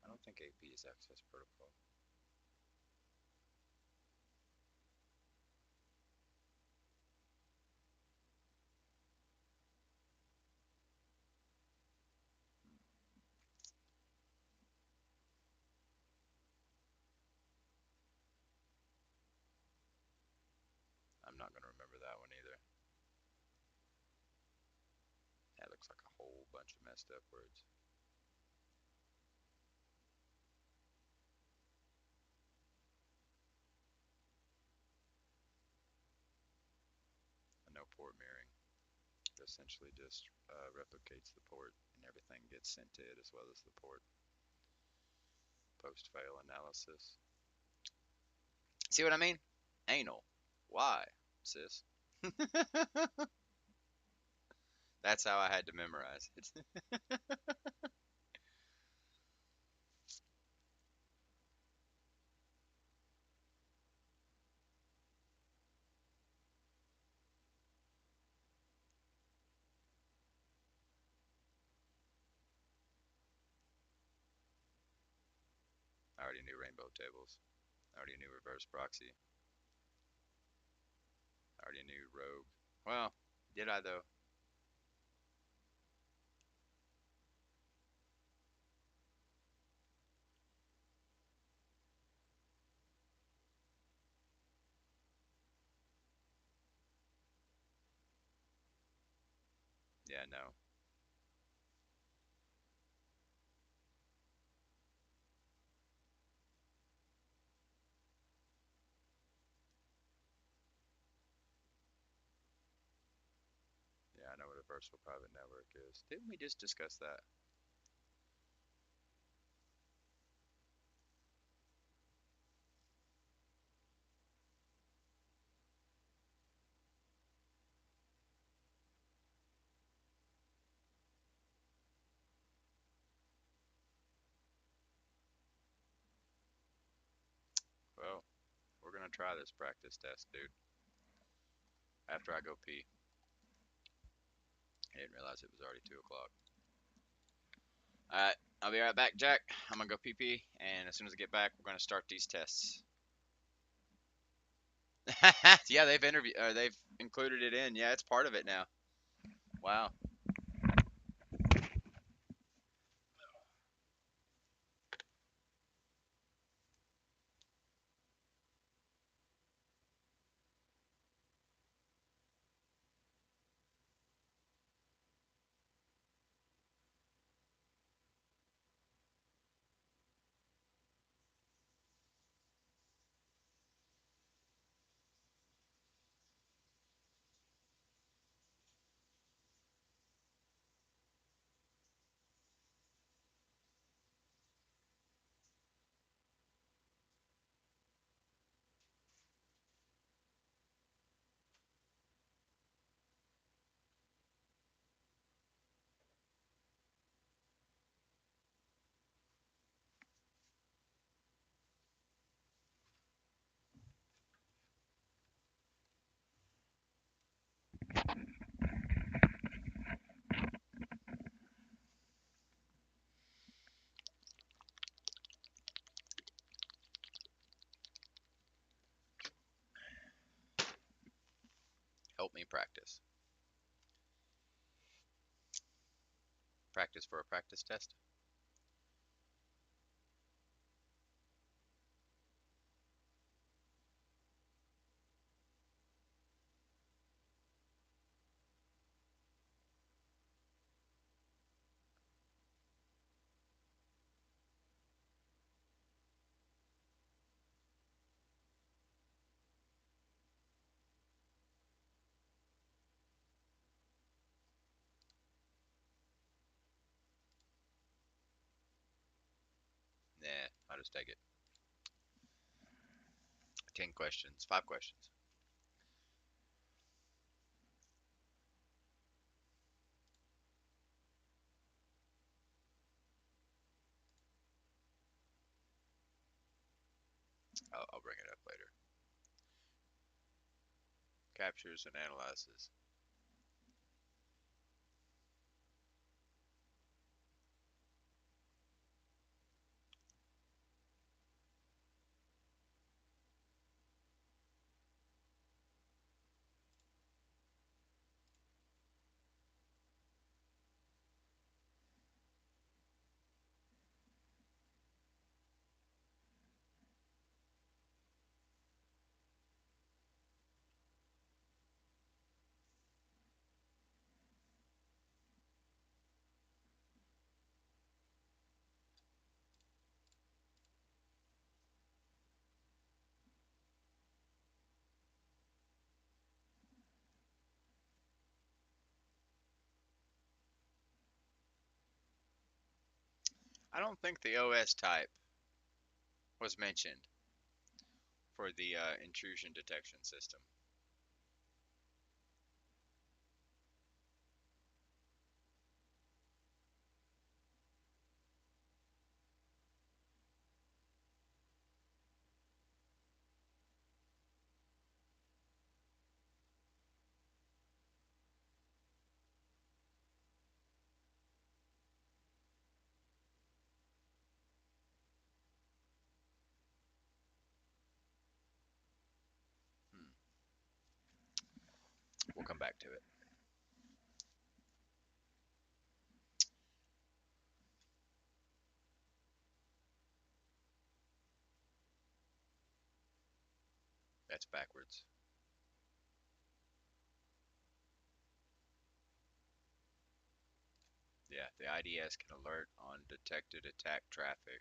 I don't think AP is access protocol. I'm not gonna remember that one either. That looks like a whole bunch of messed up words. A no port mirroring. It essentially just replicates the port and everything gets sent to it as well as the port. Post fail analysis. See what I mean? Anal. Why, sis? That's how I had to memorize it. I already knew rainbow tables. I already knew reverse proxy. I already knew rogue. Well, did I though? Yeah, no. Yeah, I know what a virtual private network is. Didn't we just discuss that? Well, we're gonna try this practice test, dude. After I go pee. I didn't realize it was already 2 o'clock. Alright, I'll be right back, Jack. I'm gonna go pee pee, and as soon as I get back, we're gonna start these tests. Yeah, they've included it in. Yeah, it's part of it now. Wow. Help me practice. Practice for a practice test. Let's take it. 10 questions, 5 questions. I'll bring it up later. Captures and analyzes. I don't think the OS type was mentioned for the intrusion detection system. Hmm. We'll come back to it. That's backwards. Yeah, the IDS can alert on detected attack traffic,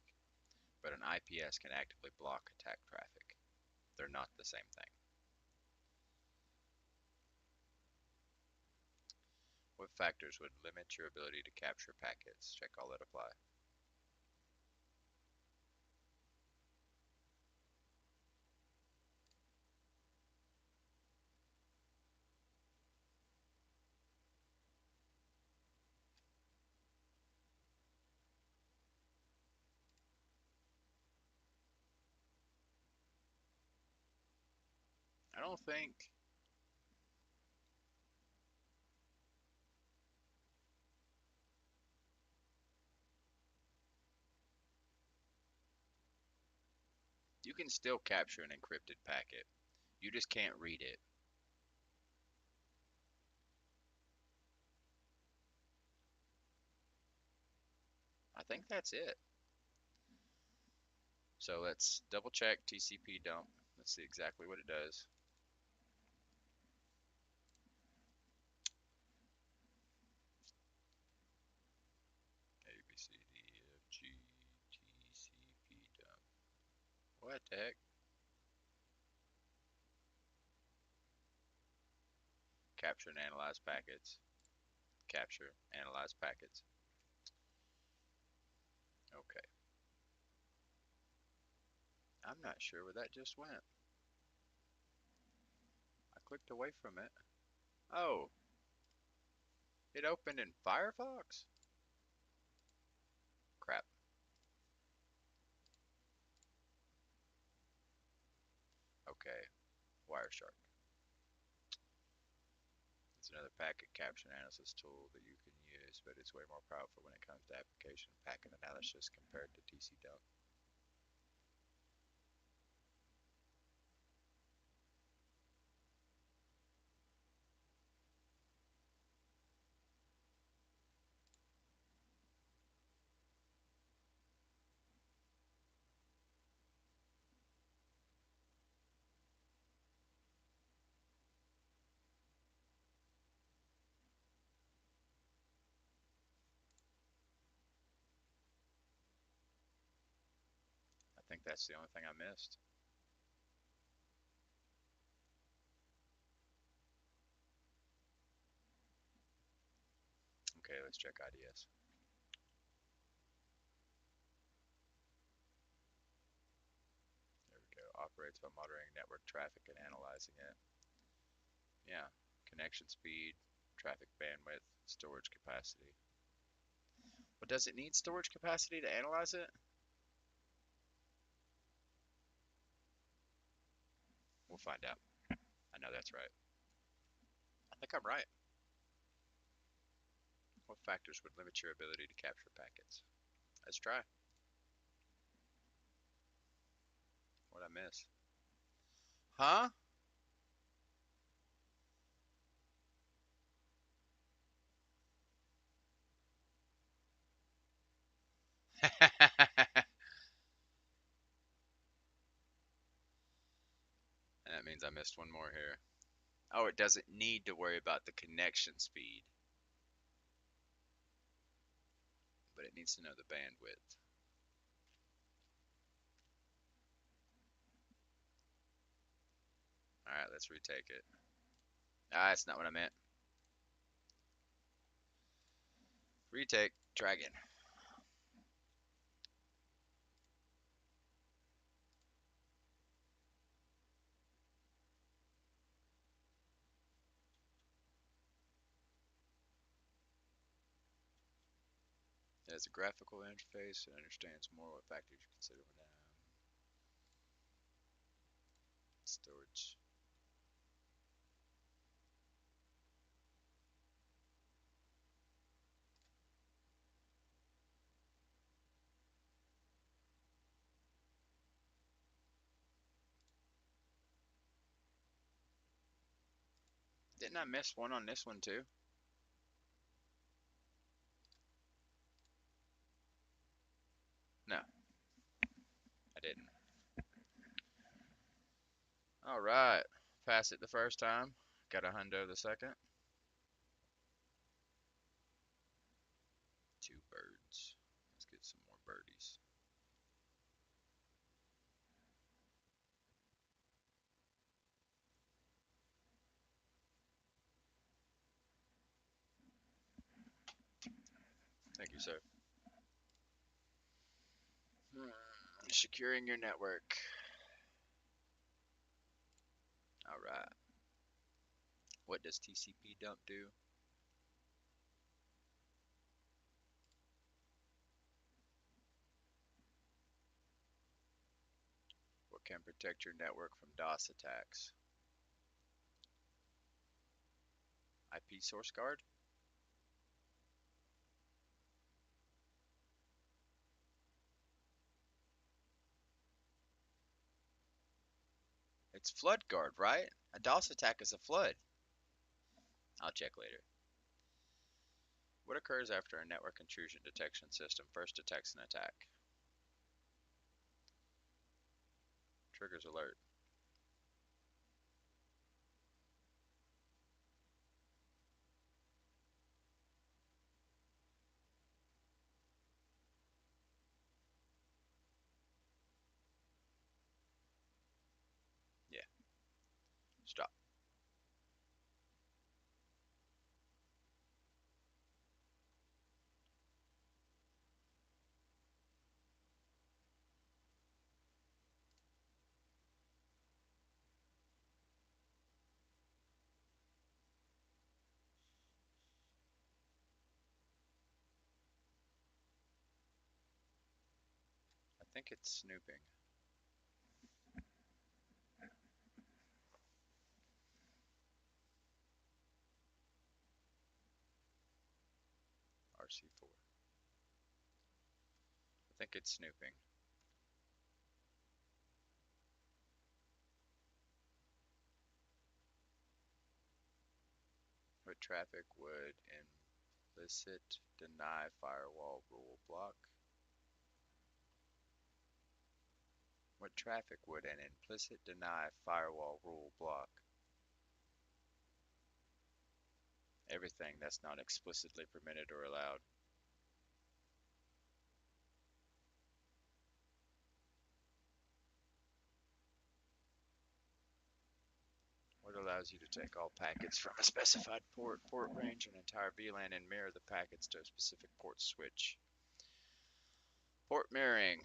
but an IPS can actively block attack traffic. They're not the same thing. What factors would limit your ability to capture packets? Check all that apply. I don't think you can still capture an encrypted packet. You just can't read it. I think that's it. So let's double check TCP dump. Let's see exactly what it does. A, B, C, D, F, G, TCP dump. What the heck? Capture and analyze packets. Capture, analyze packets. Okay. I'm not sure where that just went. I clicked away from it. Oh, it opened in Firefox? Crap. Okay, Wireshark. It's another packet capture analysis tool that you can use, but it's way more powerful when it comes to application packet analysis compared to TC dump. I think that's the only thing I missed. Okay, let's check IDS. operates by monitoring network traffic and analyzing it. Yeah, connection speed, traffic bandwidth, storage capacity. But does it need storage capacity to analyze it? We'll find out. I know that's right. I think I'm right. What factors would limit your ability to capture packets? Let's try. What'd I miss? Huh? That means I missed one more here. Oh, it doesn't need to worry about the connection speed, but it needs to know the bandwidth. All right, let's retake it. Ah, that's not what I meant. Retake. Dragon. It has a graphical interface and understands more what factors you consider when storage. Didn't I miss one on this one too? No, I didn't. All right. Pass it the first time. Got a hundo the second. Two birds. Let's get some more birdies. Thank you, sir. Securing your network. All right. What does TCP dump do? What can protect your network from DOS attacks? IP source guard? It's flood guard, right? A DOS attack is a flood. I'll check later. What occurs after a network intrusion detection system first detects an attack? Triggers alert. Yeah, stop. I think it's snooping. RC4. I think it's snooping. What traffic would implicit deny firewall rule block? What traffic would an implicit deny firewall rule block? Everything that's not explicitly permitted or allowed. What allows you to take all packets from a specified port range, and entire VLAN, and mirror the packets to a specific port switch? Port mirroring.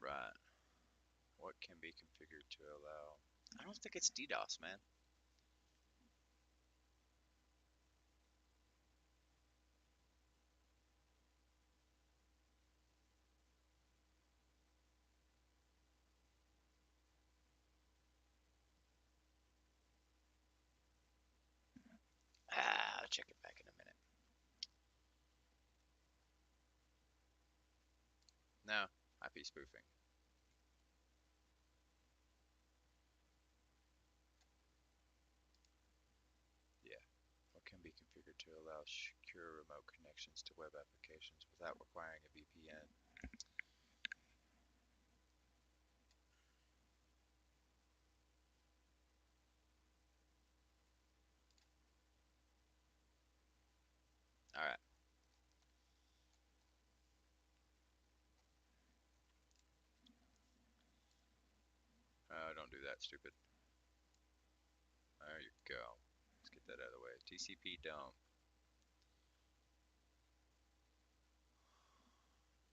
right. What can be configured to allow? I don't think it's DDoS, man. I'll check it back in a minute. No, IP spoofing. Yeah. What can be configured to allow secure remote connections to web applications without requiring a VPN? All right. Don't do that, stupid. There you go. Let's get that out of the way. TCP dump.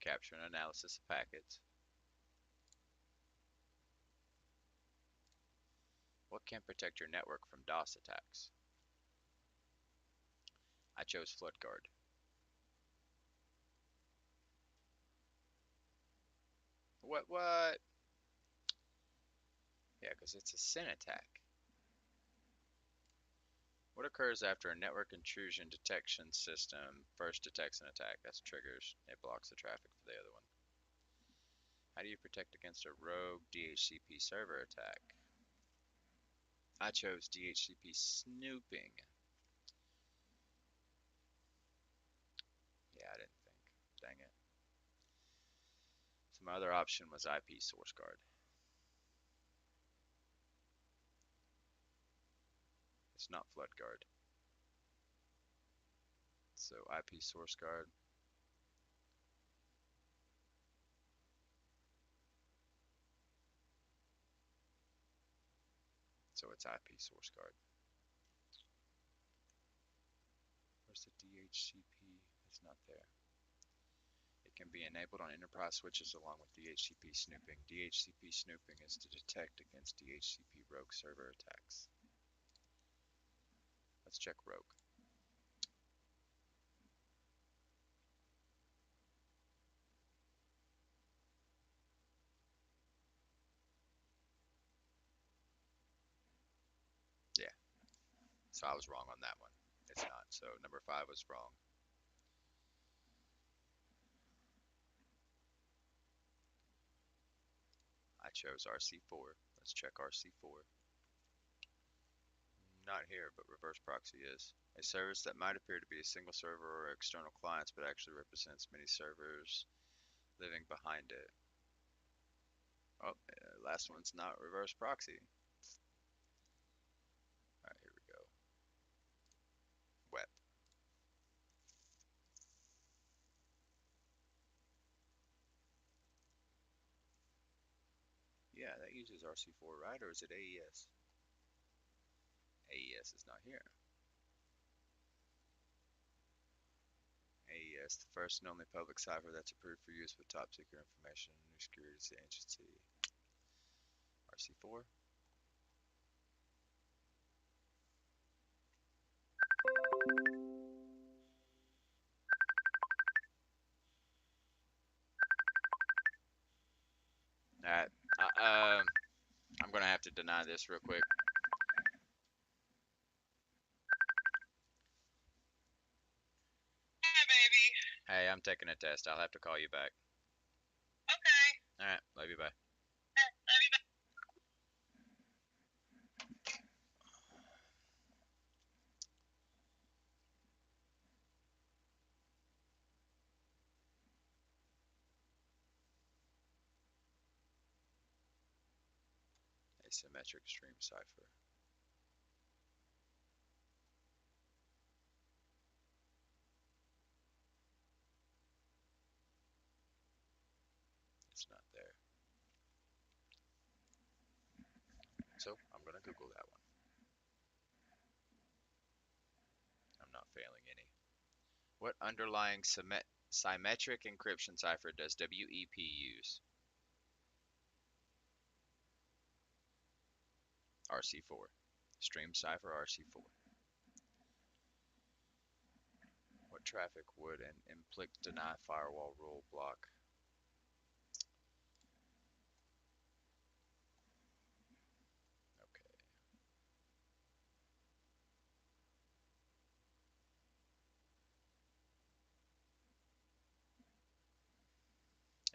Capture and analysis of packets. What can protect your network from DOS attacks? I chose FloodGuard. What? Yeah, because it's a SYN attack. What occurs after a network intrusion detection system first detects an attack? That's triggers. It blocks the traffic for the other one. How do you protect against a rogue DHCP server attack? I chose DHCP snooping. Yeah, I didn't think. Dang it. So my other option was IP source guard. It's not flood guard. So IP source guard. So it's IP source guard. Where's the DHCP? It's not there. It can be enabled on enterprise switches along with DHCP snooping. DHCP snooping is to detect against DHCP rogue server attacks. Let's check rogue. Yeah, so I was wrong on that one. It's not. So number 5 was wrong. I chose RC4. Let's check RC4. Not here, but reverse proxy is. A service that might appear to be a single server or external clients, but actually represents many servers living behind it. Oh, last one's not reverse proxy. All right, here we go. Web. Yeah, that uses RC4, right? Or is it AES? AES is not here. AES, the first and only public cipher that's approved for use with top secret information and new security agency. RC4. All right. I'm gonna have to deny this real quick. Hi, baby. Hey, I'm taking a test. I'll have to call you back. Okay. All right. Love you. Bye. Love you. Asymmetric stream cipher. It's not there. So I'm gonna Google that one. I'm not failing any. What underlying symmetric encryption cipher does WEP use? RC4. Stream cipher RC4. What traffic would an implicit deny firewall rule block? Okay.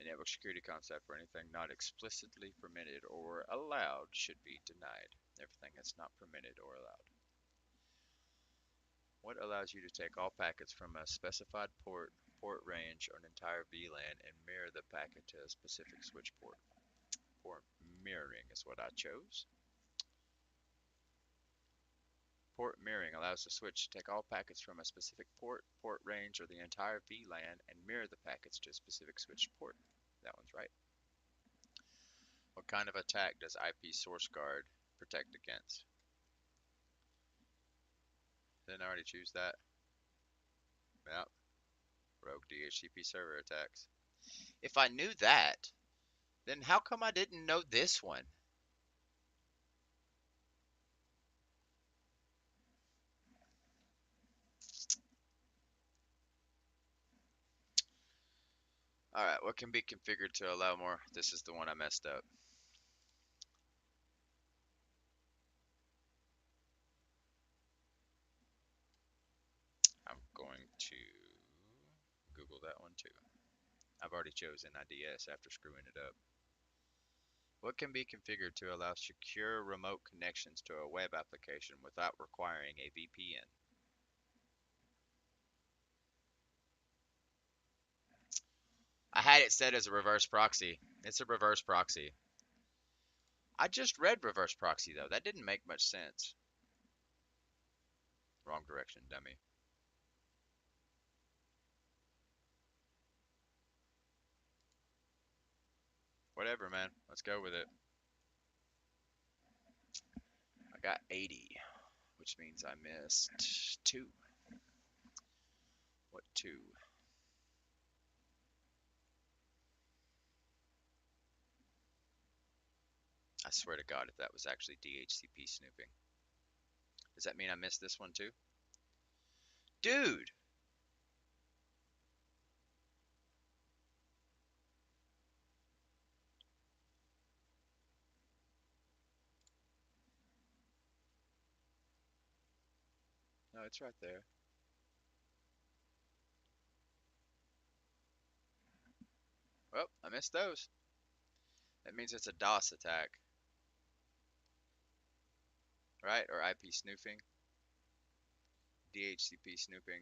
A network security concept for anything not explicitly permitted or allowed should be denied. Everything that's not permitted or allowed. What allows you to take all packets from a specified port, port range, or an entire VLAN and mirror the packet to a specific switch port? Port mirroring is what I chose. Port mirroring allows the switch to take all packets from a specific port, port range, or the entire VLAN and mirror the packets to a specific switch port. That one's right. What kind of attack does IP source guard protect against? Didn't I already choose that? Yep. Rogue DHCP server attacks. If I knew that, then how come I didn't know this one? Alright, what can be configured to allow more? This is the one I messed up. I'm going to Google that one too. I've already chosen IDS after screwing it up. What can be configured to allow secure remote connections to a web application without requiring a VPN? I had it set as a reverse proxy. It's a reverse proxy. I just read reverse proxy though. That didn't make much sense. Wrong direction, dummy. Whatever, man. Let's go with it. I got 80, which means I missed 2. What 2? I swear to God if that was actually DHCP snooping. Does that mean I missed this one too? Dude! No, it's right there. Well, I missed those. That means it's a DOS attack. Right? Or IP snooping. DHCP snooping.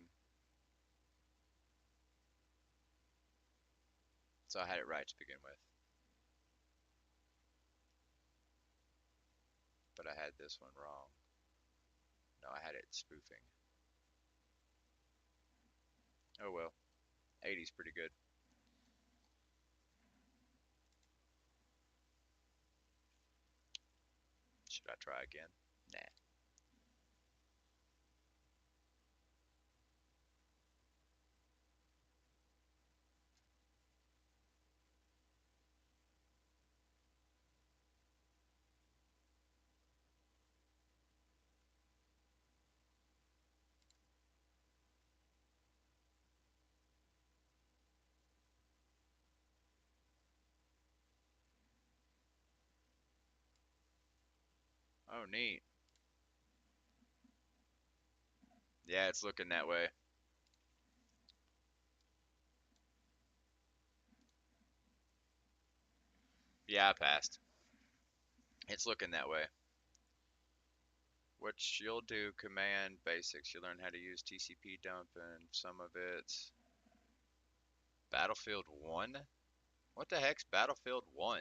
So I had it right to begin with. But I had this one wrong. No, I had it spoofing. Oh well. 80's pretty good. Should I try again? Nah. Oh, neat. Yeah, it's looking that way. Yeah, I passed. It's looking that way. What you'll do, command basics. You learn how to use TCP dump and some of it's Battlefield 1? What the heck's Battlefield 1?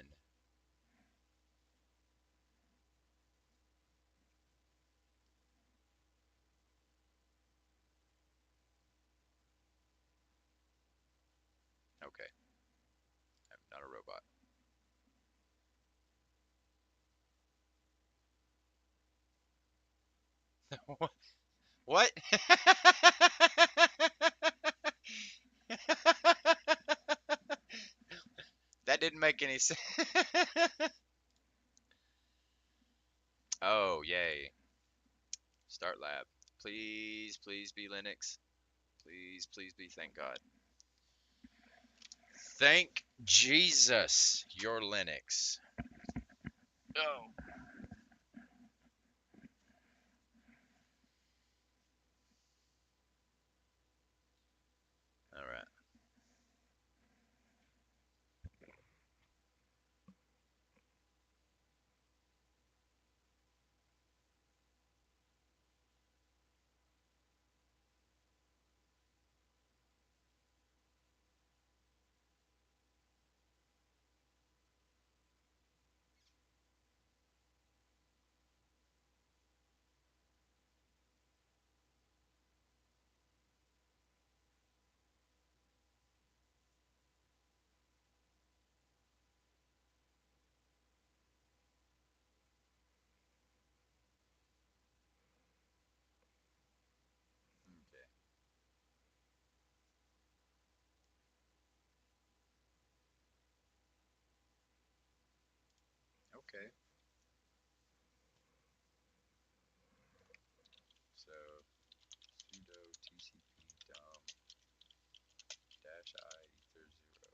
Okay, I'm not a robot. What? That didn't make any sense. Oh, yay. Start lab. Please, please be Linux. Please, please be. Thank God. Thank Jesus you're Linux. Oh. All right. Okay. Okay. So sudo tcp dump dash I ether 0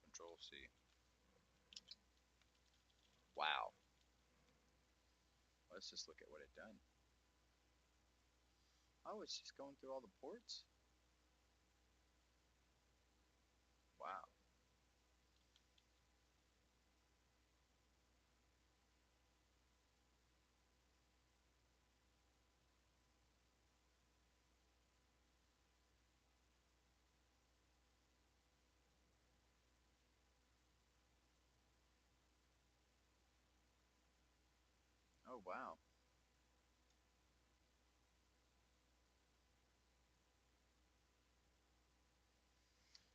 control C. Wow. Let's just look at what it done. Oh, it's just going through all the ports? Wow. Oh, wow.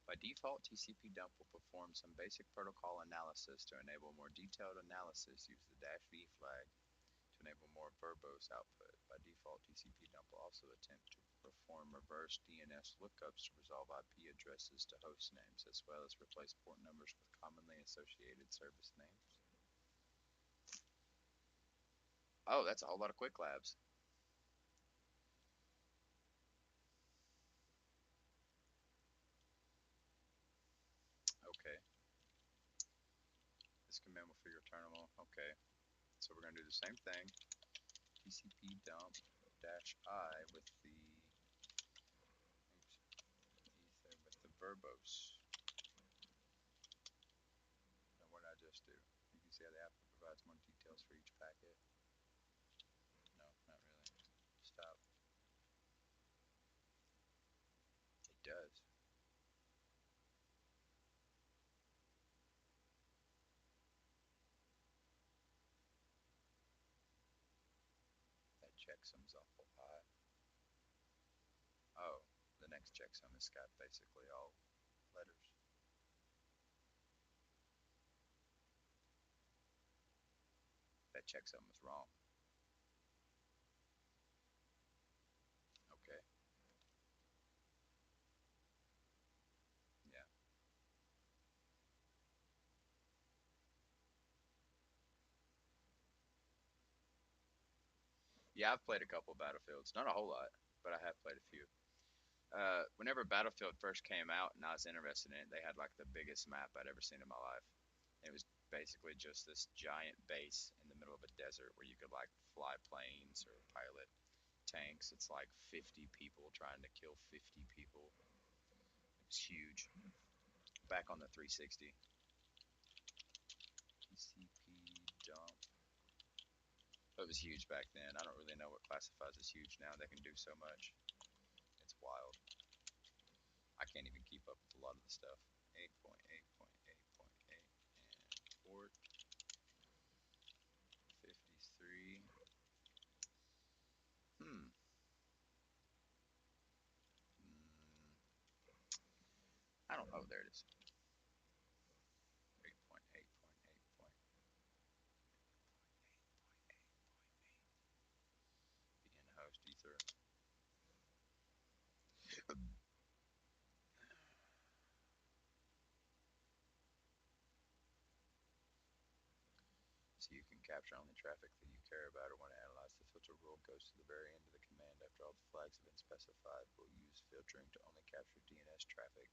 By default, TCP dump will perform some basic protocol analysis. To enable more detailed analysis, use the -v flag. To enable more verbose output, by default, TCP dump will also attempt to perform reverse DNS lookups to resolve IP addresses to host names, as well as replace port numbers with commonly associated service names. Oh, that's a whole lot of quick labs. Okay. This command will figure terminal. Okay. So we're going to do the same thing. TCP dump -I with the verbose. And what did I just do? You can see how the app provides more details for each packet. No, not really. Stop. It does. That checksum's awful high. Oh, the next checksum has got basically all letters. That checksum was wrong. Okay. Yeah. Yeah, I've played a couple of Battlefields. Not a whole lot, but I have played a few. Whenever Battlefield first came out and I was interested in it, they had like the biggest map I'd ever seen in my life. It was basically just this giant base in the middle of a desert where you could like fly planes or pilot tanks. It's like 50 people trying to kill 50 people. It was huge. Back on the 360. TCP dump. It was huge back then. I don't really know what classifies as huge now. They can do so much. It's wild. I can't even keep up with a lot of the stuff. 8.8.8.8 and port 53. Hmm. I don't know. There it is. 8.8.8.8. Begin host ether. so you can capture only traffic that you care about or want to analyze. The filter rule goes to the very end of the command after all the flags have been specified. We'll use filtering to only capture DNS traffic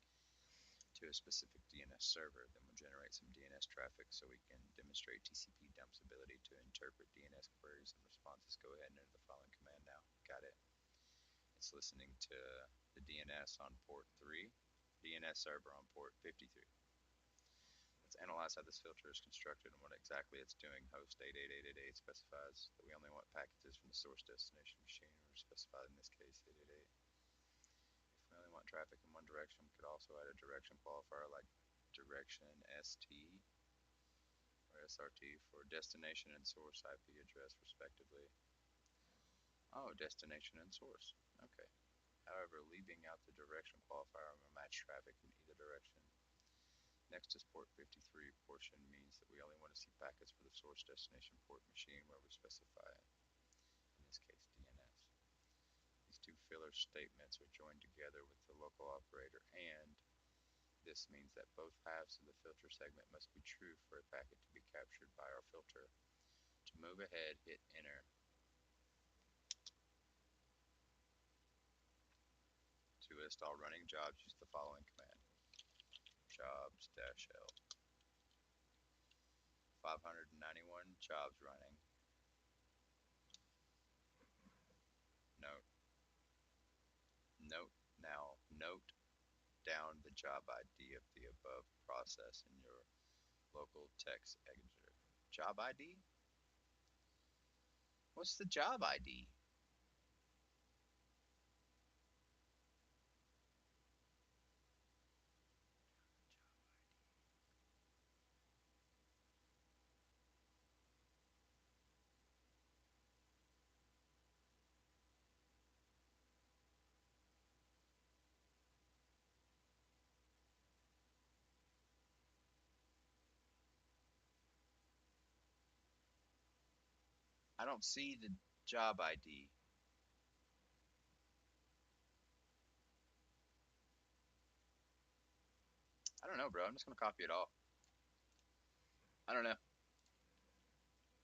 to a specific DNS server. Then we'll generate some DNS traffic so we can demonstrate TCP dump's ability to interpret DNS queries and responses. Go ahead and enter the following command now. Got it. It's listening to the DNS on port 3, DNS server on port 53. Let's analyze how this filter is constructed and what exactly it's doing. Host 88888 specifies that we only want packages from the source destination machine, or specified in this case 888. If we only want traffic in one direction, we could also add a direction qualifier like direction ST or SRT for destination and source IP address respectively. Oh, destination and source. Okay. However, leaving out the direction qualifier will match traffic in either direction. Next is port 53 portion means that we only want to see packets for the source destination port machine where we specify, in this case, DNS. These two filler statements are joined together with the local operator, and this means that both halves of the filter segment must be true for a packet to be captured by our filter. To move ahead, hit enter. To list all running jobs, use the following command: jobs-l. 591 jobs running. Note. Note down the job ID of the above process in your local text editor. Job ID? What's the job ID? I don't see the job ID. I don't know, bro. I'm just gonna copy it all. I don't know.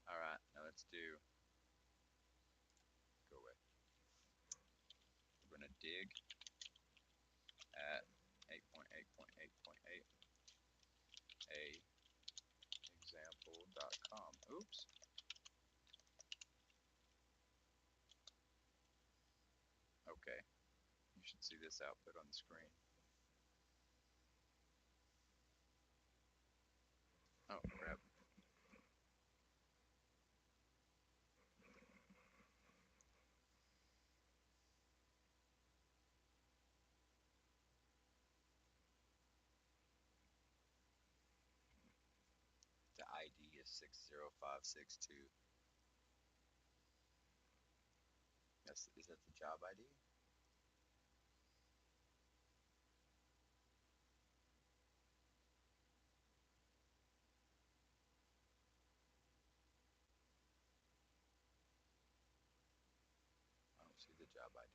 All right, now let's do. Go away. We're gonna dig at 8.8.8.8 a example.com. Oops. Okay. You should see this output on the screen. Oh, crap. The ID is 60562. Is that the job ID? I don't see the job ID.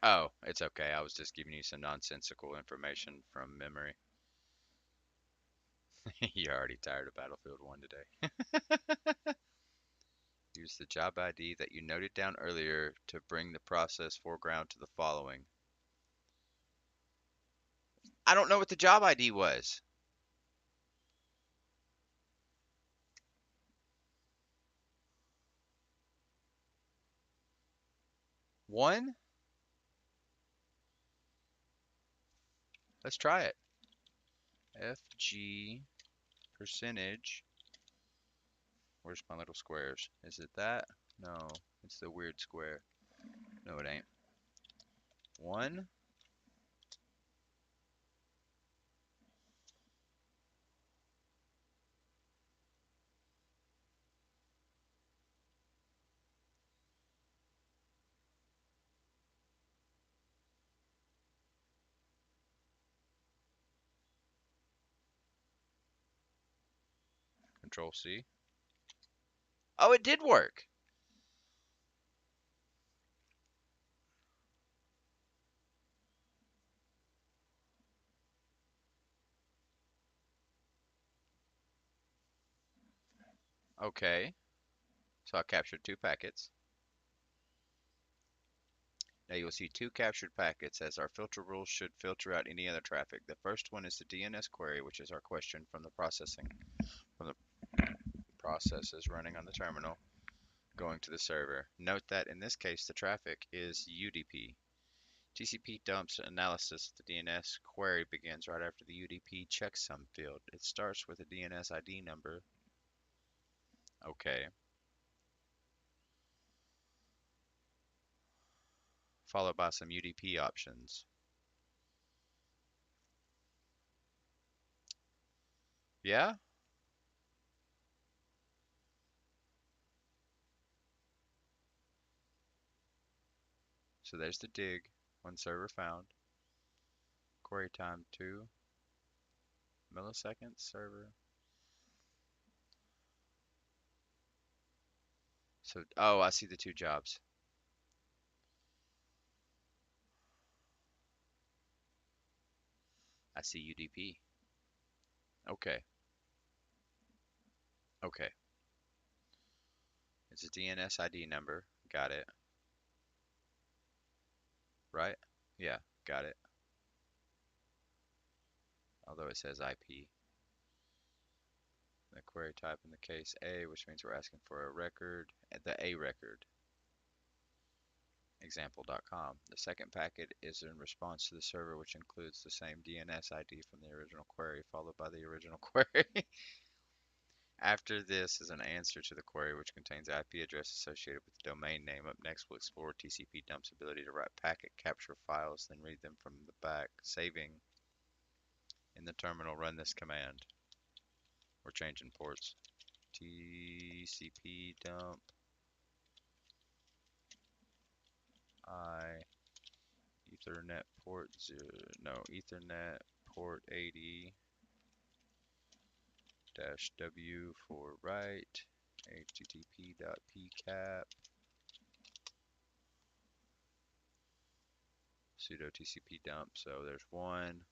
Oh, it's okay. I was just giving you some nonsensical information from memory. You're already tired of Battlefield 1 today. Use the job ID that you noted down earlier to bring the process foreground to the following. I don't know what the job ID was. One? Let's try it. FG percentage. Where's my little squares? Is it that? No, it's the weird square. No, it ain't. One? Control C. Oh, it did work. Okay. So I captured two packets. Now you will see two captured packets as our filter rules should filter out any other traffic. The first one is the DNS query, which is our question from the processes running on the terminal going to the server. Note that in this case the traffic is UDP. TCP dumps analysis of the DNS query begins right after the UDP checksum field. It starts with a DNS ID number. Okay. Followed by some UDP options. Yeah? So there's the dig. One server found. Query time 2 milliseconds server. So, oh, I see the two jobs. I see UDP. Okay. Okay. It's a DNS ID number. Got it. Right? Yeah, got it. Although it says IP. The query type in the case A, which means we're asking for a record, the A record, example.com. The second packet is in response to the server, which includes the same DNS ID from the original query, followed by the original query. After this is an answer to the query, which contains IP address associated with the domain name. Up next, we'll explore TCP dump's ability to write packet capture files, then read them from the back, saving in the terminal. Run this command. We're changing ports. TCP dump I Ethernet port 0, no, Ethernet port 80 dash W for write, http.pcap, sudo TCP dump. So there's one.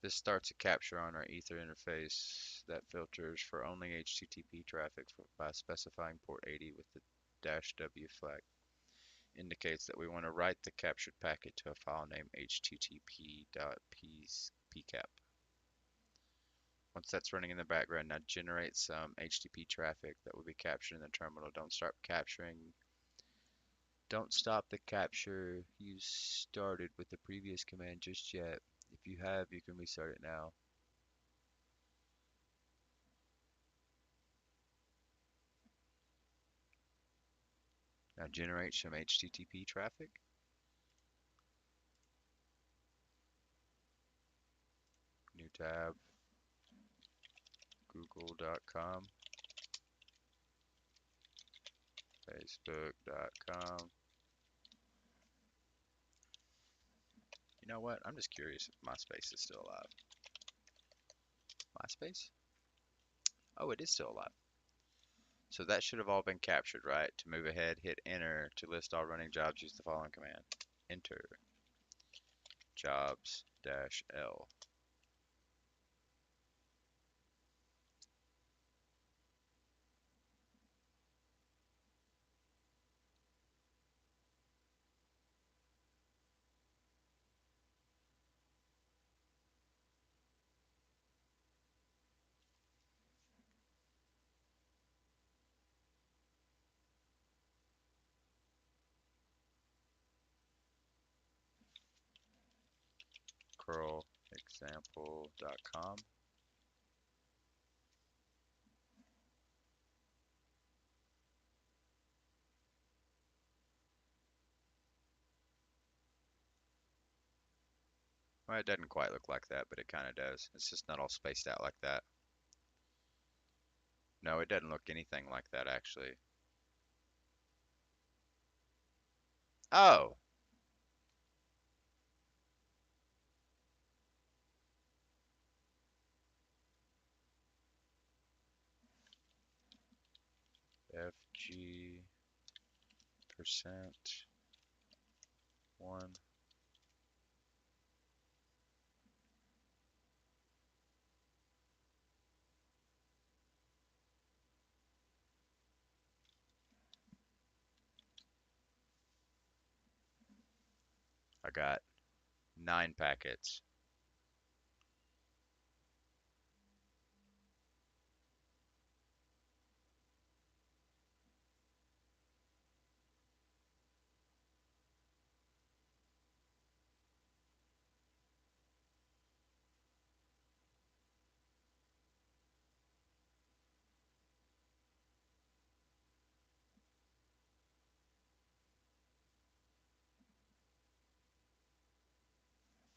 This starts a capture on our Ether interface that filters for only HTTP traffic by specifying port 80 with the -W flag. Indicates that we want to write the captured packet to a file named http.pcap. Once that's running in the background, now generate some HTTP traffic that will be captured in the terminal. Don't stop the capture you started with the previous command just yet. If you have, you can restart it now. Now generate some HTTP traffic. New tab, google.com, facebook.com. You know what? I'm just curious if MySpace is still alive. MySpace? Oh, it is still alive. So that should have all been captured, right? To move ahead, hit enter to list all running jobs. Use the following command. Enter jobs-L. curl example.com. Well, it doesn't quite look like that, but it kind of does. It's just not all spaced out like that. No, it doesn't look anything like that, actually. Oh, G percent 1. I got 9 packets.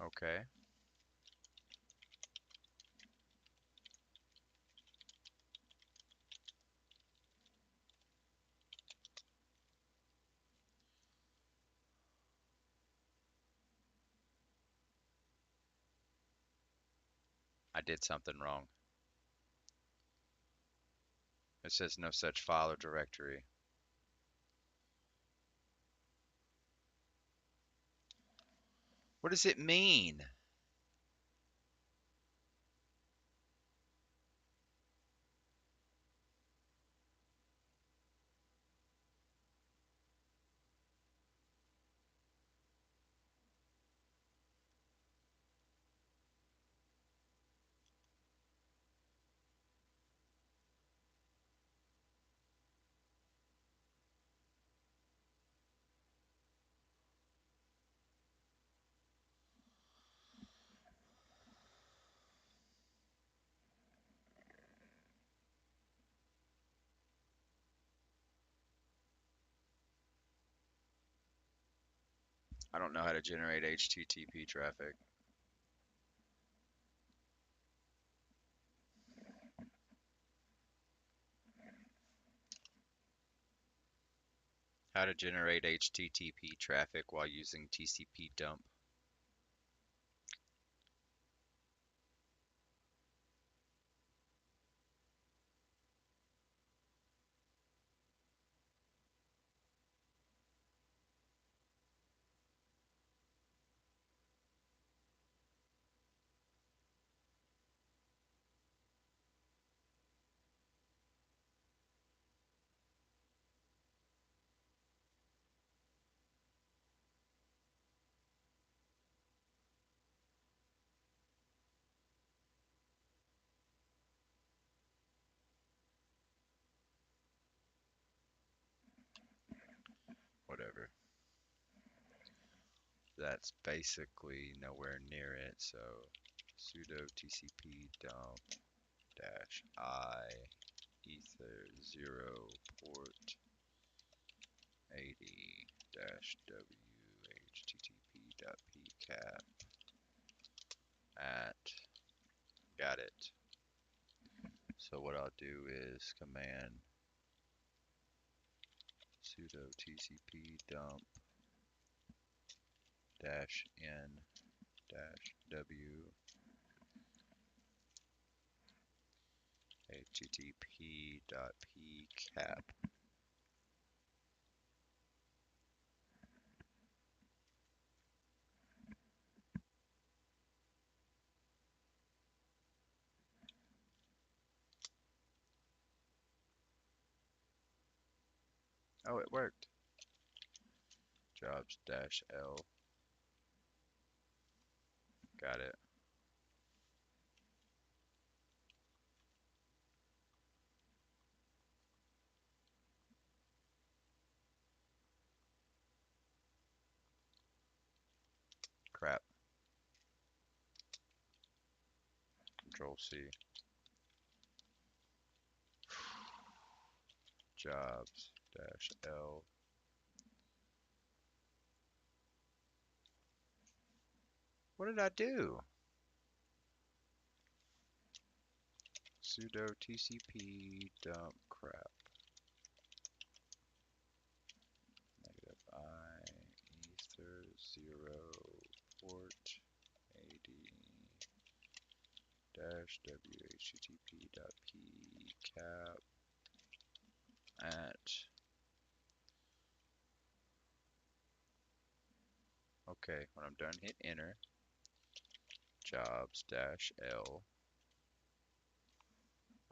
Okay. I did something wrong. It says no such file or directory. What does it mean? I don't know how to generate HTTP traffic. How to generate HTTP traffic while using TCP dump. Whatever. That's basically nowhere near it, so sudo TCP dump dash I ether 0 port 80 dash W HTTP dot pcap at got it. So what I'll do is command sudo TCP dump dash n dash W HTTP dot pcap. Oh, it worked. Jobs dash L. Got it. Crap. Control C. Jobs dash L. What did I do? Sudo TCP dump crap. Negative I ether 0 port 80 dash W HTTP dot pcap at Okay, when I'm done, hit enter. Jobs dash L.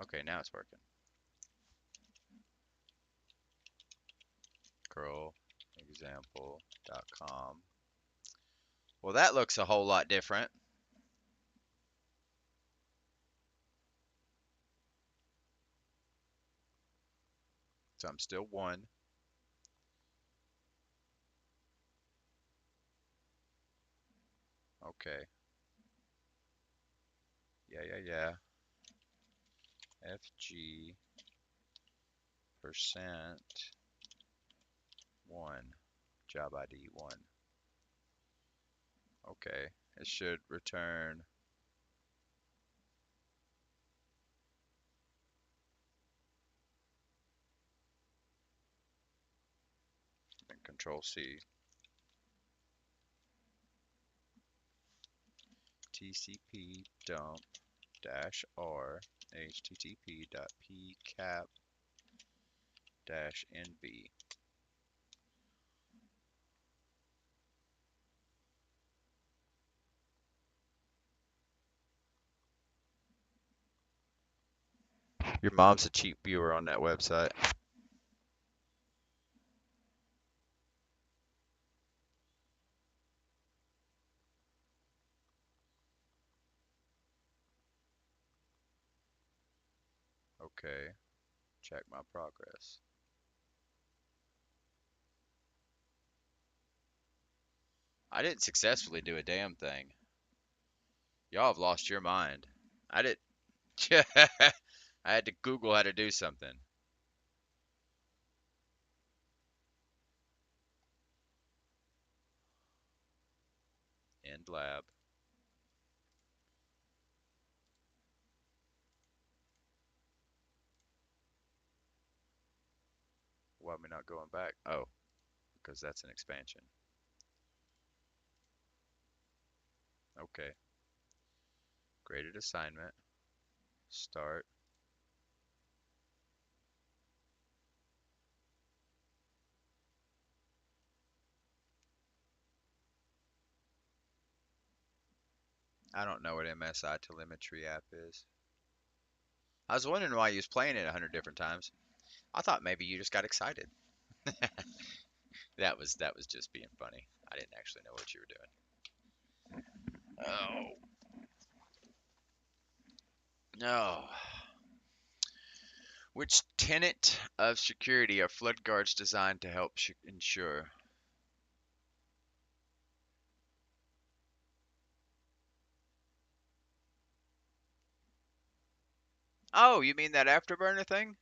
Okay, now it's working. Curl example.com. Well, that looks a whole lot different. So I'm still one. Okay. Yeah. FG percent one. Job ID one. Okay. It should return. And Control C. TCP dump dash R http dot pcap dash nb. Your mom's a cheap viewer on that website. Okay, check my progress. I didn't successfully do a damn thing. Y'all have lost your mind. I did. I had to Google how to do something. End lab. Why am I not going back? Oh, because that's an expansion. Okay. Graded assignment. Start. I don't know what MSI telemetry app is. I was wondering why you was playing it 100 different times. I thought maybe you just got excited. That was just being funny. I didn't actually know what you were doing. Oh no. Which tenet of security are flood guards designed to help ensure? Oh, you mean that afterburner thing?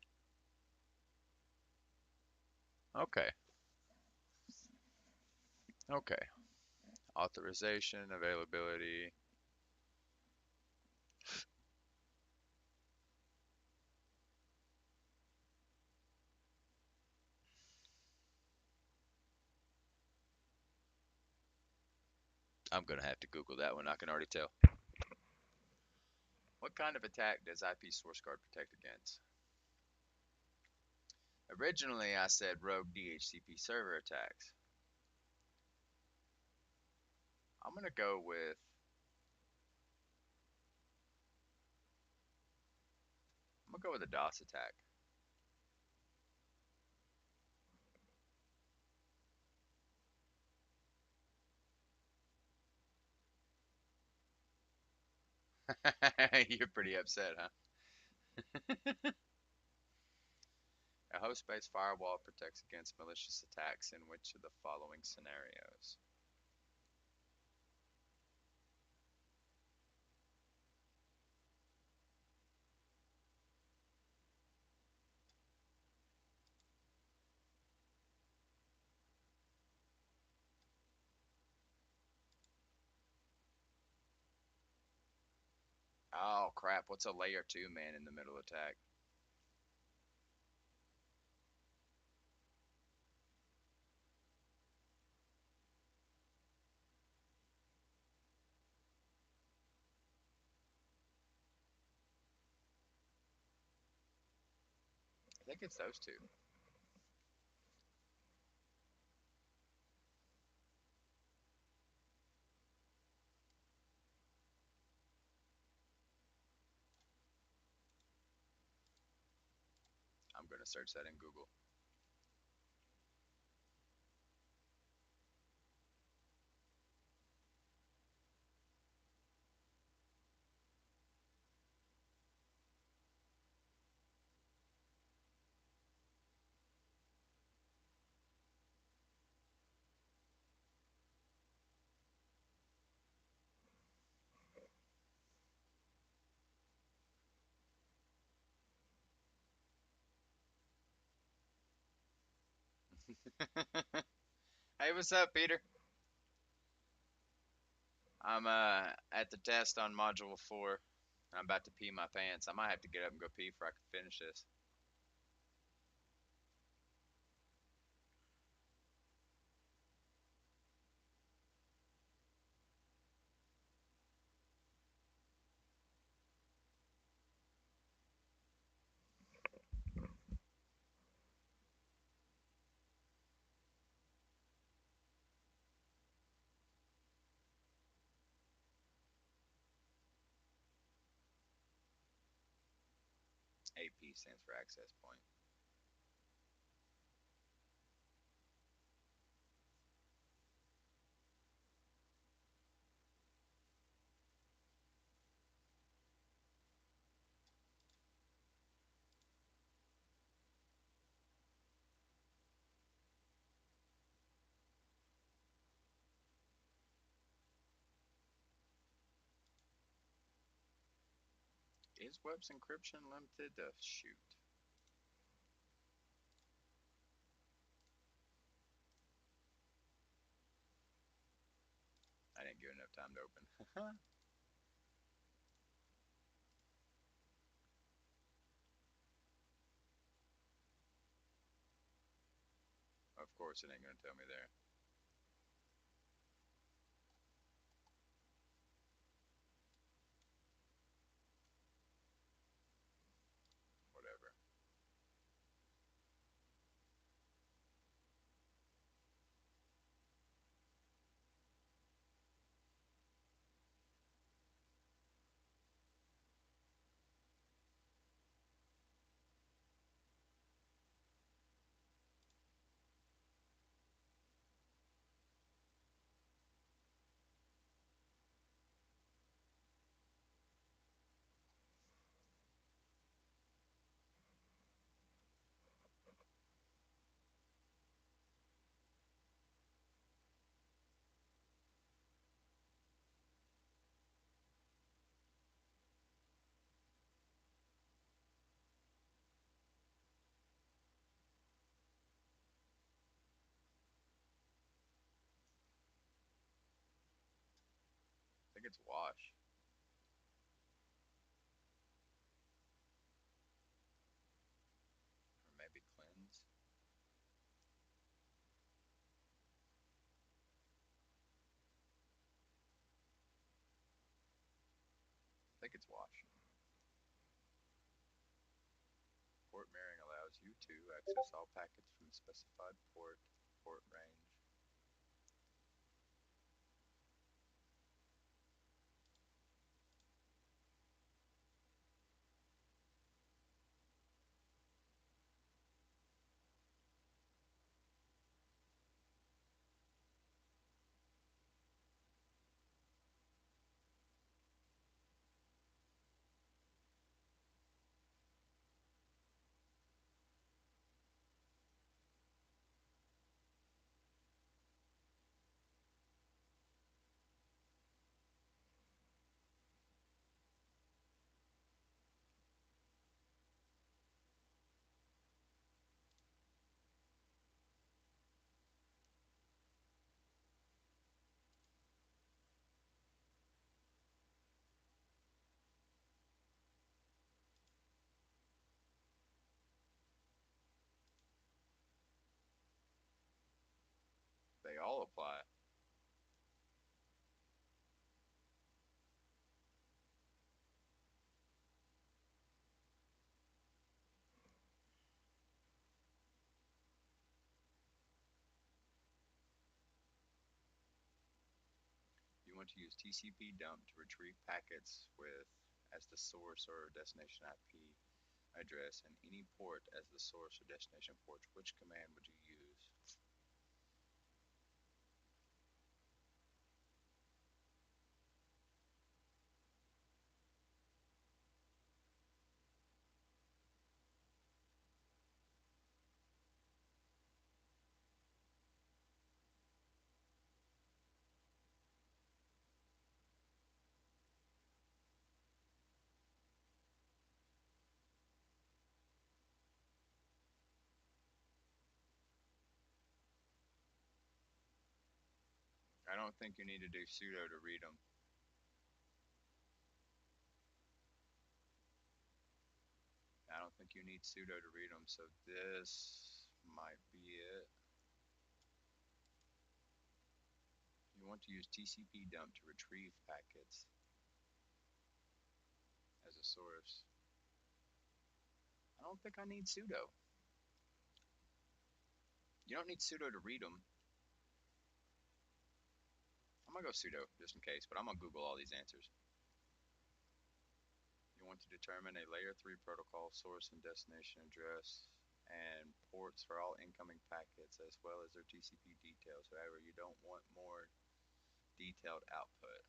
Okay. Okay. Authorization, availability. I'm gonna have to Google that one. I can already tell. What kind of attack does IP source guard protect against? Originally, I said rogue DHCP server attacks. I'm gonna go with. I'm gonna go with a DOS attack. You're pretty upset, huh? A host-based firewall protects against malicious attacks in which of the following scenarios? Oh crap! What's a layer 2 man in the middle attack? I think it's those two. gonna search that in Google. Hey, what's up, Peter? I'm at the test on module 4. I'm about to pee my pants. I might have to get up and go pee before I can finish this. AP stands for access point. Is web's encryption limited to shoot? I didn't give enough time to open. Of course, it ain't gonna tell me there. Whatever. I think it's wash or maybe cleanse. I think it's wash. Port mirroring allows you to access all packets from the specified port range. They all apply. You want to use TCP dump to retrieve packets with as the source or destination IP. address and any port as the source or destination port, which command would you use? I don't think you need to do sudo to read them. I don't think you need sudo to read them, so this might be it. You want to use TCP dump to retrieve packets as a source. I don't think I need sudo. You don't need sudo to read them. I'm gonna go sudo just in case, but I'm gonna Google all these answers. You want to determine a layer 3 protocol source and destination address and ports for all incoming packets as well as their TCP details. However, you don't want more detailed output.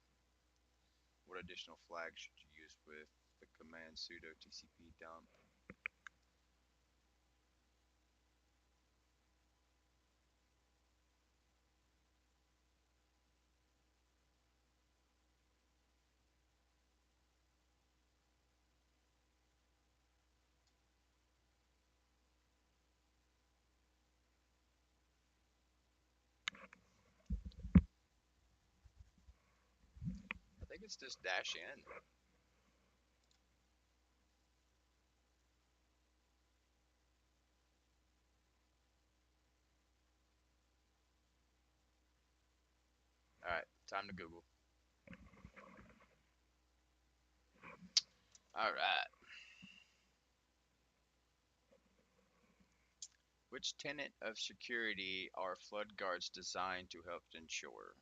What additional flags should you use with the command sudo TCP dump? I think it's just dash in. All right, time to Google. All right. Which tenet of security are flood guards designed to help ensure?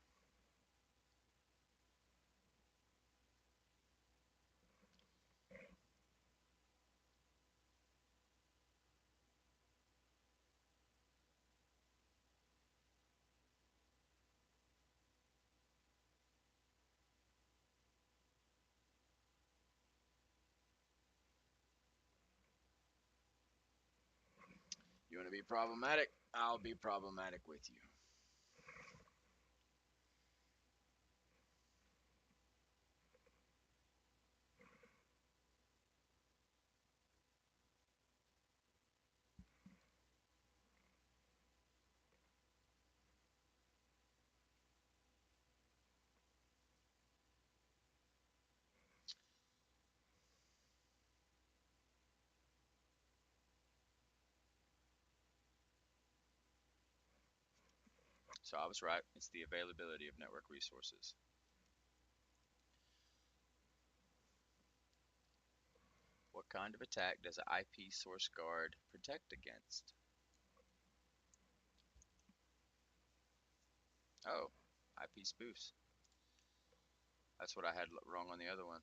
You want to be problematic? I'll be problematic with you. So I was right. It's the availability of network resources. What kind of attack does an IP source guard protect against? Oh, IP spoofs. That's what I had wrong on the other one.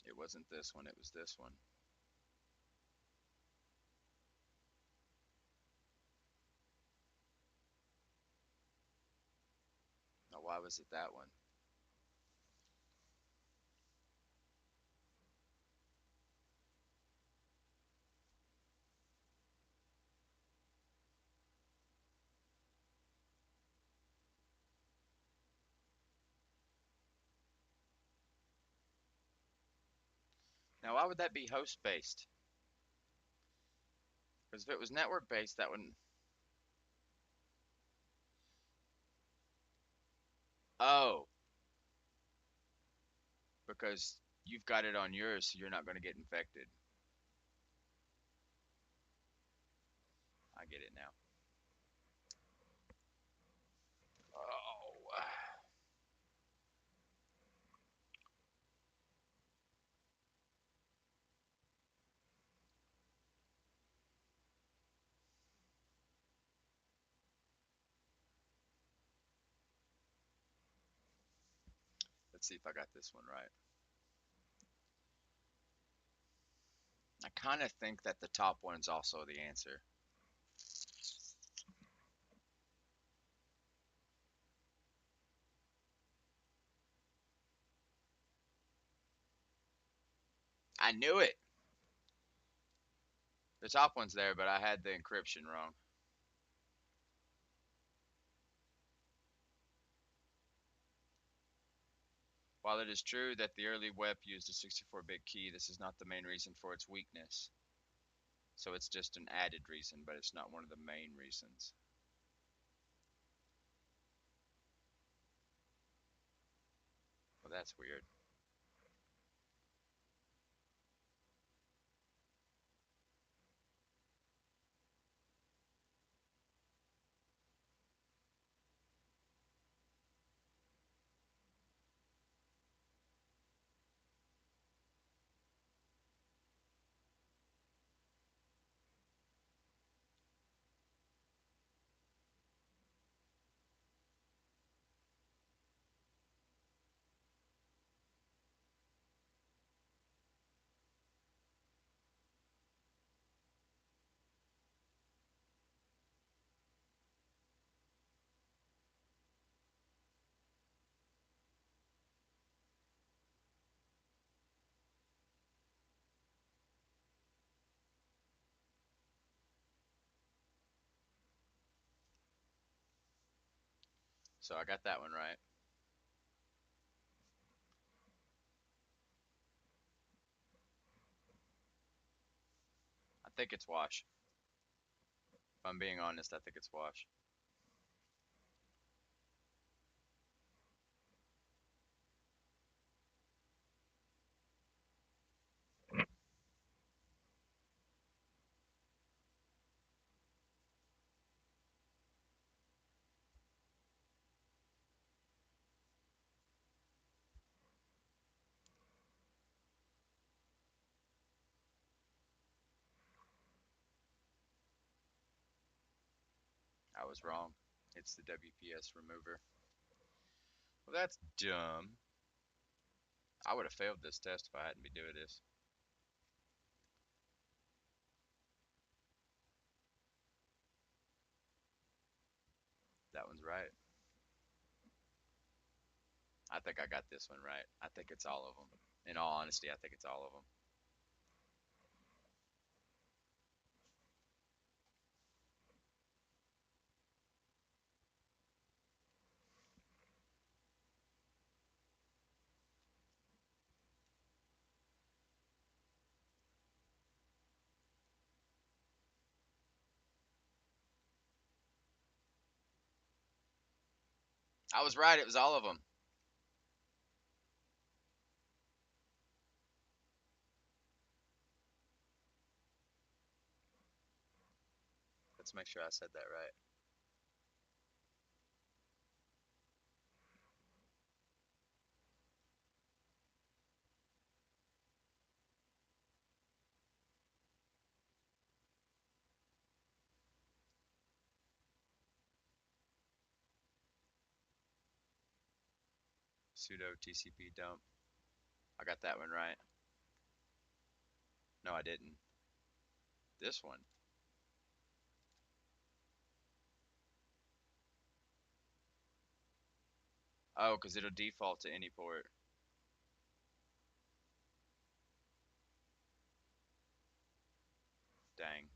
It wasn't this one, it was this one. Now, why was it that one? Now, why would that be host based? Because if it was network based, that wouldn't. Oh, because you've got it on yours, so you're not going to get infected. I get it now. Oh, let's see if I got this one right. I kind of think that the top one's also the answer. I knew it. The top one's there, but I had the encryption wrong. While it is true that the early web used a 64-bit key, this is not the main reason for its weakness. So it's just an added reason, but it's not one of the main reasons. Well, that's weird. So I got that one right. I think it's wash. If I'm being honest, I think it's wash. I was wrong. It's the WPS remover. Well, that's dumb. I would have failed this test if I hadn't been doing this. That one's right. I think I got this one right. I think it's all of them. In all honesty, I think it's all of them. I was right. It was all of them. Let's make sure I said that right. Sudo TCP dump. I got that one right. No, I didn't. This one. Oh, because it'll default to any port. Dang.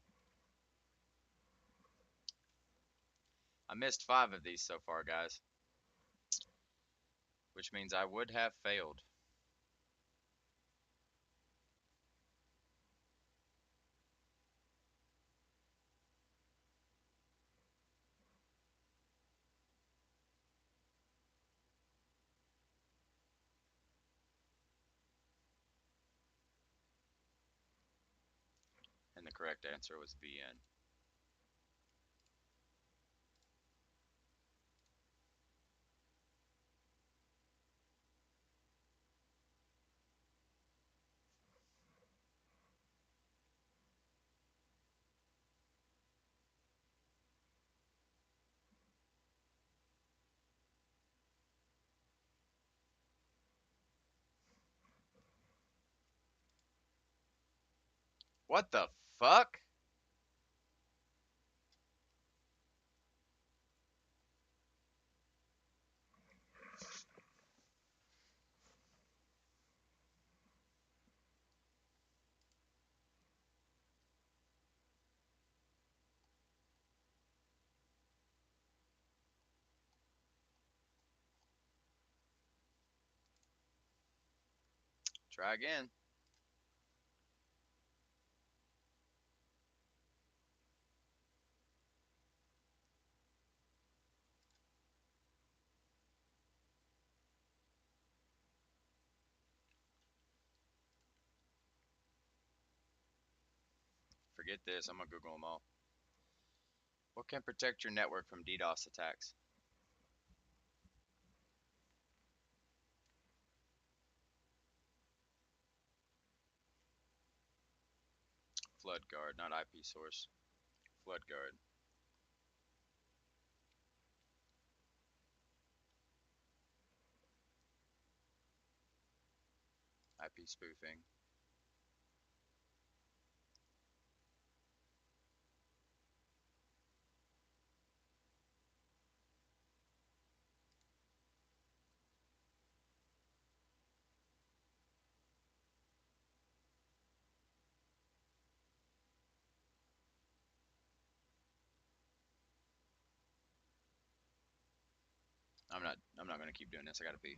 I missed 5 of these so far, guys. Which means I would have failed. the correct answer was VN. What the fuck? Try again. Forget this. I'm gonna Google them all. What can protect your network from DDoS attacks? Flood guard, not IP source. Flood guard. IP spoofing. I'm not gonna keep doing this. I gotta pee.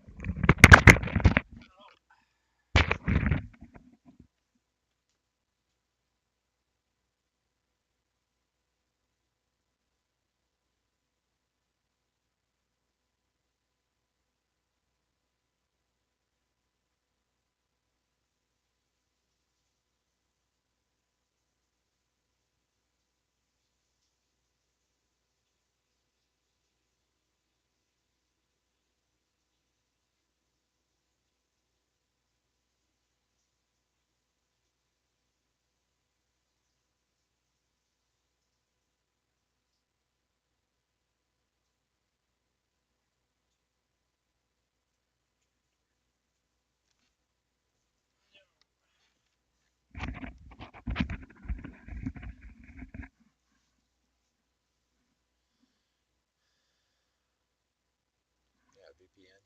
Yeah, VPN.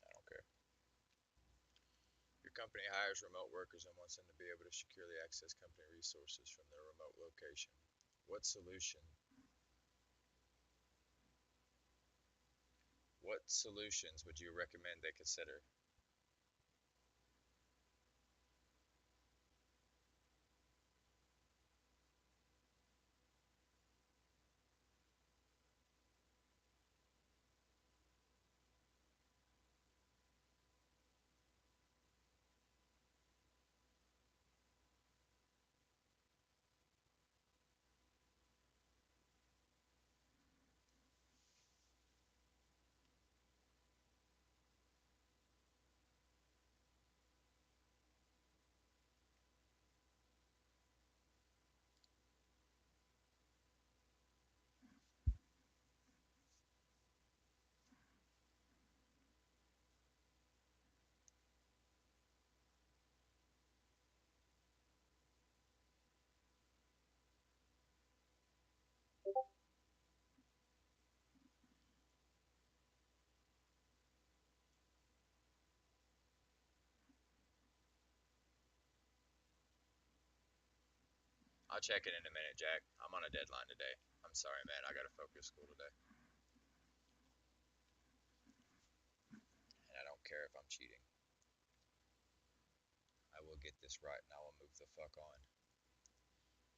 I don't care. Your company hires remote workers and wants them to be able to securely access company resources from their remote location. What solution? What solutions would you recommend they consider? I'll check it in a minute, Jack. I'm on a deadline today. I'm sorry, man. I gotta focus school today. And I don't care if I'm cheating. I will get this right and I will move the fuck on.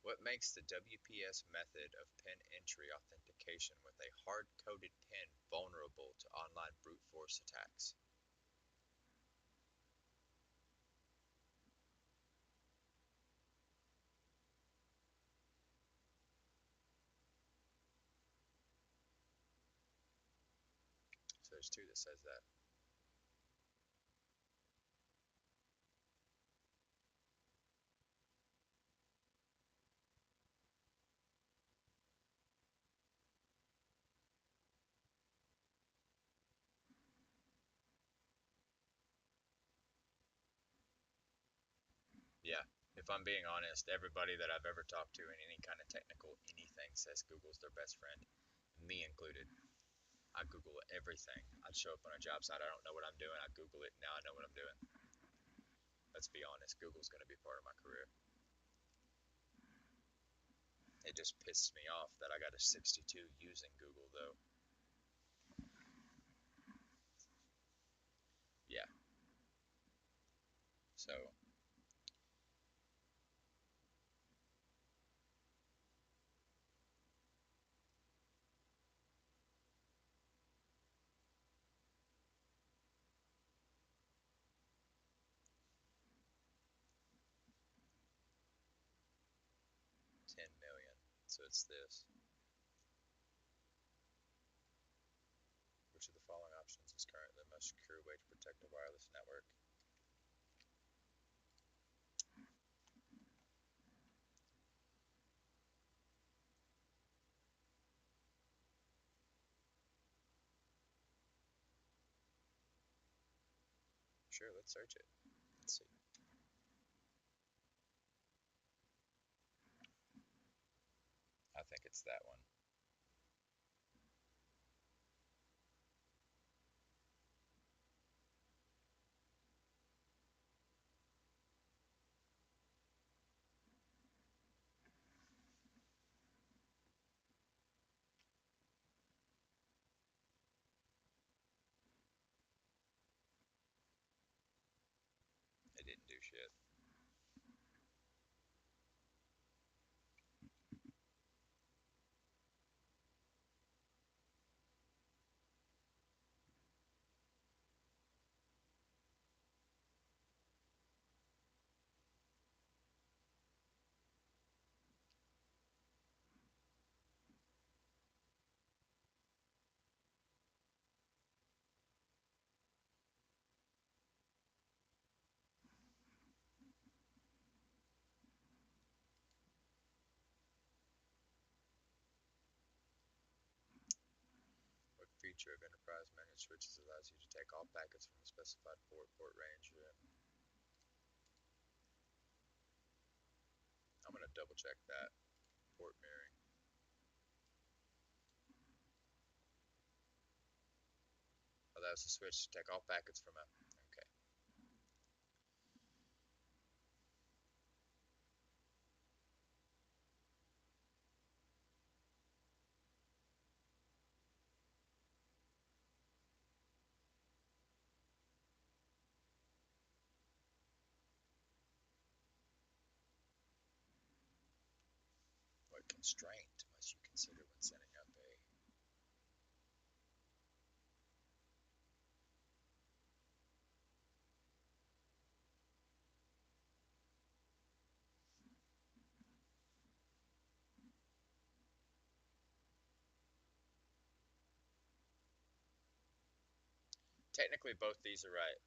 What makes the WPS method of PIN entry authentication with a hard-coded PIN vulnerable to online brute force attacks? So there's two that says that. Yeah, if I'm being honest, everybody that I've ever talked to in any kind of technical anything says Google's their best friend, me included. I Google everything. I'd show up on a job site, I don't know what I'm doing, I Google it, now I know what I'm doing. Let's be honest, Google's going to be part of my career. It just pisses me off that I got a 62 using Google, though. Yeah, so 10 million. So it's this. Which of the following options is currently the most secure way to protect a wireless network? Sure, let's search it. Let's see. I think it's that one. It didn't do shit. What feature of enterprise managed switches allows you to take all packets from a specified port range? I'm gonna double check that. Port mirroring. Allows the switch to take all packets from a. Okay. What constraint must you consider when setting up a. Technically, both these are right.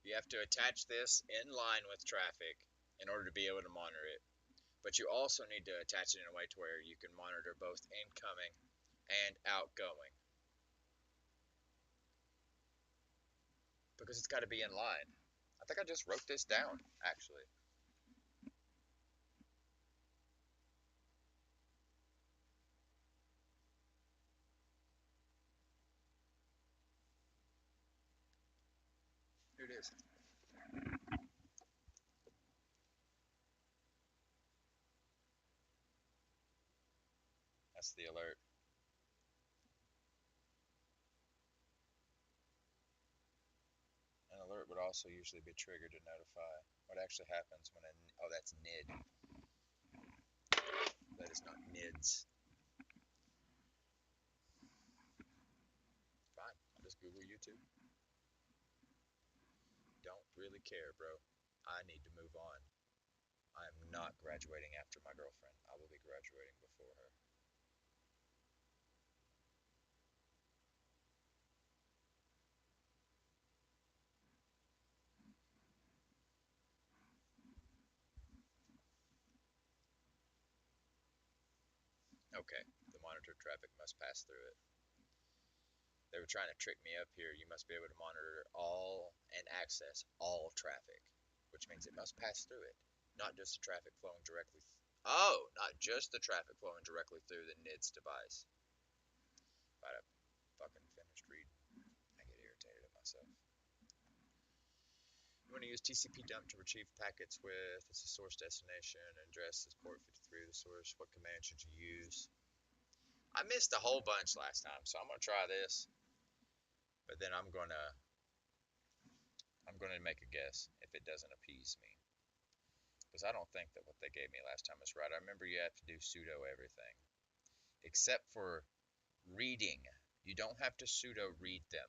You have to attach this in line with traffic in order to be able to monitor it. But you also need to attach it in a way to where you can monitor both incoming and outgoing. Because it's got to be in line. I think I just wrote this down, actually. it is. That's the alert. An alert would also usually be triggered to notify what actually happens when oh, that's NID. That is not NIDS. Fine, I'll just Google YouTube. Don't really care, bro. I need to move on. I am not graduating after my girlfriend. I will be graduating before her. Okay, the monitored traffic must pass through it. They were trying to trick me up here. You must be able to monitor all and access all traffic, which means it must pass through it, not just the traffic flowing directly. Oh, not just the traffic flowing directly through the NIDS device. If I'd have fucking finished reading, I get irritated at myself. You want to use TCP dump to retrieve packets with its source destination and address is port 53 of the source. What command should you use? I missed a whole bunch last time, so I'm gonna try this, but then I'm gonna make a guess if it doesn't appease me, because I don't think that what they gave me last time is right. I remember you have to do sudo everything except for reading. You don't have to sudo read them.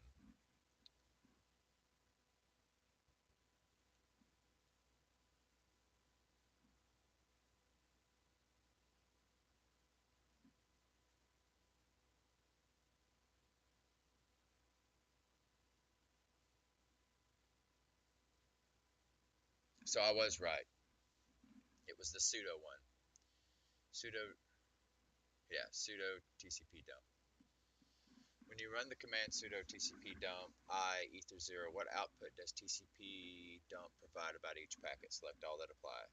So I was right. It was the sudo one. Sudo, yeah, sudo TCP dump. When you run the command sudo TCP dump I ether0, what output does TCP dump provide about each packet? Select all that apply.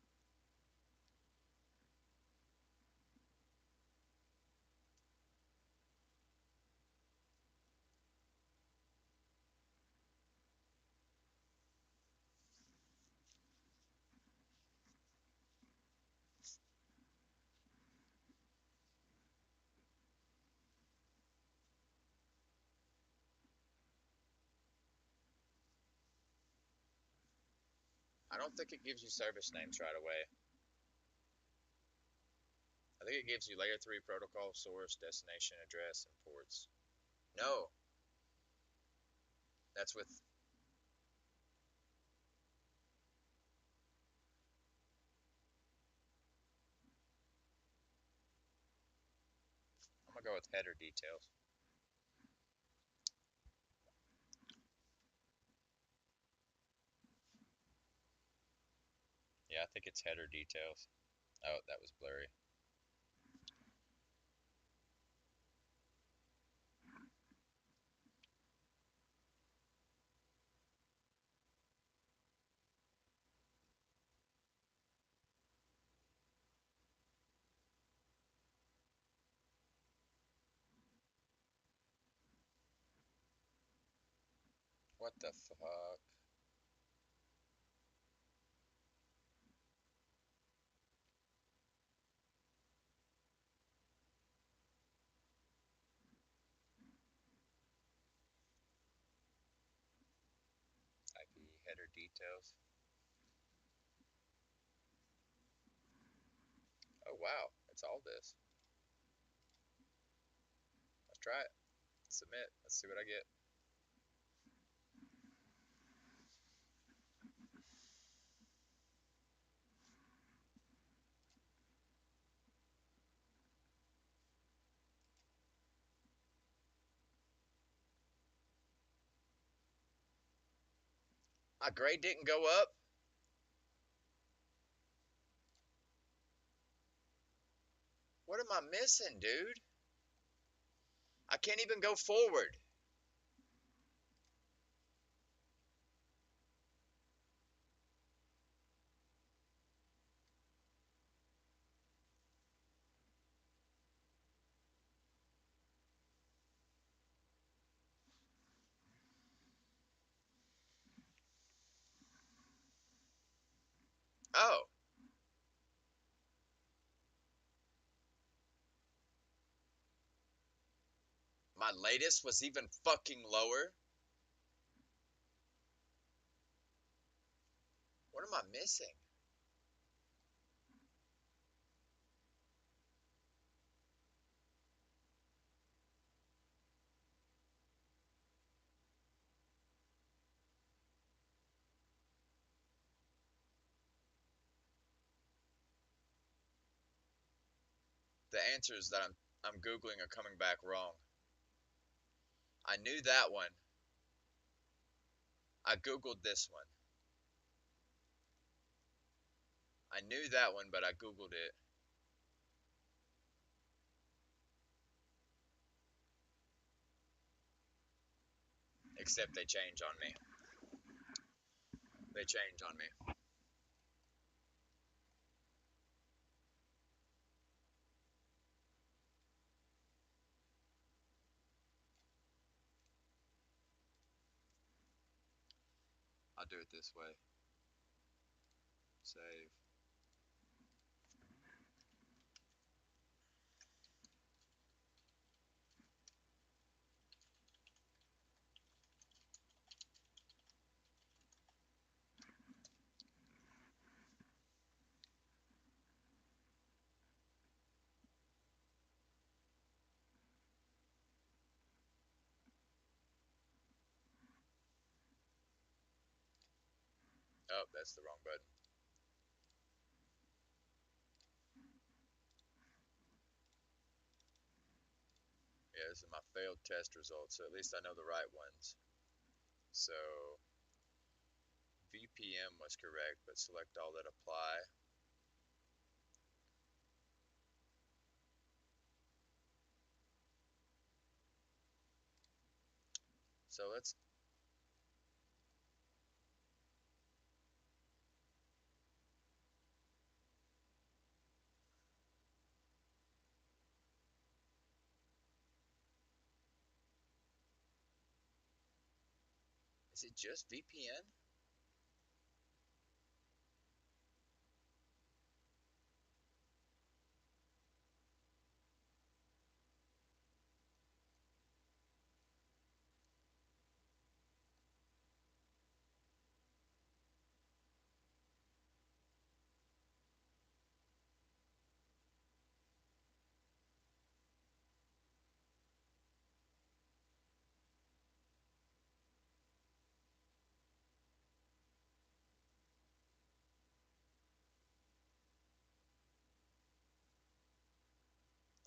I don't think it gives you service names right away. I think it gives you layer 3 protocol, source, destination, address, and ports. No, that's with. I'm gonna go with header details. Yeah, I think it's header details. Oh, that was blurry. What the fuck? IP header details. Oh wow, it's all this. Let's try it. Submit. Let's see what I get. My grade didn't go up. What am I missing, dude? I can't even go forward. Oh, my latest was even fucking lower. What am I missing? The answers that I'm googling are coming back wrong. I knew that one. I googled this one. I knew that one, but I googled it. Except they change on me. They change on me. I'll do it this way. Save. Oh, that's the wrong button. Yeah, this is my failed test results, so at least I know the right ones. So VPM was correct, but select all that apply. So let's. Is it just VPN?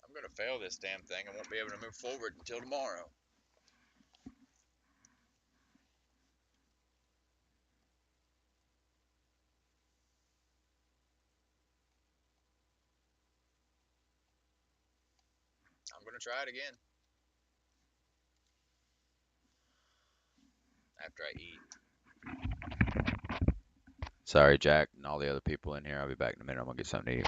I'm gonna fail this damn thing. I won't be able to move forward until tomorrow. I'm gonna try it again after I eat. Sorry, Jack, and all the other people in here. I'll be back in a minute. I'm gonna get something to eat.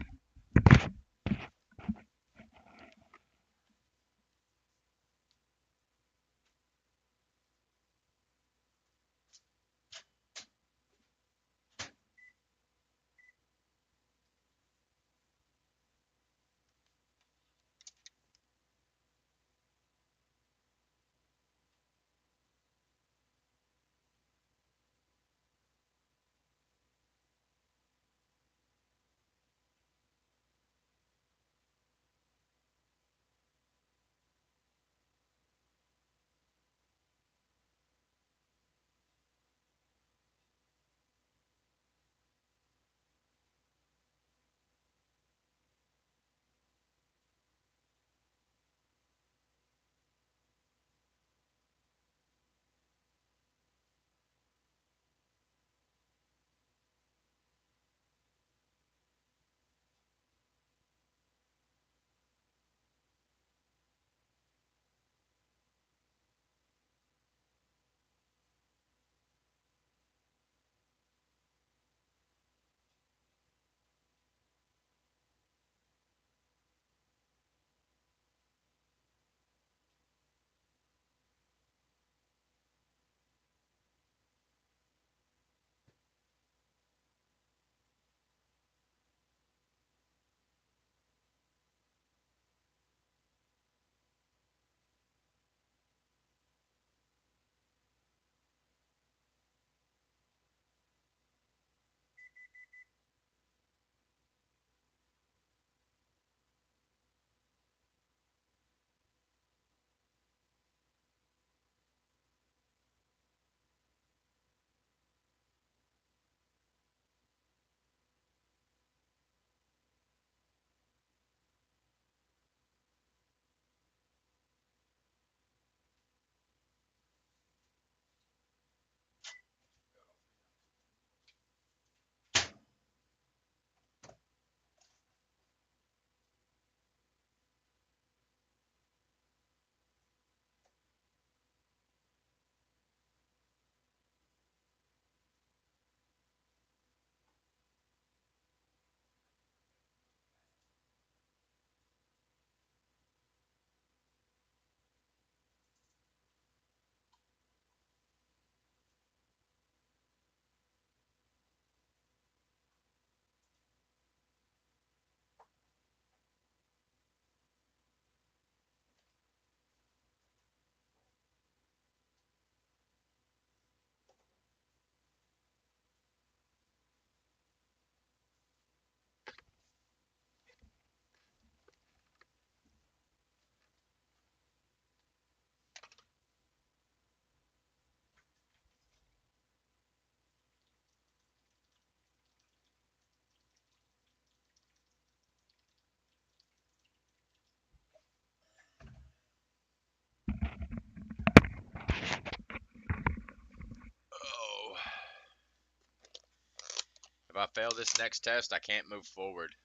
fail this next test, I can't move forward.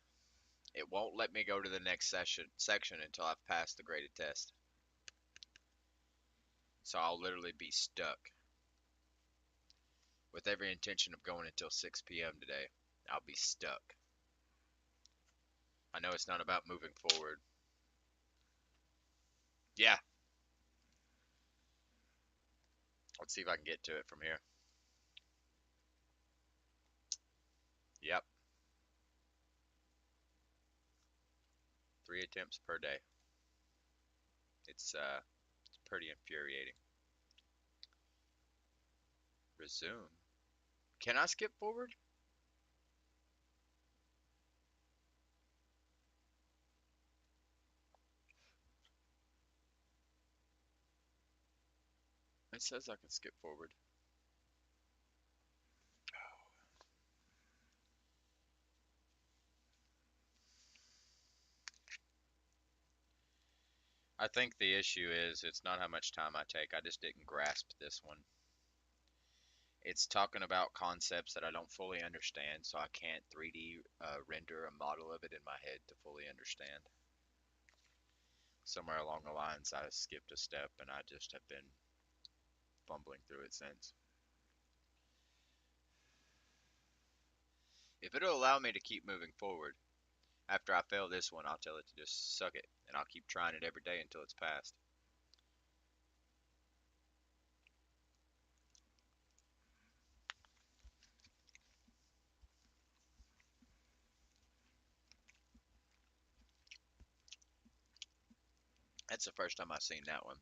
It won't let me go to the next section until I've passed the graded test. So I'll literally be stuck. With every intention of going until 6 p.m. today, I'll be stuck. I know it's not about moving forward. Yeah. Let's see if I can get to it from here. Yep. 3 attempts per day. It's pretty infuriating. Resume. Can I skip forward? It says I can skip forward. I think the issue is it's not how much time I take. I just didn't grasp this one. It's talking about concepts that I don't fully understand, so I can't 3D render a model of it in my head to fully understand. Somewhere along the lines, I skipped a step, and I just have been fumbling through it since. If it'll allow me to keep moving forward, after I fail this one, I'll tell it to just suck it, and I'll keep trying it every day until it's passed. That's the first time I've seen that one.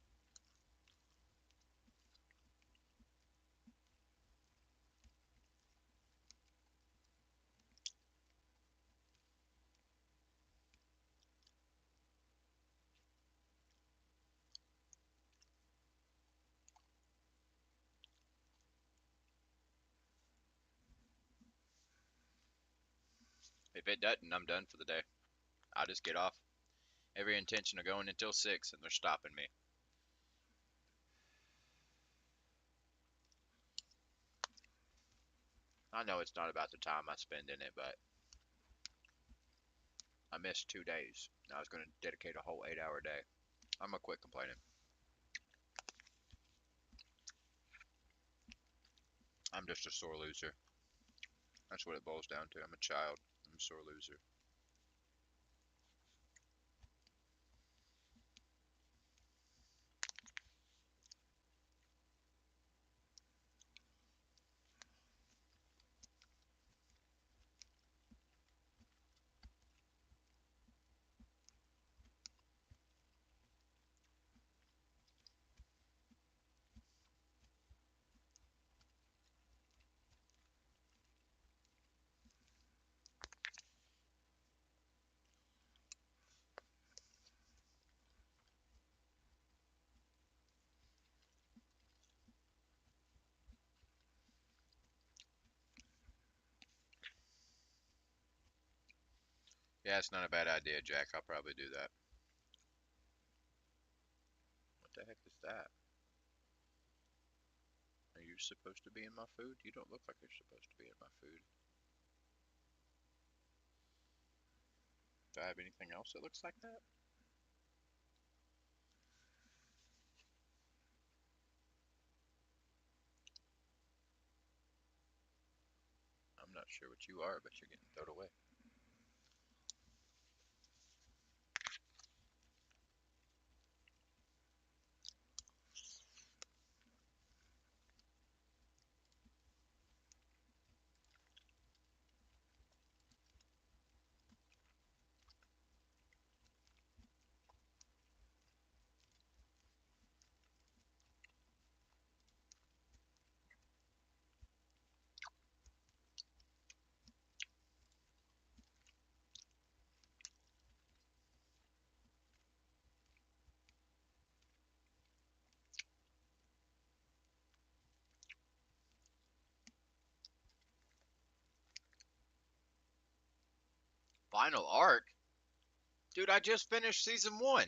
If it doesn't, I'm done for the day. I'll just get off. Every intention of going until 6, and they're stopping me. I know it's not about the time I spend in it, but I missed 2 days. I was going to dedicate a whole 8-hour day. I'm going to quit complaining. I'm just a sore loser. That's what it boils down to. I'm a child. I'm a sore loser. Yeah, it's not a bad idea, Jack. I'll probably do that. What the heck is that? Are you supposed to be in my food? You don't look like you're supposed to be in my food. Do I have anything else that looks like that? I'm not sure what you are, but you're getting thrown away. Final arc? Dude, I just finished season 1.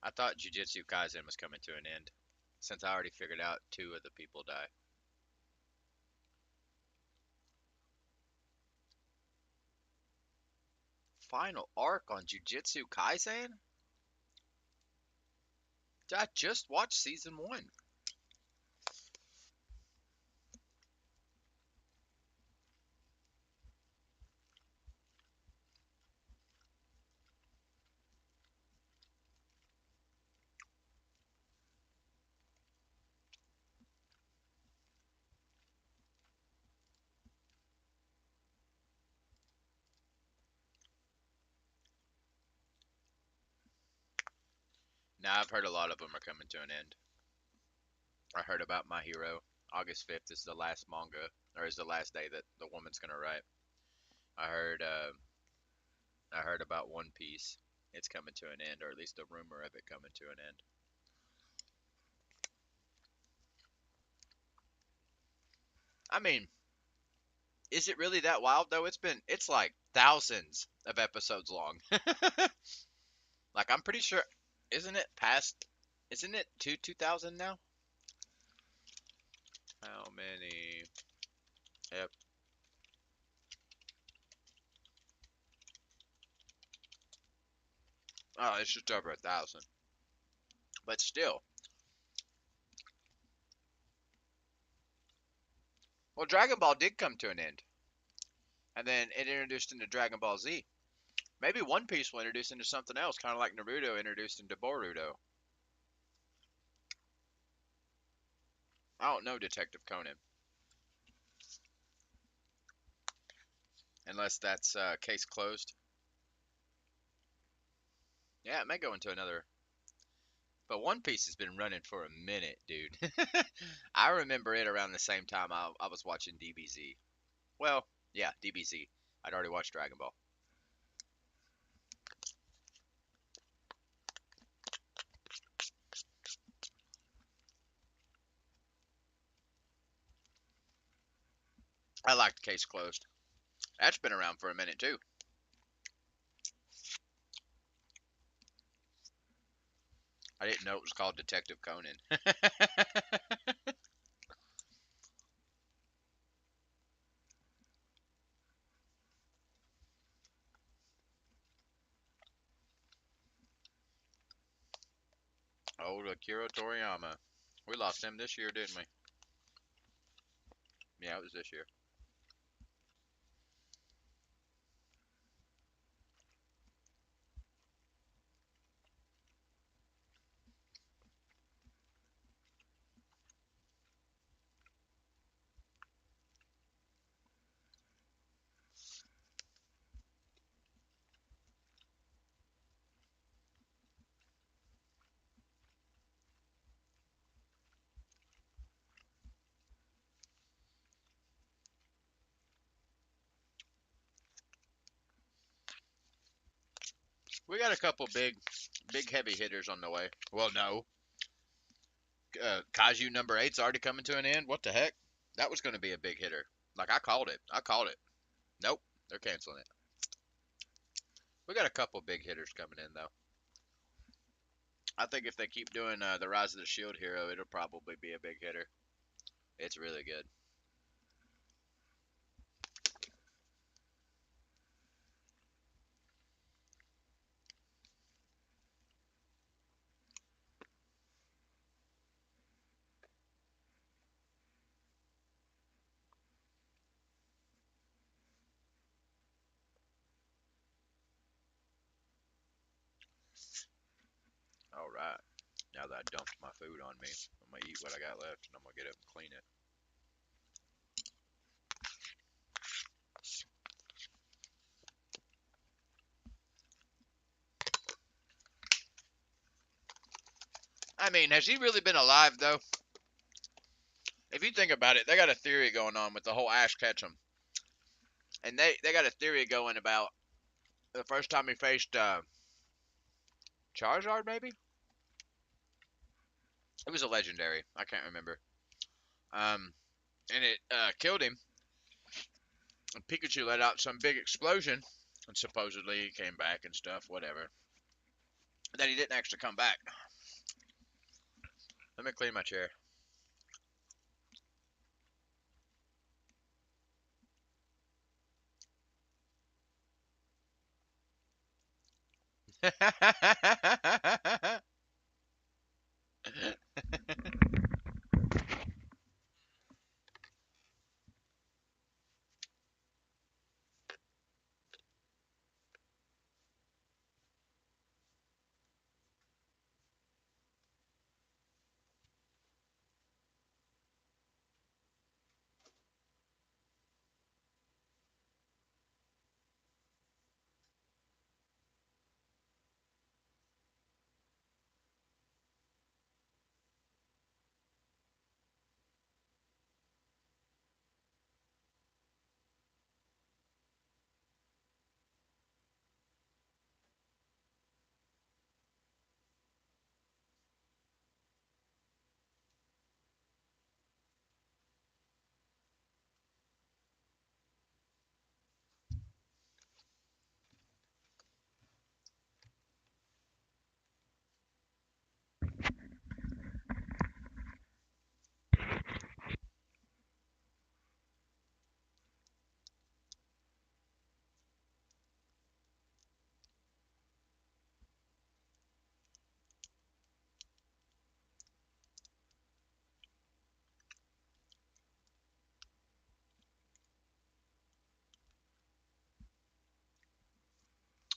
I thought Jujutsu Kaisen was coming to an end, since I already figured out two of the people die. Final arc on Jujutsu Kaisen? I just watched season one. Now I've heard a lot of them are coming to an end. I heard about My Hero. August 5th is the last manga, or is the last day that the woman's gonna write. I heard I heard about One Piece. It's coming to an end, or at least the rumor of it coming to an end. I mean, is it really that wild though? It's like thousands of episodes long. Like I'm pretty sure, isn't it past? Isn't it 2000 now? How many? Yep. Oh, it's just over 1,000. But still, well, Dragon Ball did come to an end, and then it introduced into Dragon Ball Z. Maybe One Piece will introduce into something else, kind of like Naruto introduced into Boruto. I don't know Detective Conan, unless that's case closed. Yeah, it may go into another. But One Piece has been running for a minute, dude. I remember it around the same time I was watching DBZ. Well, yeah, DBZ. I'd already watched Dragon Ball. I liked Case Closed. That's been around for a minute too. I didn't know it was called Detective Conan. Old Akira Toriyama. We lost him this year, didn't we? Yeah, it was this year. We got a couple big heavy hitters on the way. Well, no. Kaiju number eight's already coming to an end. What the heck? That was going to be a big hitter. Like I called it. I called it. Nope, they're canceling it. We got a couple big hitters coming in though. I think if they keep doing the Rise of the Shield hero, it'll probably be a big hitter. It's really good. All right. Now that I dumped my food on me, I'm gonna eat what I got left, and I'm gonna get up and clean it. I mean, has he really been alive though? If you think about it, they got a theory going on with the whole Ash Ketchum, and they got a theory going about the first time he faced Charizard, maybe. It was a legendary. I can't remember. And it killed him. And Pikachu let out some big explosion, and supposedly he came back and stuff. Whatever. that he didn't actually come back. Let me clean my chair.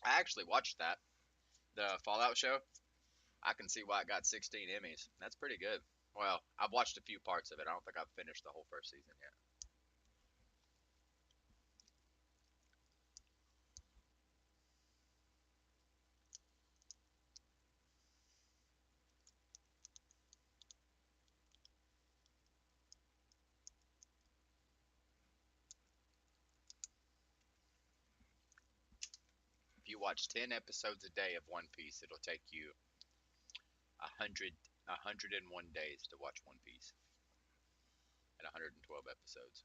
I actually watched that, the Fallout show. I can see why it got 16 Emmys. That's pretty good. Well, I've watched a few parts of it. I don't think I've finished the whole first season yet. If you watch 10 episodes a day of One Piece, it'll take you 101 days to watch One Piece at 112 episodes.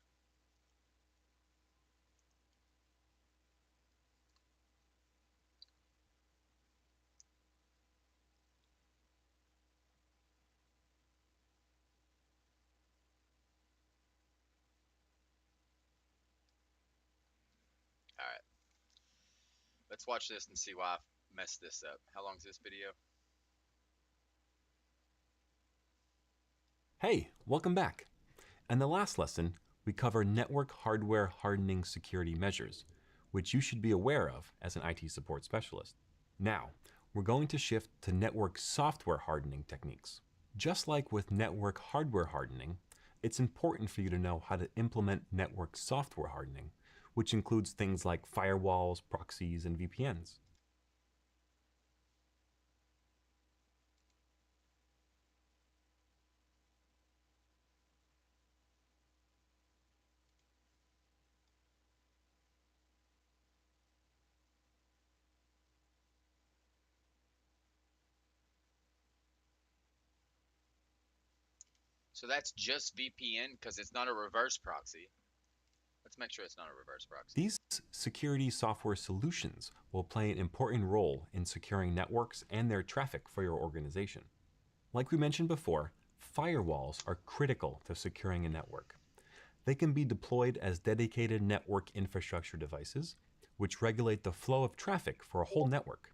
All right, let's watch this and see why I messed this up. How long is this video? Hey, welcome back. In the last lesson, we covered network hardware hardening security measures, which you should be aware of as an IT support specialist. Now, we're going to shift to network software hardening techniques. Just like with network hardware hardening, it's important for you to know how to implement network software hardening, which includes things like firewalls, proxies, and VPNs. So that's just VPN because it's not a reverse proxy. Let's make sure it's not a reverse proxy. These security software solutions will play an important role in securing networks and their traffic for your organization. Like we mentioned before, firewalls are critical to securing a network. They can be deployed as dedicated network infrastructure devices, which regulate the flow of traffic for a whole network.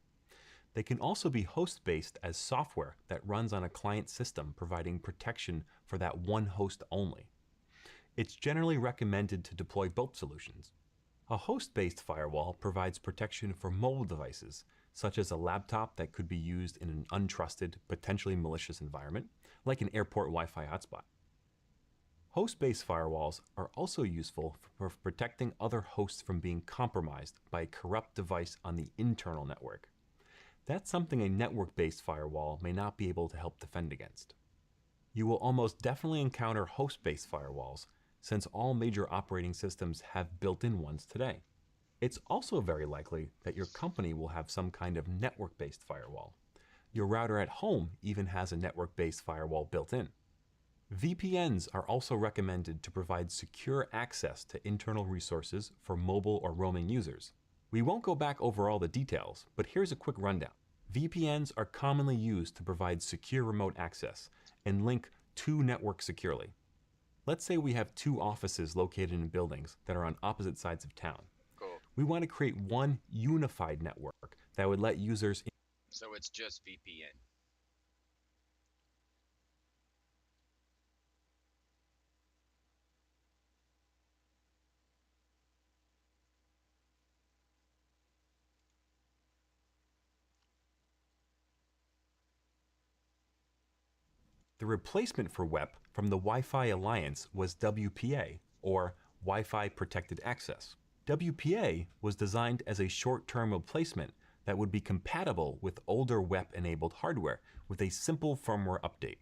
They can also be host-based as software that runs on a client system, providing protection for that one host only. It's generally recommended to deploy both solutions. A host-based firewall provides protection for mobile devices, such as a laptop that could be used in an untrusted, potentially malicious environment, like an airport Wi-Fi hotspot. Host-based firewalls are also useful for protecting other hosts from being compromised by a corrupt device on the internal network. That's something a network-based firewall may not be able to help defend against. You will almost definitely encounter host-based firewalls, since all major operating systems have built-in ones today. It's also very likely that your company will have some kind of network-based firewall. Your router at home even has a network-based firewall built in. VPNs are also recommended to provide secure access to internal resources for mobile or roaming users. We won't go back over all the details, but here's a quick rundown. VPNs are commonly used to provide secure remote access and link two networks securely. Let's say we have two offices located in buildings that are on opposite sides of town. Cool. We want to create one unified network that would let users. So it's just VPN. The replacement for WEP from the Wi-Fi Alliance was WPA, or Wi-Fi Protected Access. WPA was designed as a short-term replacement that would be compatible with older WEP-enabled hardware with a simple firmware update.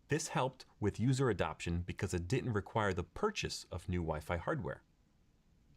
This helped with user adoption because it didn't require the purchase of new Wi-Fi hardware.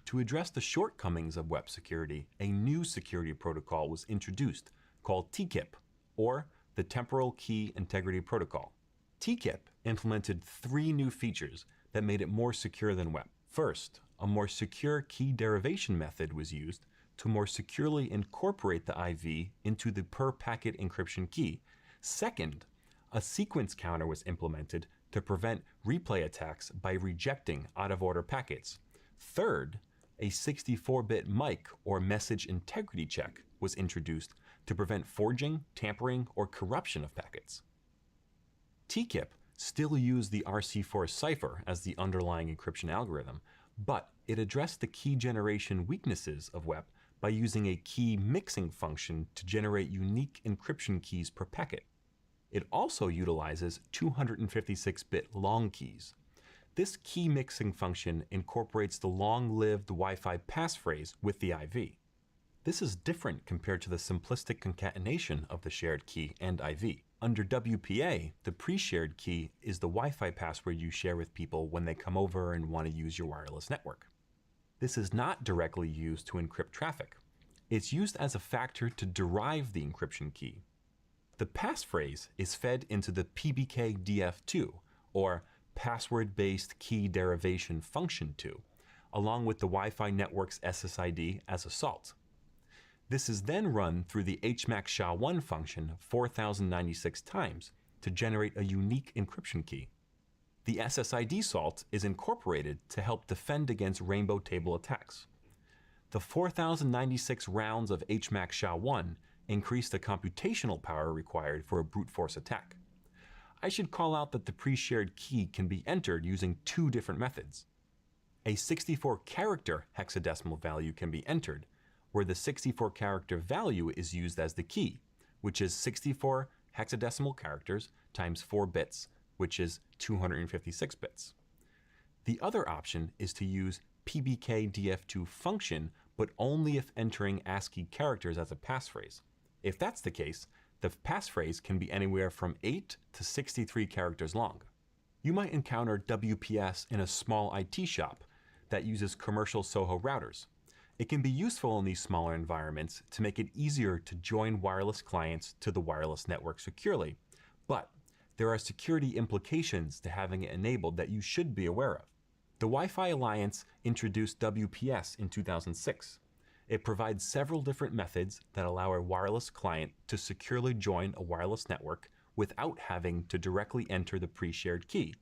To address the shortcomings of WEP security, a new security protocol was introduced called TKIP, or the Temporal Key Integrity Protocol. TKIP implemented 3 new features that made it more secure than WEP. First, a more secure key derivation method was used to more securely incorporate the IV into the per-packet encryption key. Second, a sequence counter was implemented to prevent replay attacks by rejecting out-of-order packets. Third, a 64-bit MIC or message integrity check was introduced to prevent forging, tampering, or corruption of packets. TKIP still used the RC4 cipher as the underlying encryption algorithm, but it addressed the key generation weaknesses of WEP by using a key mixing function to generate unique encryption keys per packet. It also utilizes 256-bit long keys. This key mixing function incorporates the long-lived Wi-Fi passphrase with the IV. This is different compared to the simplistic concatenation of the shared key and IV. Under WPA, the pre-shared key is the Wi-Fi password you share with people when they come over and want to use your wireless network. This is not directly used to encrypt traffic. It's used as a factor to derive the encryption key. The passphrase is fed into the PBKDF2, or Password-Based Key Derivation Function 2, along with the Wi-Fi network's SSID as a salt. This is then run through the HMAC SHA-1 function 4,096 times to generate a unique encryption key. The SSID salt is incorporated to help defend against rainbow table attacks. The 4,096 rounds of HMAC SHA-1 increase the computational power required for a brute force attack. I should call out that the pre-shared key can be entered using 2 different methods. A 64-character hexadecimal value can be entered, where the 64-character value is used as the key, which is 64 hexadecimal characters times 4 bits, which is 256 bits. The other option is to use PBKDF2 function, but only if entering ASCII characters as a passphrase. If that's the case, the passphrase can be anywhere from 8 to 63 characters long. You might encounter WPS in a small IT shop that uses commercial SOHO routers. It can be useful in these smaller environments to make it easier to join wireless clients to the wireless network securely, but there are security implications to having it enabled that you should be aware of. The Wi-Fi Alliance introduced WPS in 2006. It provides several different methods that allow a wireless client to securely join a wireless network without having to directly enter the pre-shared key.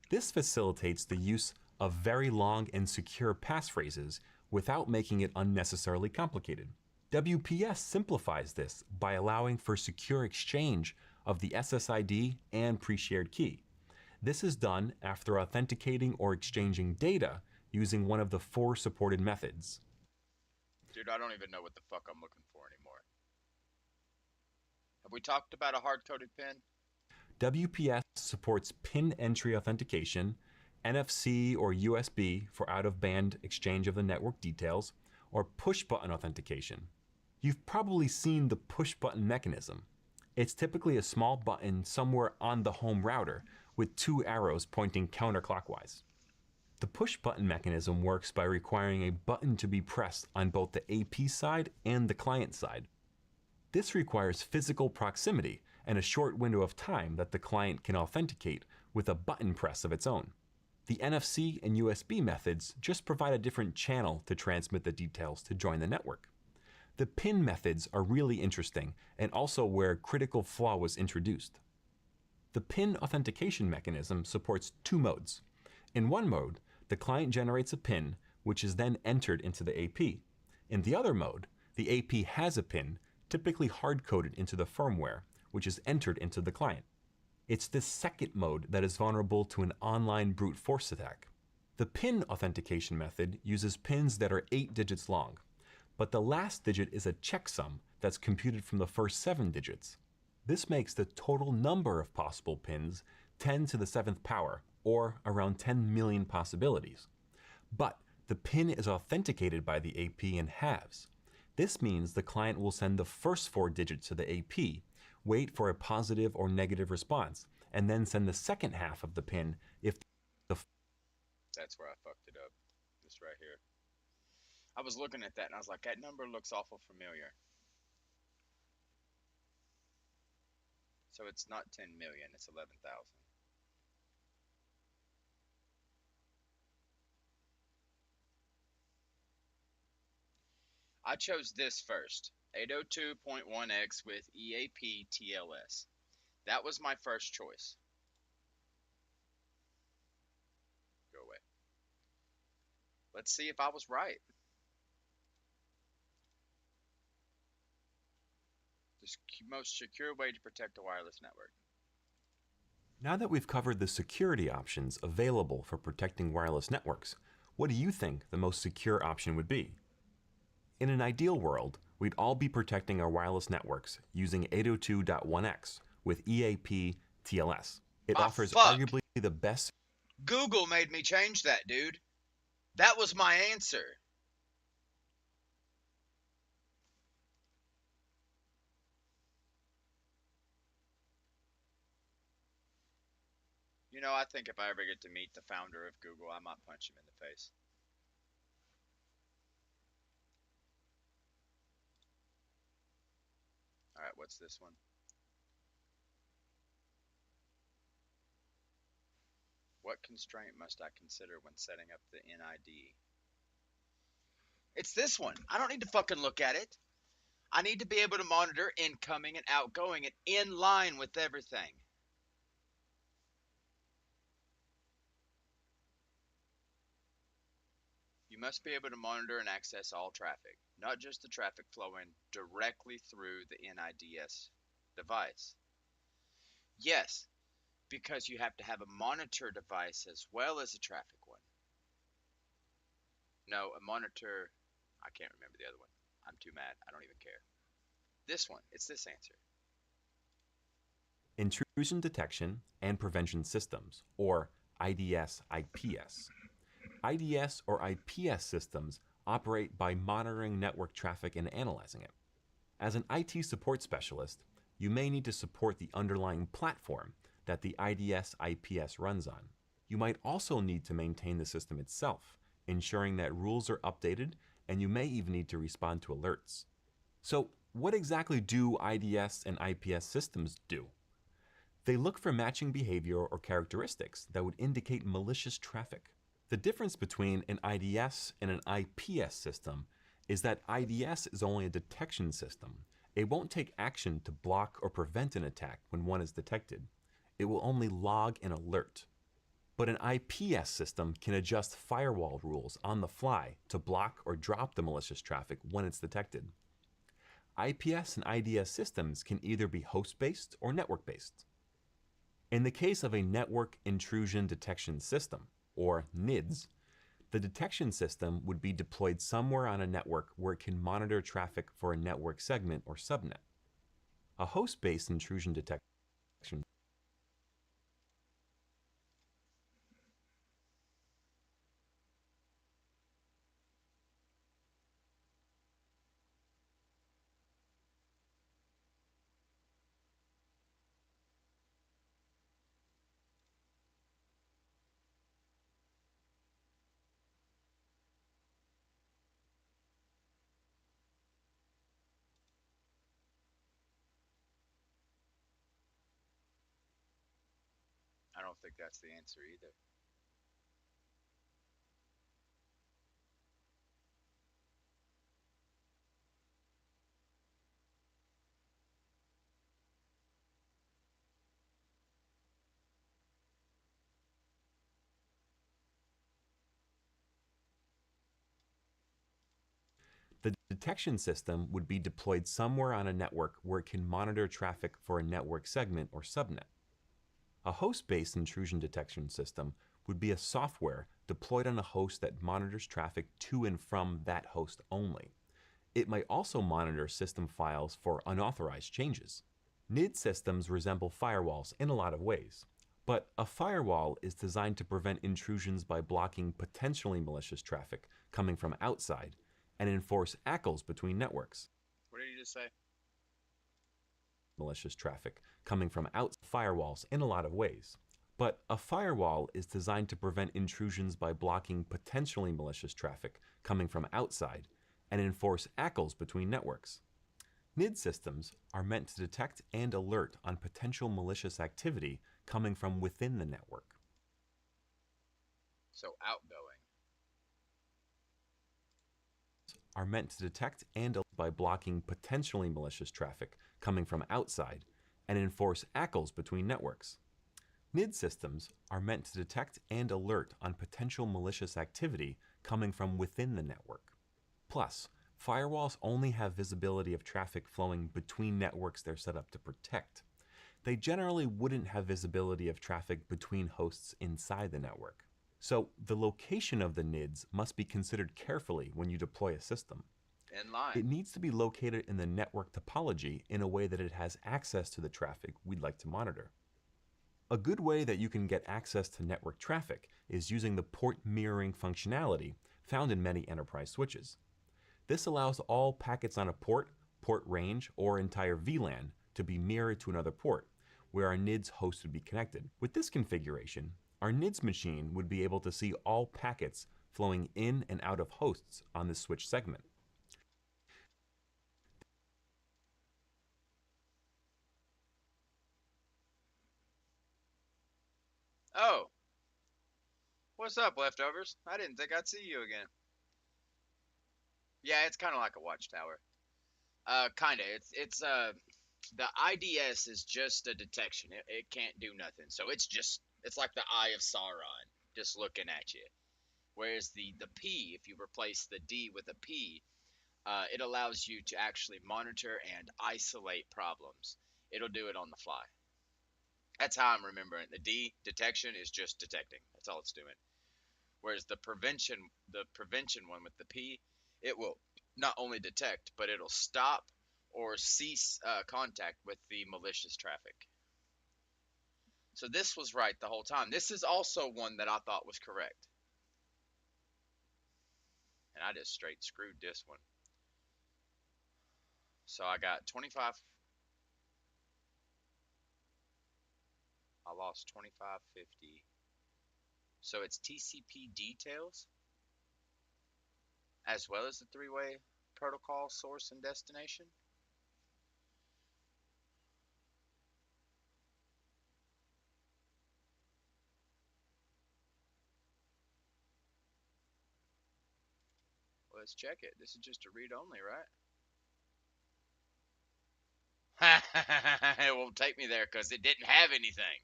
This facilitates the use of very long and secure passphrases without making it unnecessarily complicated. WPS simplifies this by allowing for secure exchange of the SSID and pre-shared key. This is done after authenticating or exchanging data using one of the 4 supported methods. Dude, I don't even know what the fuck I'm looking for anymore. Have we talked about a hard-coded PIN? WPS supports PIN entry authentication, NFC or USB for out-of-band exchange of the network details, or push-button authentication. You've probably seen the push-button mechanism. It's typically a small button somewhere on the home router with 2 arrows pointing counterclockwise. The push-button mechanism works by requiring a button to be pressed on both the AP side and the client side. This requires physical proximity and a short window of time that the client can authenticate with a button press of its own. The NFC and USB methods just provide a different channel to transmit the details to join the network. The PIN methods are really interesting and also where critical flaw was introduced. The PIN authentication mechanism supports two modes. In one mode, the client generates a PIN which is then entered into the AP. In the other mode, the AP has a PIN, typically hard-coded into the firmware, which is entered into the client. It's this second mode that is vulnerable to an online brute force attack. The PIN authentication method uses pins that are 8 digits long, but the last digit is a checksum that's computed from the first 7 digits. This makes the total number of possible pins 10 to the 7th power, or around 10 million possibilities. But the PIN is authenticated by the AP in halves. This means the client will send the first 4 digits to the AP, wait for a positive or negative response, and then send the second half of the PIN if the That's where I fucked it up. This right here. I was looking at that and I was like, that number looks awful familiar. So it's not 10 million, it's 11,000. I chose this first, 802.1x with EAP TLS. That was my first choice. Go away. Let's see if I was right. The most secure way to protect a wireless network. Now that we've covered the security options available for protecting wireless networks, what do you think the most secure option would be? In an ideal world, we'd all be protecting our wireless networks using 802.1x with EAP TLS. It Ah, offers fuck. arguably the best. Google made me change that, dude. That was my answer. You know, I think if I ever get to meet the founder of Google, I might punch him in the face. All right, what's this one? What constraint must I consider when setting up the NID? It's this one. I don't need to fucking look at it. I need to be able to monitor incoming and outgoing and in line with everything. You must be able to monitor and access all traffic, not just the traffic flowing directly through the NIDS device. Yes, because you have to have a monitor device as well as a traffic one. No, a monitor. I can't remember the other one. I'm too mad. I don't even care. This one. It's this answer. Intrusion detection and prevention systems, or IDS IPS. IDS or IPS systems operate by monitoring network traffic and analyzing it. As an IT support specialist, you may need to support the underlying platform that the IDS IPS runs on. You might also need to maintain the system itself, ensuring that rules are updated, and you may even need to respond to alerts. So, what exactly do IDS and IPS systems do? They look for matching behavior or characteristics that would indicate malicious traffic. The difference between an IDS and an IPS system is that IDS is only a detection system. It won't take action to block or prevent an attack when one is detected. It will only log an alert. But an IPS system can adjust firewall rules on the fly to block or drop the malicious traffic when it's detected. IPS and IDS systems can either be host-based or network-based. In the case of a network intrusion detection system, or NIDS, the detection system would be deployed somewhere on a network where it can monitor traffic for a network segment or subnet. A host-based intrusion detection I don't think that's the answer either. The detection system would be deployed somewhere on a network where it can monitor traffic for a network segment or subnet. A host-based intrusion detection system would be a software deployed on a host that monitors traffic to and from that host only. It might also monitor system files for unauthorized changes. NID systems resemble firewalls in a lot of ways, but a firewall is designed to prevent intrusions by blocking potentially malicious traffic coming from outside and enforce ACLs between networks. What did you just say? Malicious traffic coming from out firewalls in a lot of ways. But a firewall is designed to prevent intrusions by blocking potentially malicious traffic coming from outside and enforce ACLs between networks. NID systems are meant to detect and alert on potential malicious activity coming from within the network. So outgoing. Are meant to detect and alert by blocking potentially malicious traffic coming from outside and enforce ACLs between networks. NID systems are meant to detect and alert on potential malicious activity coming from within the network. Plus, firewalls only have visibility of traffic flowing between networks they're set up to protect. They generally wouldn't have visibility of traffic between hosts inside the network. So the location of the NIDs must be considered carefully when you deploy a system. In line. It needs to be located in the network topology in a way that it has access to the traffic we'd like to monitor. A good way that you can get access to network traffic is using the port mirroring functionality found in many enterprise switches. This allows all packets on a port range, or entire VLAN to be mirrored to another port, where our NIDS host would be connected. With this configuration, our NIDS machine would be able to see all packets flowing in and out of hosts on this switch segment. Oh. What's up, leftovers? I didn't think I'd see you again. Yeah, it's kind of like a watchtower. Kinda. It's the IDS is just a detection. It can't do nothing. So it's like the eye of Sauron, just looking at you. Whereas the P, if you replace the D with a P, it allows you to actually monitor and isolate problems. It'll do it on the fly. That's how I'm remembering. The D, detection, is just detecting. That's all it's doing. Whereas the prevention one with the P, it will not only detect, but it'll stop or cease contact with the malicious traffic. So this was right the whole time. This is also one that I thought was correct. And I just straight screwed this one. So I got 25. I lost 2550. So it's TCP details as well as the three-way protocol source and destination. Well, let's check it. This is just a read only, right? It won't take me there because it didn't have anything.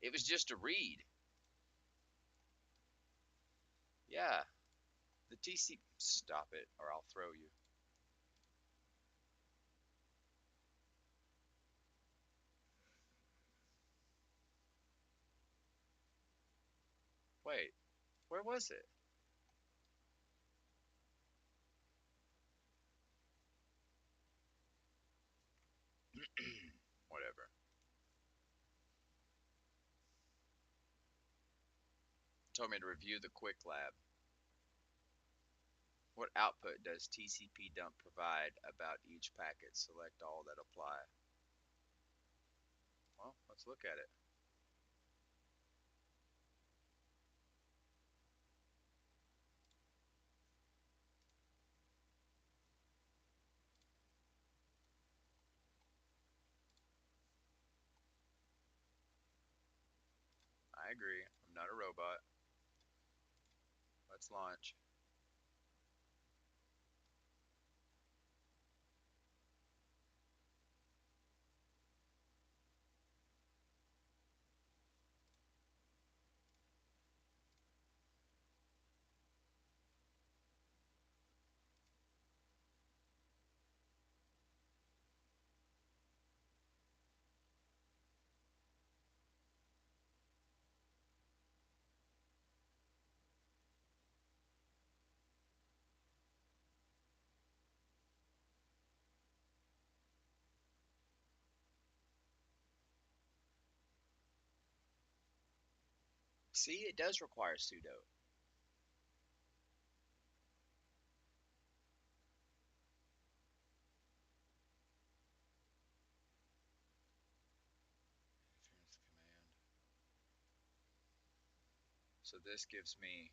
It was just a read. Yeah. The TC. Stop it, or I'll throw you. Wait, where was it? Whatever. Told me to review the quick lab. What output does TCP dump provide about each packet? Select all that apply. Well, let's look at it. I agree. I'm not a robot. Let's launch. See, it does require pseudo. Interference command. So this gives me.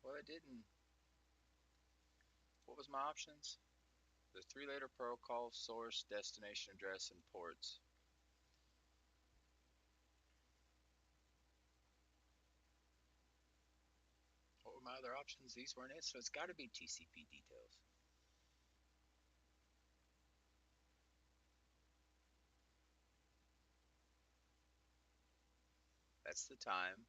Well, it didn't. What was my options? The three-letter protocol, source, destination address, and ports. What were my other options? These weren't it, so it's got to be TCP details. That's the time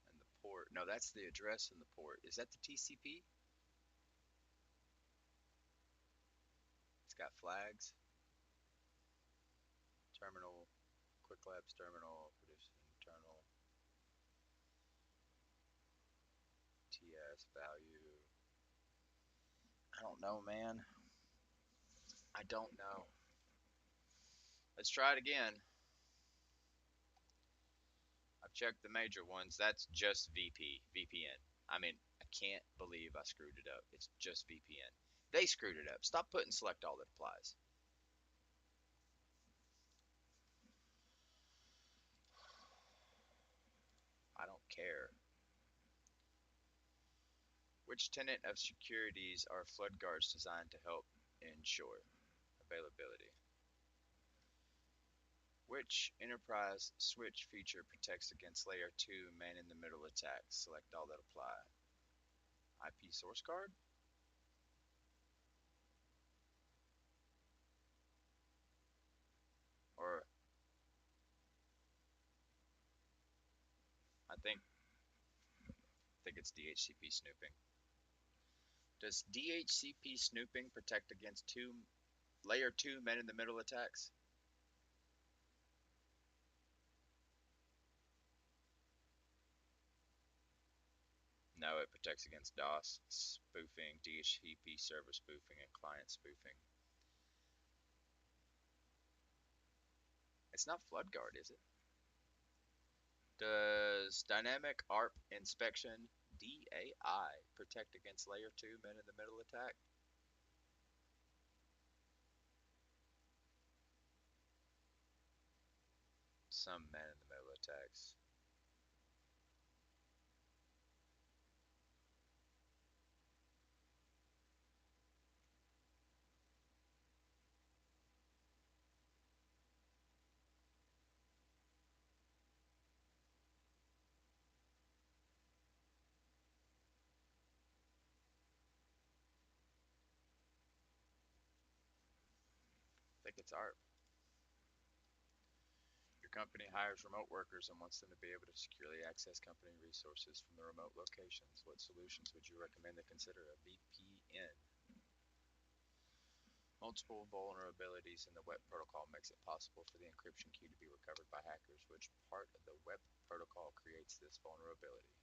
and the port. No, that's the address and the port. Is that the TCP? It's got flags. Terminal, Quick Labs terminal, producing terminal, TS value. I don't know, man. I don't know. Let's try it again. I've checked the major ones. That's just VPN. I mean, I can't believe I screwed it up. It's just VPN. They screwed it up. Stop putting select all that applies. I don't care. Which tenet of securities are flood guards designed to help ensure availability? Which enterprise switch feature protects against layer 2 man-in-the-middle attacks? Select all that apply. IP source guard? Or I think it's DHCP snooping. Does DHCP snooping protect against layer 2 man-in-the-middle attacks? No, it protects against DOS spoofing, DHCP server spoofing, and client spoofing. It's not FloodGuard, is it? Does Dynamic ARP Inspection DAI protect against layer 2 man-in-the-middle attack? Some man-in-the-middle attacks. I think it's ARP. Your company hires remote workers and wants them to be able to securely access company resources from the remote locations. What solutions would you recommend they consider? A VPN. Multiple vulnerabilities in the WEP protocol makes it possible for the encryption key to be recovered by hackers. Which part of the WEP protocol creates this vulnerability?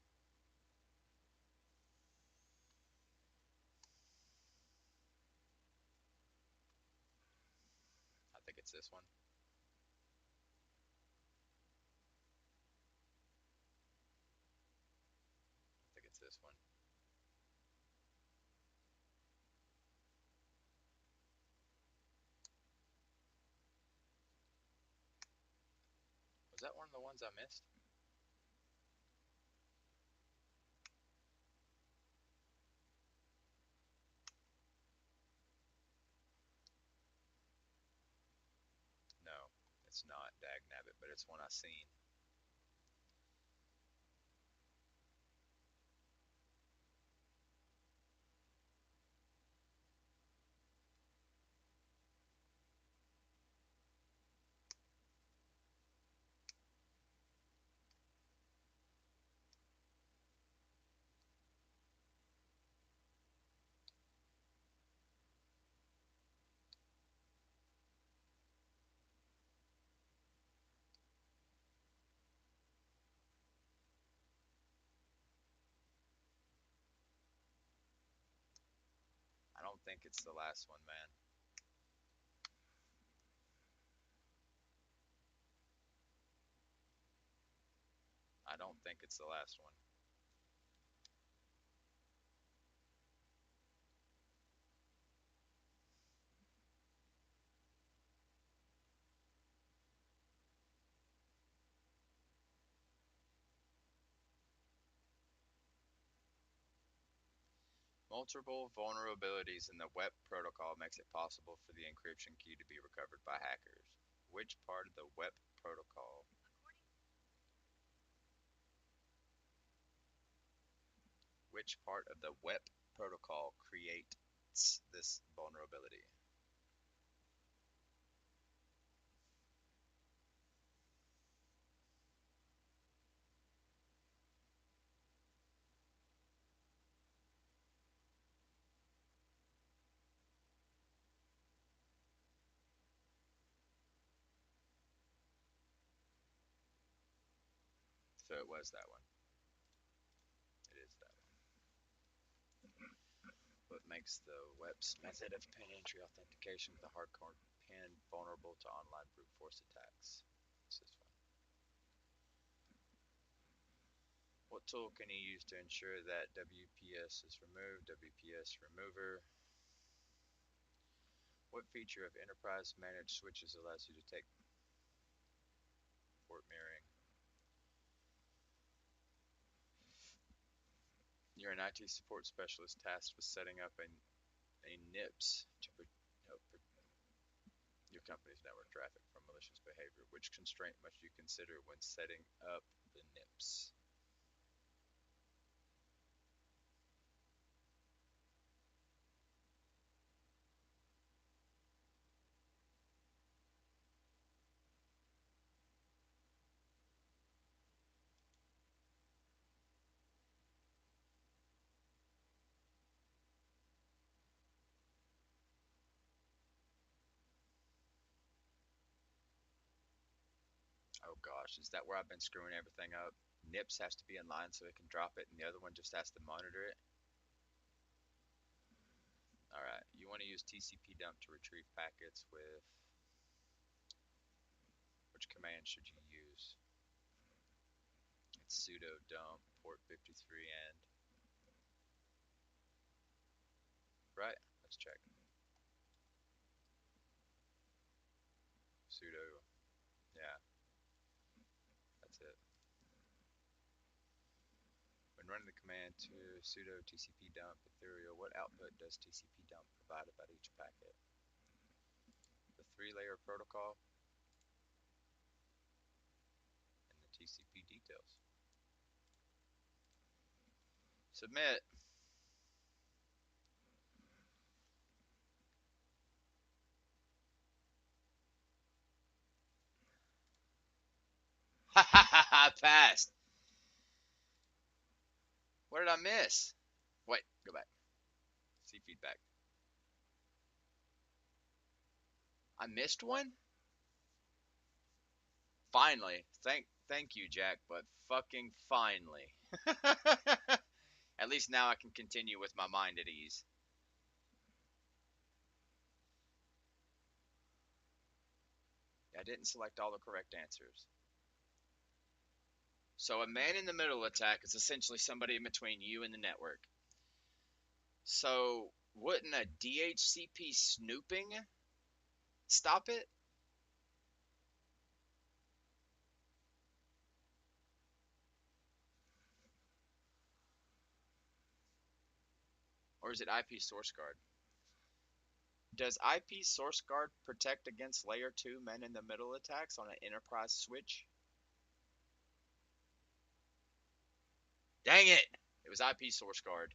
I think it's this one. I think it's this one. Was that one of the ones I missed? No, it's not Dagnabbit, but it's one I seen. don't think it's the last one, man. I don't think it's the last one. Multiple vulnerabilities in the WEP protocol makes it possible for the encryption key to be recovered by hackers. Which part of the WEP protocol? Which part of the WEP protocol creates this vulnerability? So it was that one. It is that one. What makes the WEP's method of pin entry authentication with a hardcore pin vulnerable to online brute force attacks? This is fun. What tool can you use to ensure that WPS is removed? WPS remover. What feature of enterprise managed switches allows you to take port mirroring? You're an IT support specialist tasked with setting up a NIPS to your company's network traffic from malicious behavior. Which constraint must you consider when setting up the NIPS? Oh gosh, is that where I've been screwing everything up? NIPS has to be in line so it can drop it, and the other one just has to monitor it. All right, you want to use TCP dump to retrieve packets with which command should you use? It's sudo dump port 53 and right. Let's check. Sudo, yeah, that's it. When running the command to sudo TCP dump ethereal, what output does TCP dump provide about each packet? The three-layer protocol and the TCP details. Submit. Ha ha ha! I passed. What did I miss? Wait, go back. See feedback. I missed one? Finally. Thank you, Jack, but fucking finally. At least now I can continue with my mind at ease. I didn't select all the correct answers. So a man in the middle attack is essentially somebody in between you and the network. So wouldn't a DHCP snooping stop it? Or is it IP source guard? Does IP source guard protect against layer 2 men in the middle attacks on an enterprise switch? Dang it! It was IP source guard.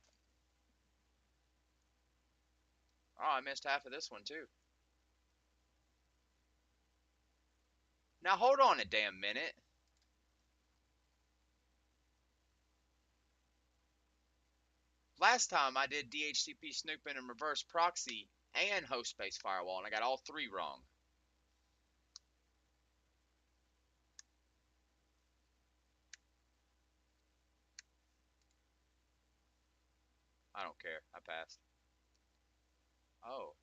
Oh, I missed half of this one too. Now hold on a damn minute. Last time I did DHCP snooping and reverse proxy and host space firewall, and I got all three wrong. I don't care. I passed. Oh,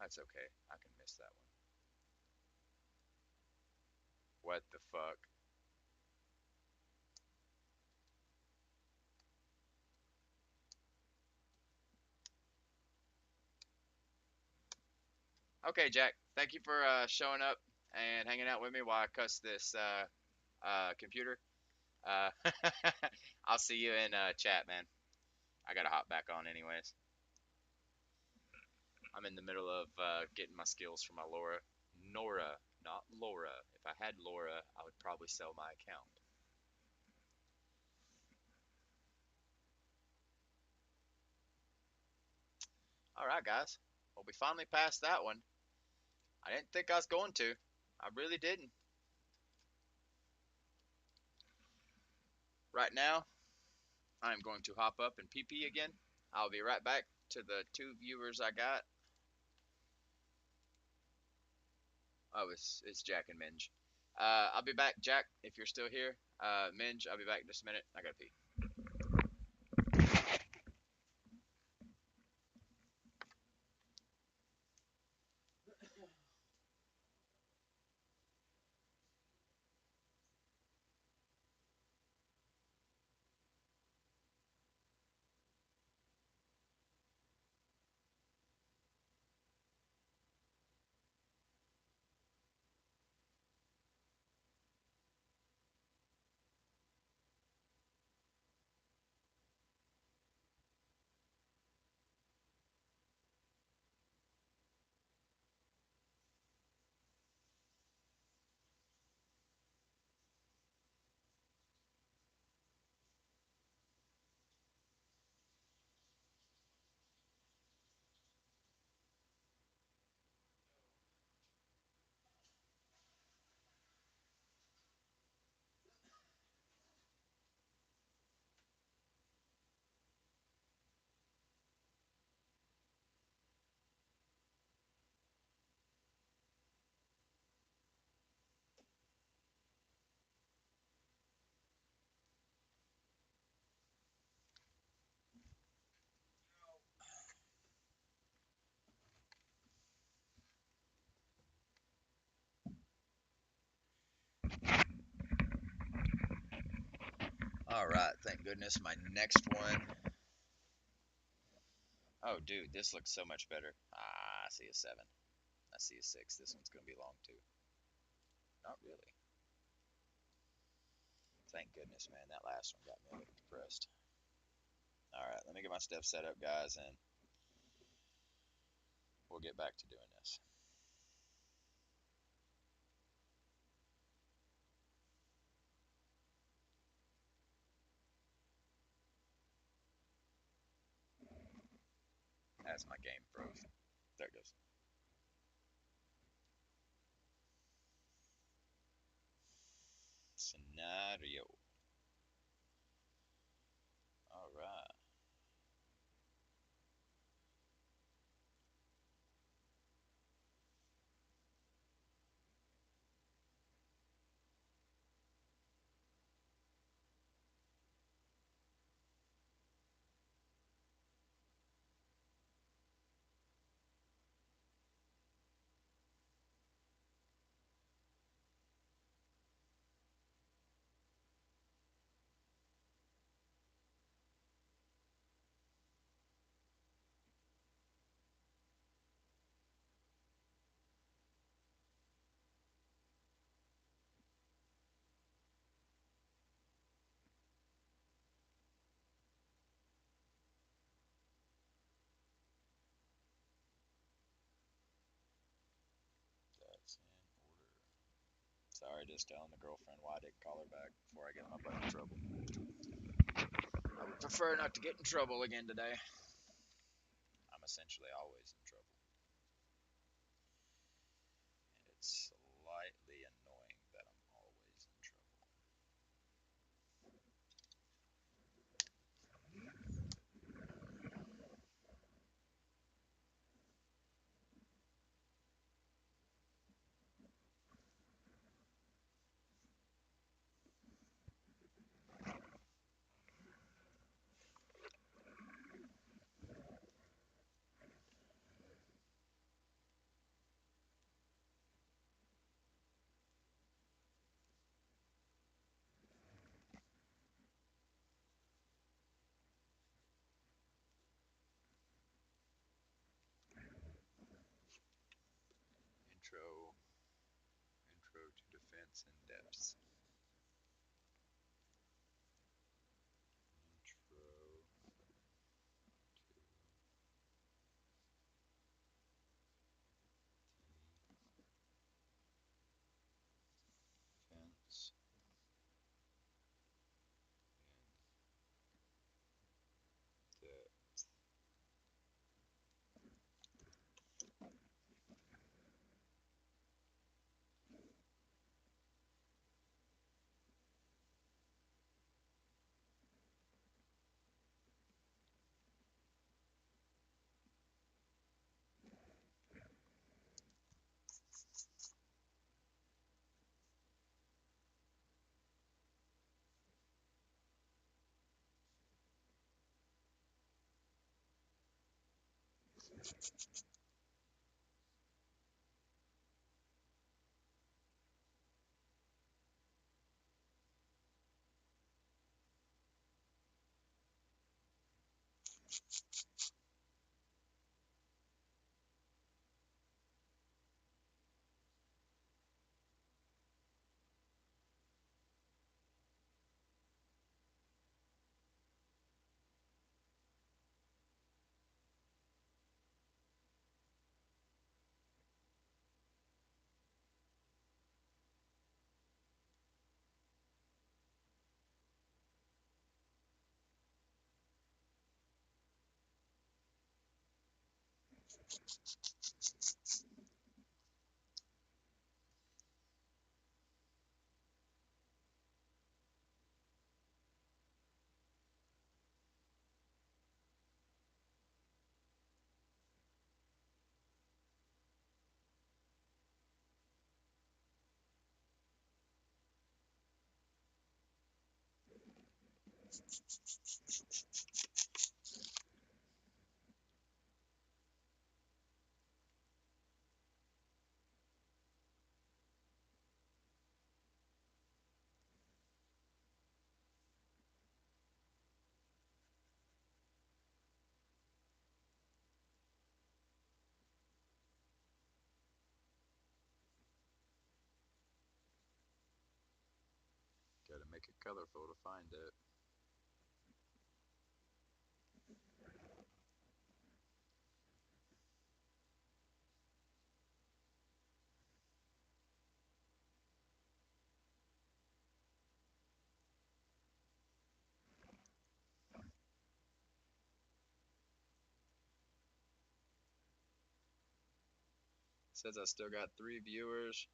that's okay. I can miss that one. What the fuck? Okay, Jack. Thank you for showing up and hanging out with me while I cuss this computer. Uh, I'll see you in chat, man. I gotta hop back on anyways. I'm in the middle of getting my skills for my Laura. Nora, not Laura. If I had Laura, I would probably sell my account. All right, guys. Well, we finally passed that one. I didn't think I was going to. I really didn't. Right now, I'm going to hop up and PP again. I'll be right back to the two viewers I got. Oh, it's Jack and Minge. I'll be back, Jack, if you're still here. Minge, I'll be back in just a minute. I gotta pee. All right, thank goodness. My next one. Oh, dude, this looks so much better. Ah, I see a 7. I see a 6. This one's going to be long, too. Not really. Thank goodness, man. That last one got me a little depressed. All right, let me get my stuff set up, guys, and we'll get back to doing this. As my game froze. There it goes. Scenario. All right. That's in order. Sorry, just telling the girlfriend why I didn't call her back before I get my butt in trouble. I would prefer not to get in trouble again today. I'm essentially always in trouble. And it's slightly annoying that I'm always in trouble. intro to defense in depths. Intro to defense in depth. Gotta make it colorful to find it. Says I still got 3 viewers,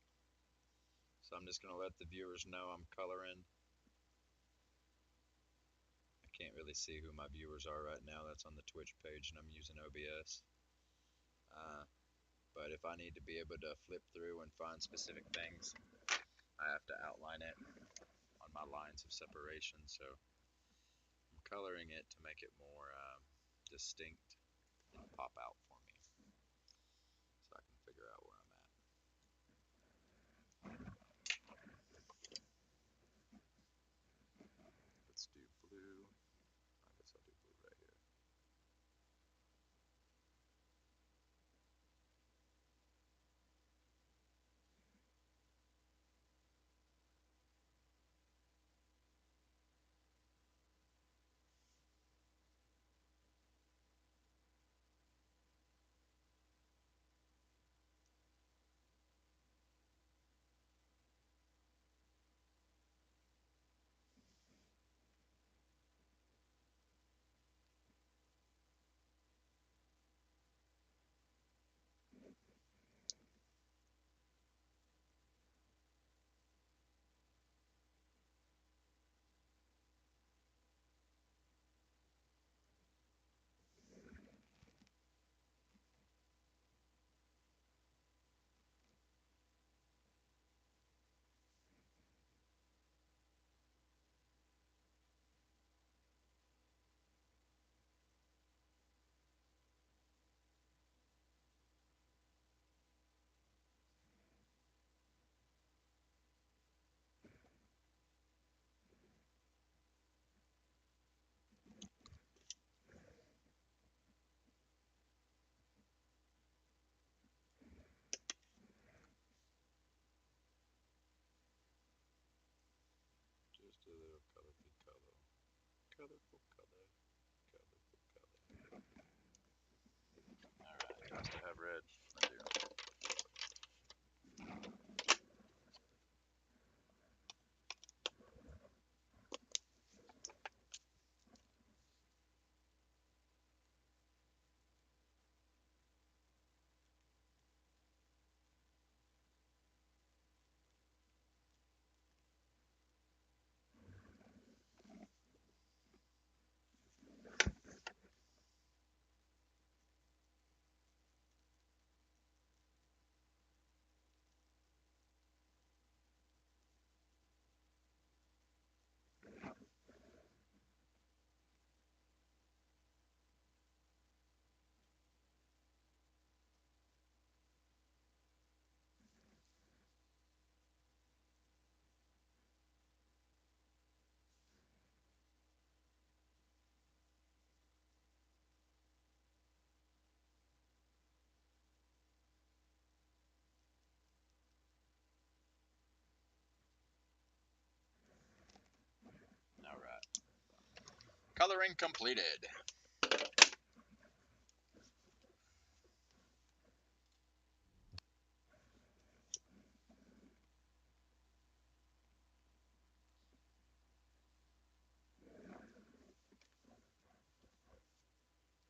so I'm just gonna let the viewers know I'm coloring. I can't really see who my viewers are right now. That's on the Twitch page, and I'm using OBS. Uh, but if I need to be able to flip through and find specific things, I have to outline it on my lines of separation. So I'm coloring it to make it more distinct and pop out for me, so I can figure out where I'm at. Let's do blue. I guess I'll do blue right here. Colorful color. Colorful color. Alright, I still have red. I do. Alright. Coloring completed.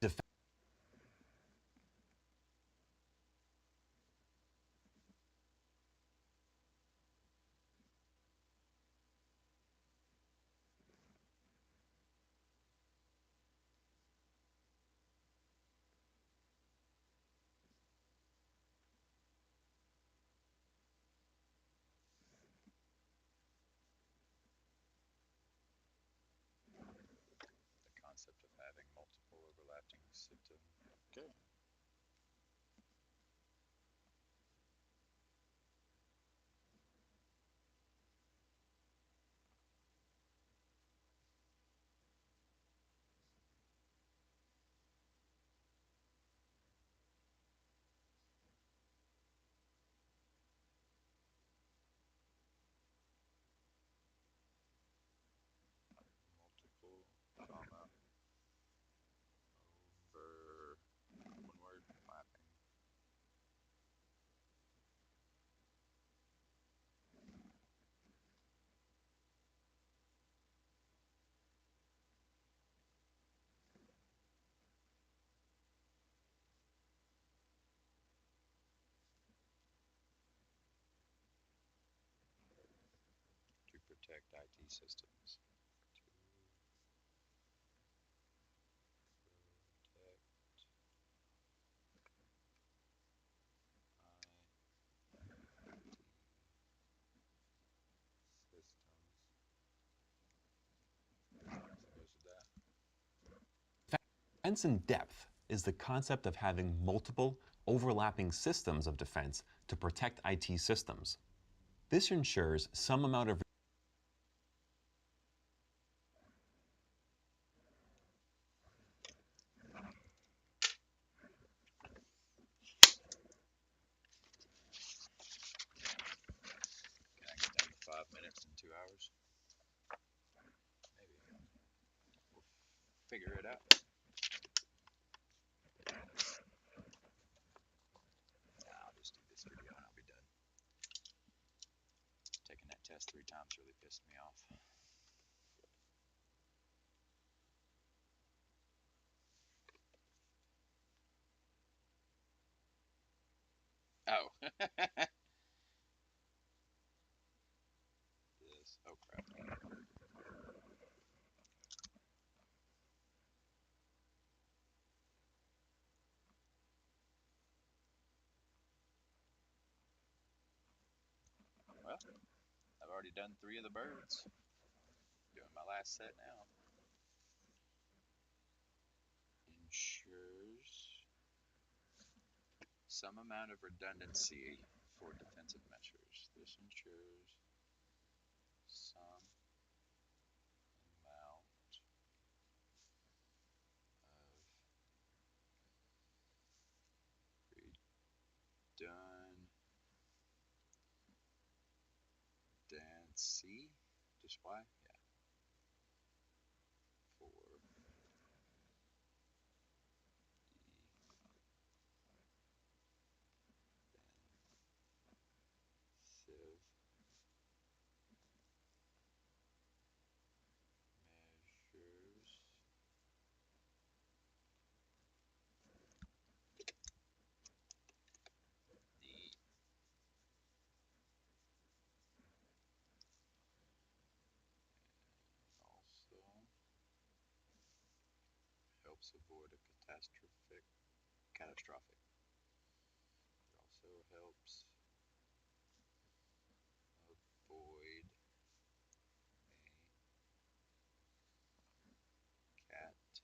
The concept of having multiple overlapping symptoms. Okay. Multiple, comma, over, one word, lapping. To protect IT systems. To protect systems. So goes with that. Defense in depth is the concept of having multiple, overlapping systems of defense to protect IT systems. This ensures some amount of Can I get down to 5 minutes in 2 hours? Maybe. We'll figure it out. I'll just do this video and I'll be done. Taking that test 3 times really pissed me off. Oh. This. Oh crap. Well, I've already done 3 of the birds. Doing my last set now. Ensures some amount of redundancy for defensive measures. This ensures some amount of redundancy. Just why? Yeah. For helps avoid a catastrophic. It also helps avoid a catastrophic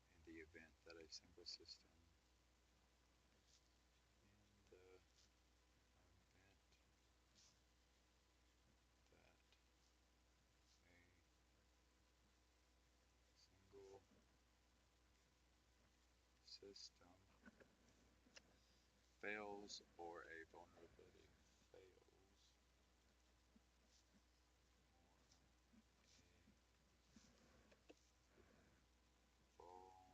in the event that a single system in the event that a single system fails or a vulnerability fails or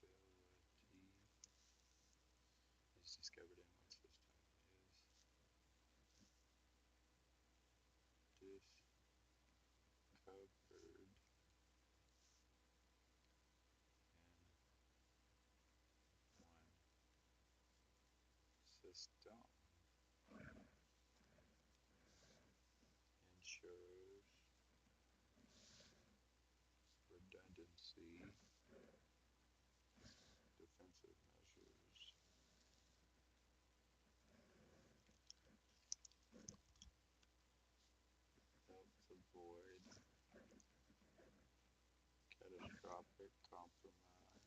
a vulnerability is discovered in one system is discovered in one system ensures redundancy, defensive measures, helps avoid catastrophic compromise,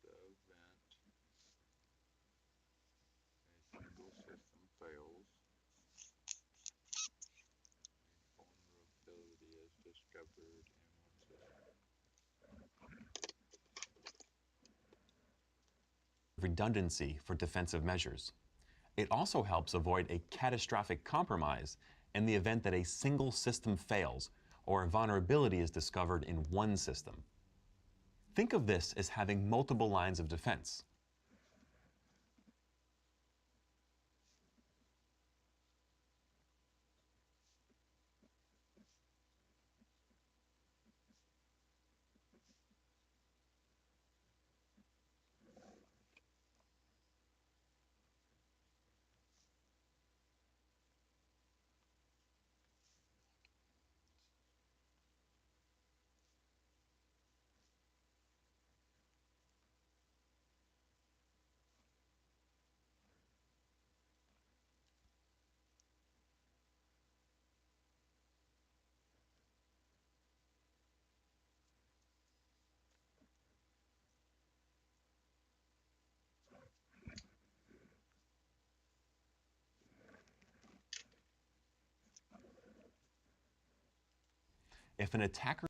the event a single system fails, a vulnerability is discovered in one system. Redundancy for defensive measures. It also helps avoid a catastrophic compromise in the event that a single system fails or a vulnerability is discovered in one system. Think of this as having multiple lines of defense. If an attacker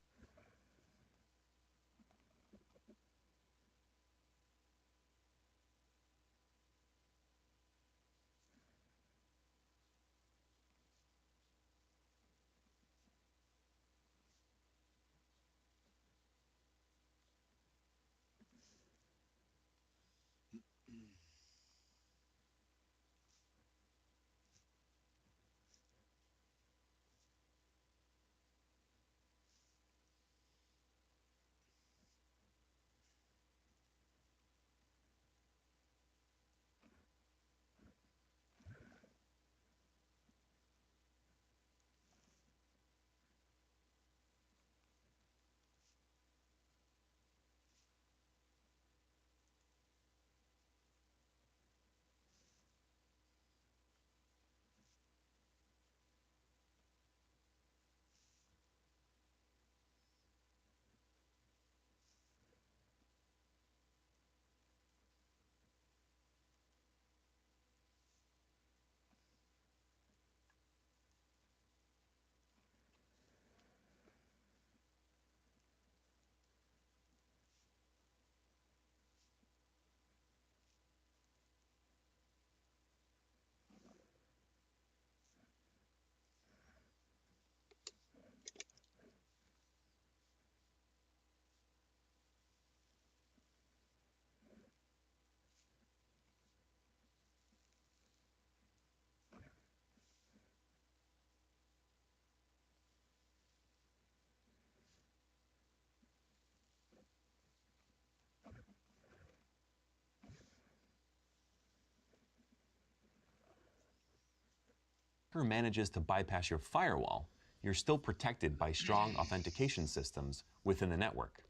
attacker manages to bypass your firewall, you're still protected by strong authentication systems within the network.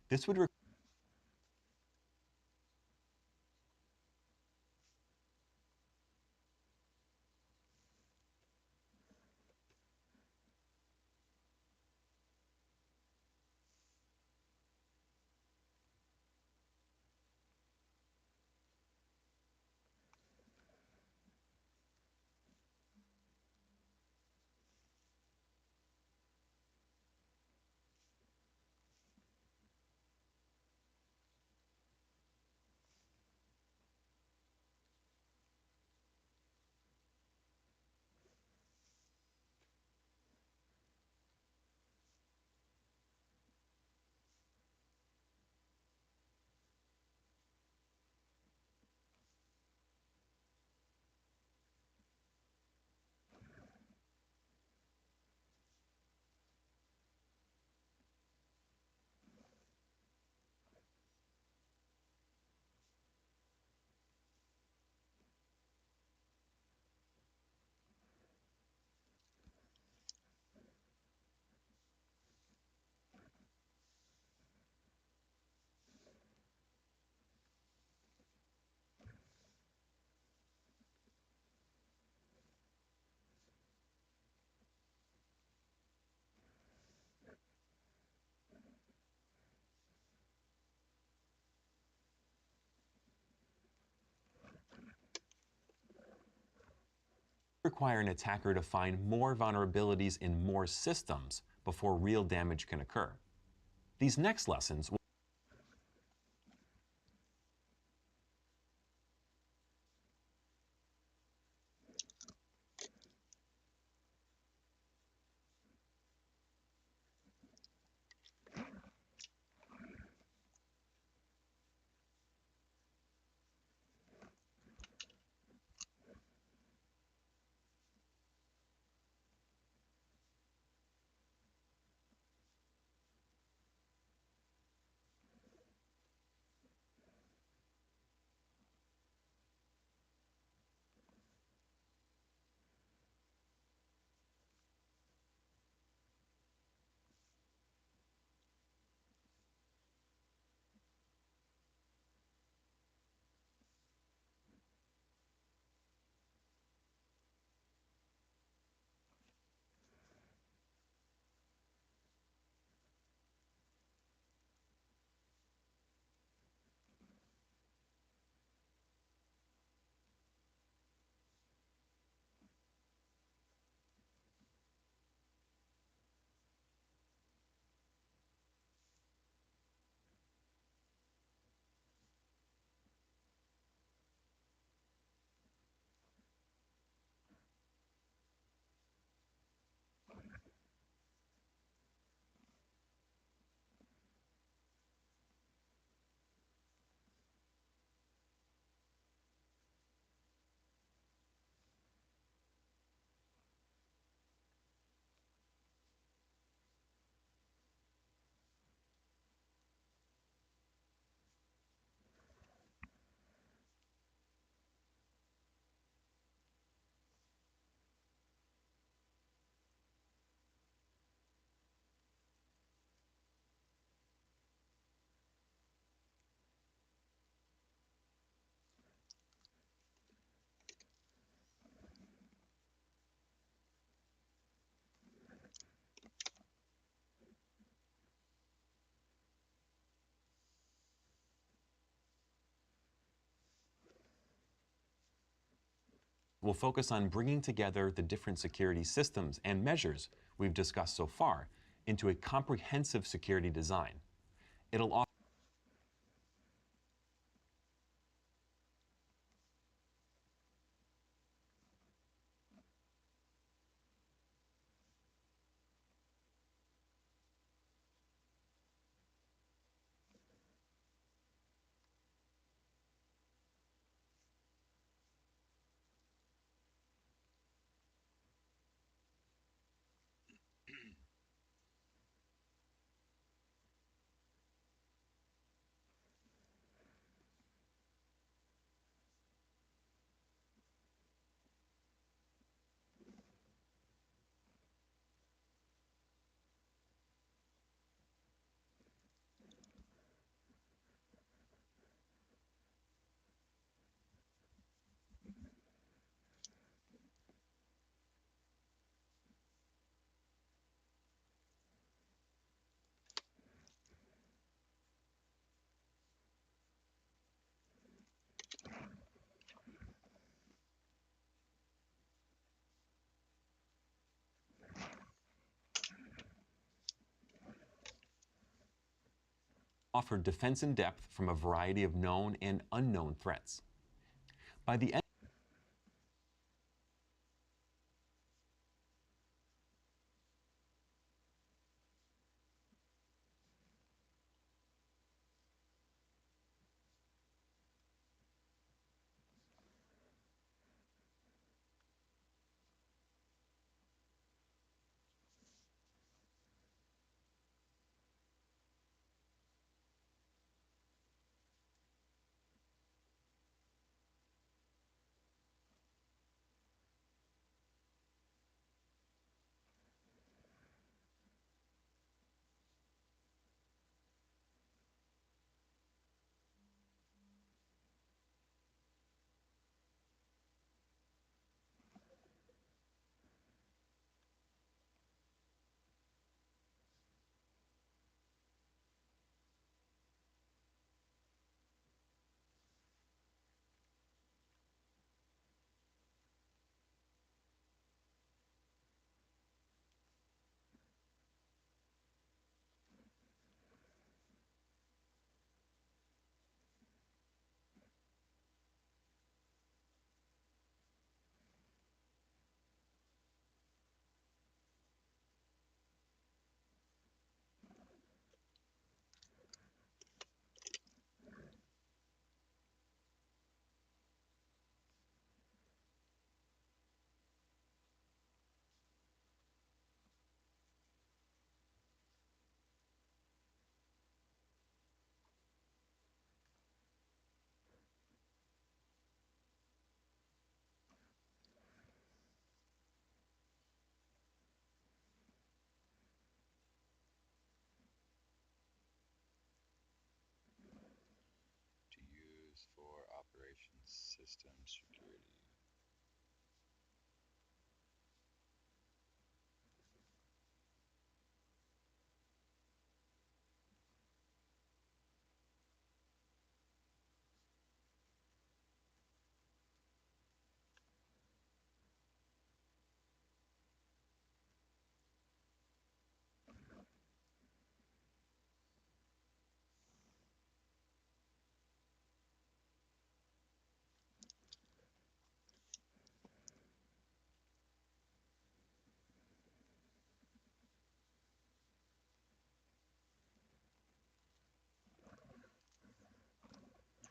This would require an attacker to find more vulnerabilities in more systems before real damage can occur. These next lessons will focus on bringing together the different security systems and measures we've discussed so far into a comprehensive security design. It'll offer offer defense in depth from a variety of known and unknown threats. By the end To use for operations system security.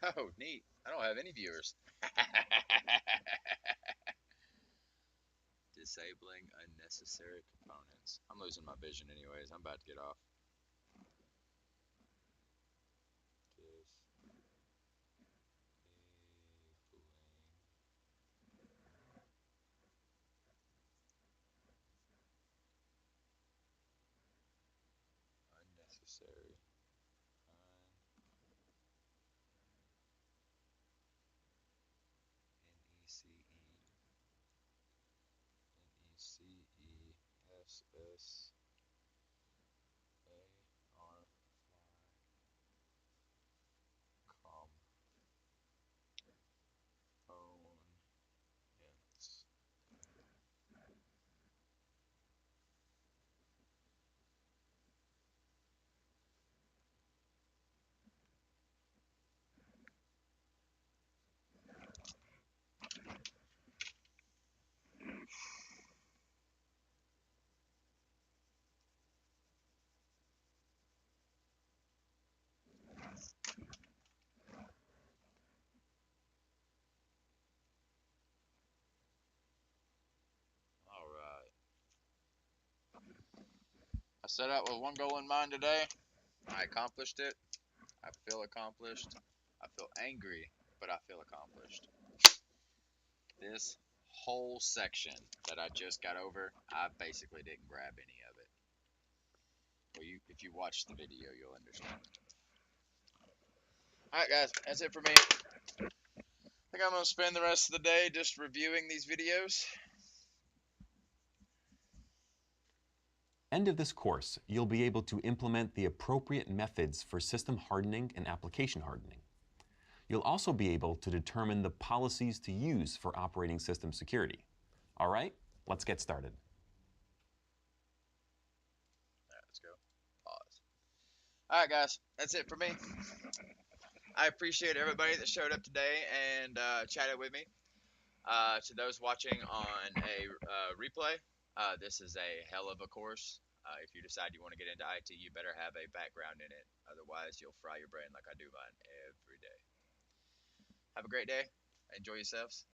Oh, neat. I don't have any viewers. Disabling unnecessary components. I'm losing my vision anyways. I'm about to get off. Disabling unnecessary. NECE. Components. All right. I set out with one goal in mind today. I accomplished it. I feel accomplished. I feel angry, but I feel accomplished. This whole section that I just got over, I basically didn't grab any of it. Well, if you watch the video, you'll understand. All right, guys, that's it for me. I think I'm gonna spend the rest of the day just reviewing these videos. end of this course, you'll be able to implement the appropriate methods for system hardening and application hardening. You'll also be able to determine the policies to use for operating system security. All right, let's get started. All right, let's go. Pause. All right, guys, that's it for me. I appreciate everybody that showed up today and chatted with me. To those watching on a replay, this is a hell of a course. If you decide you want to get into IT, you better have a background in it. Otherwise, you'll fry your brain like I do mine every day. Have a great day. Enjoy yourselves.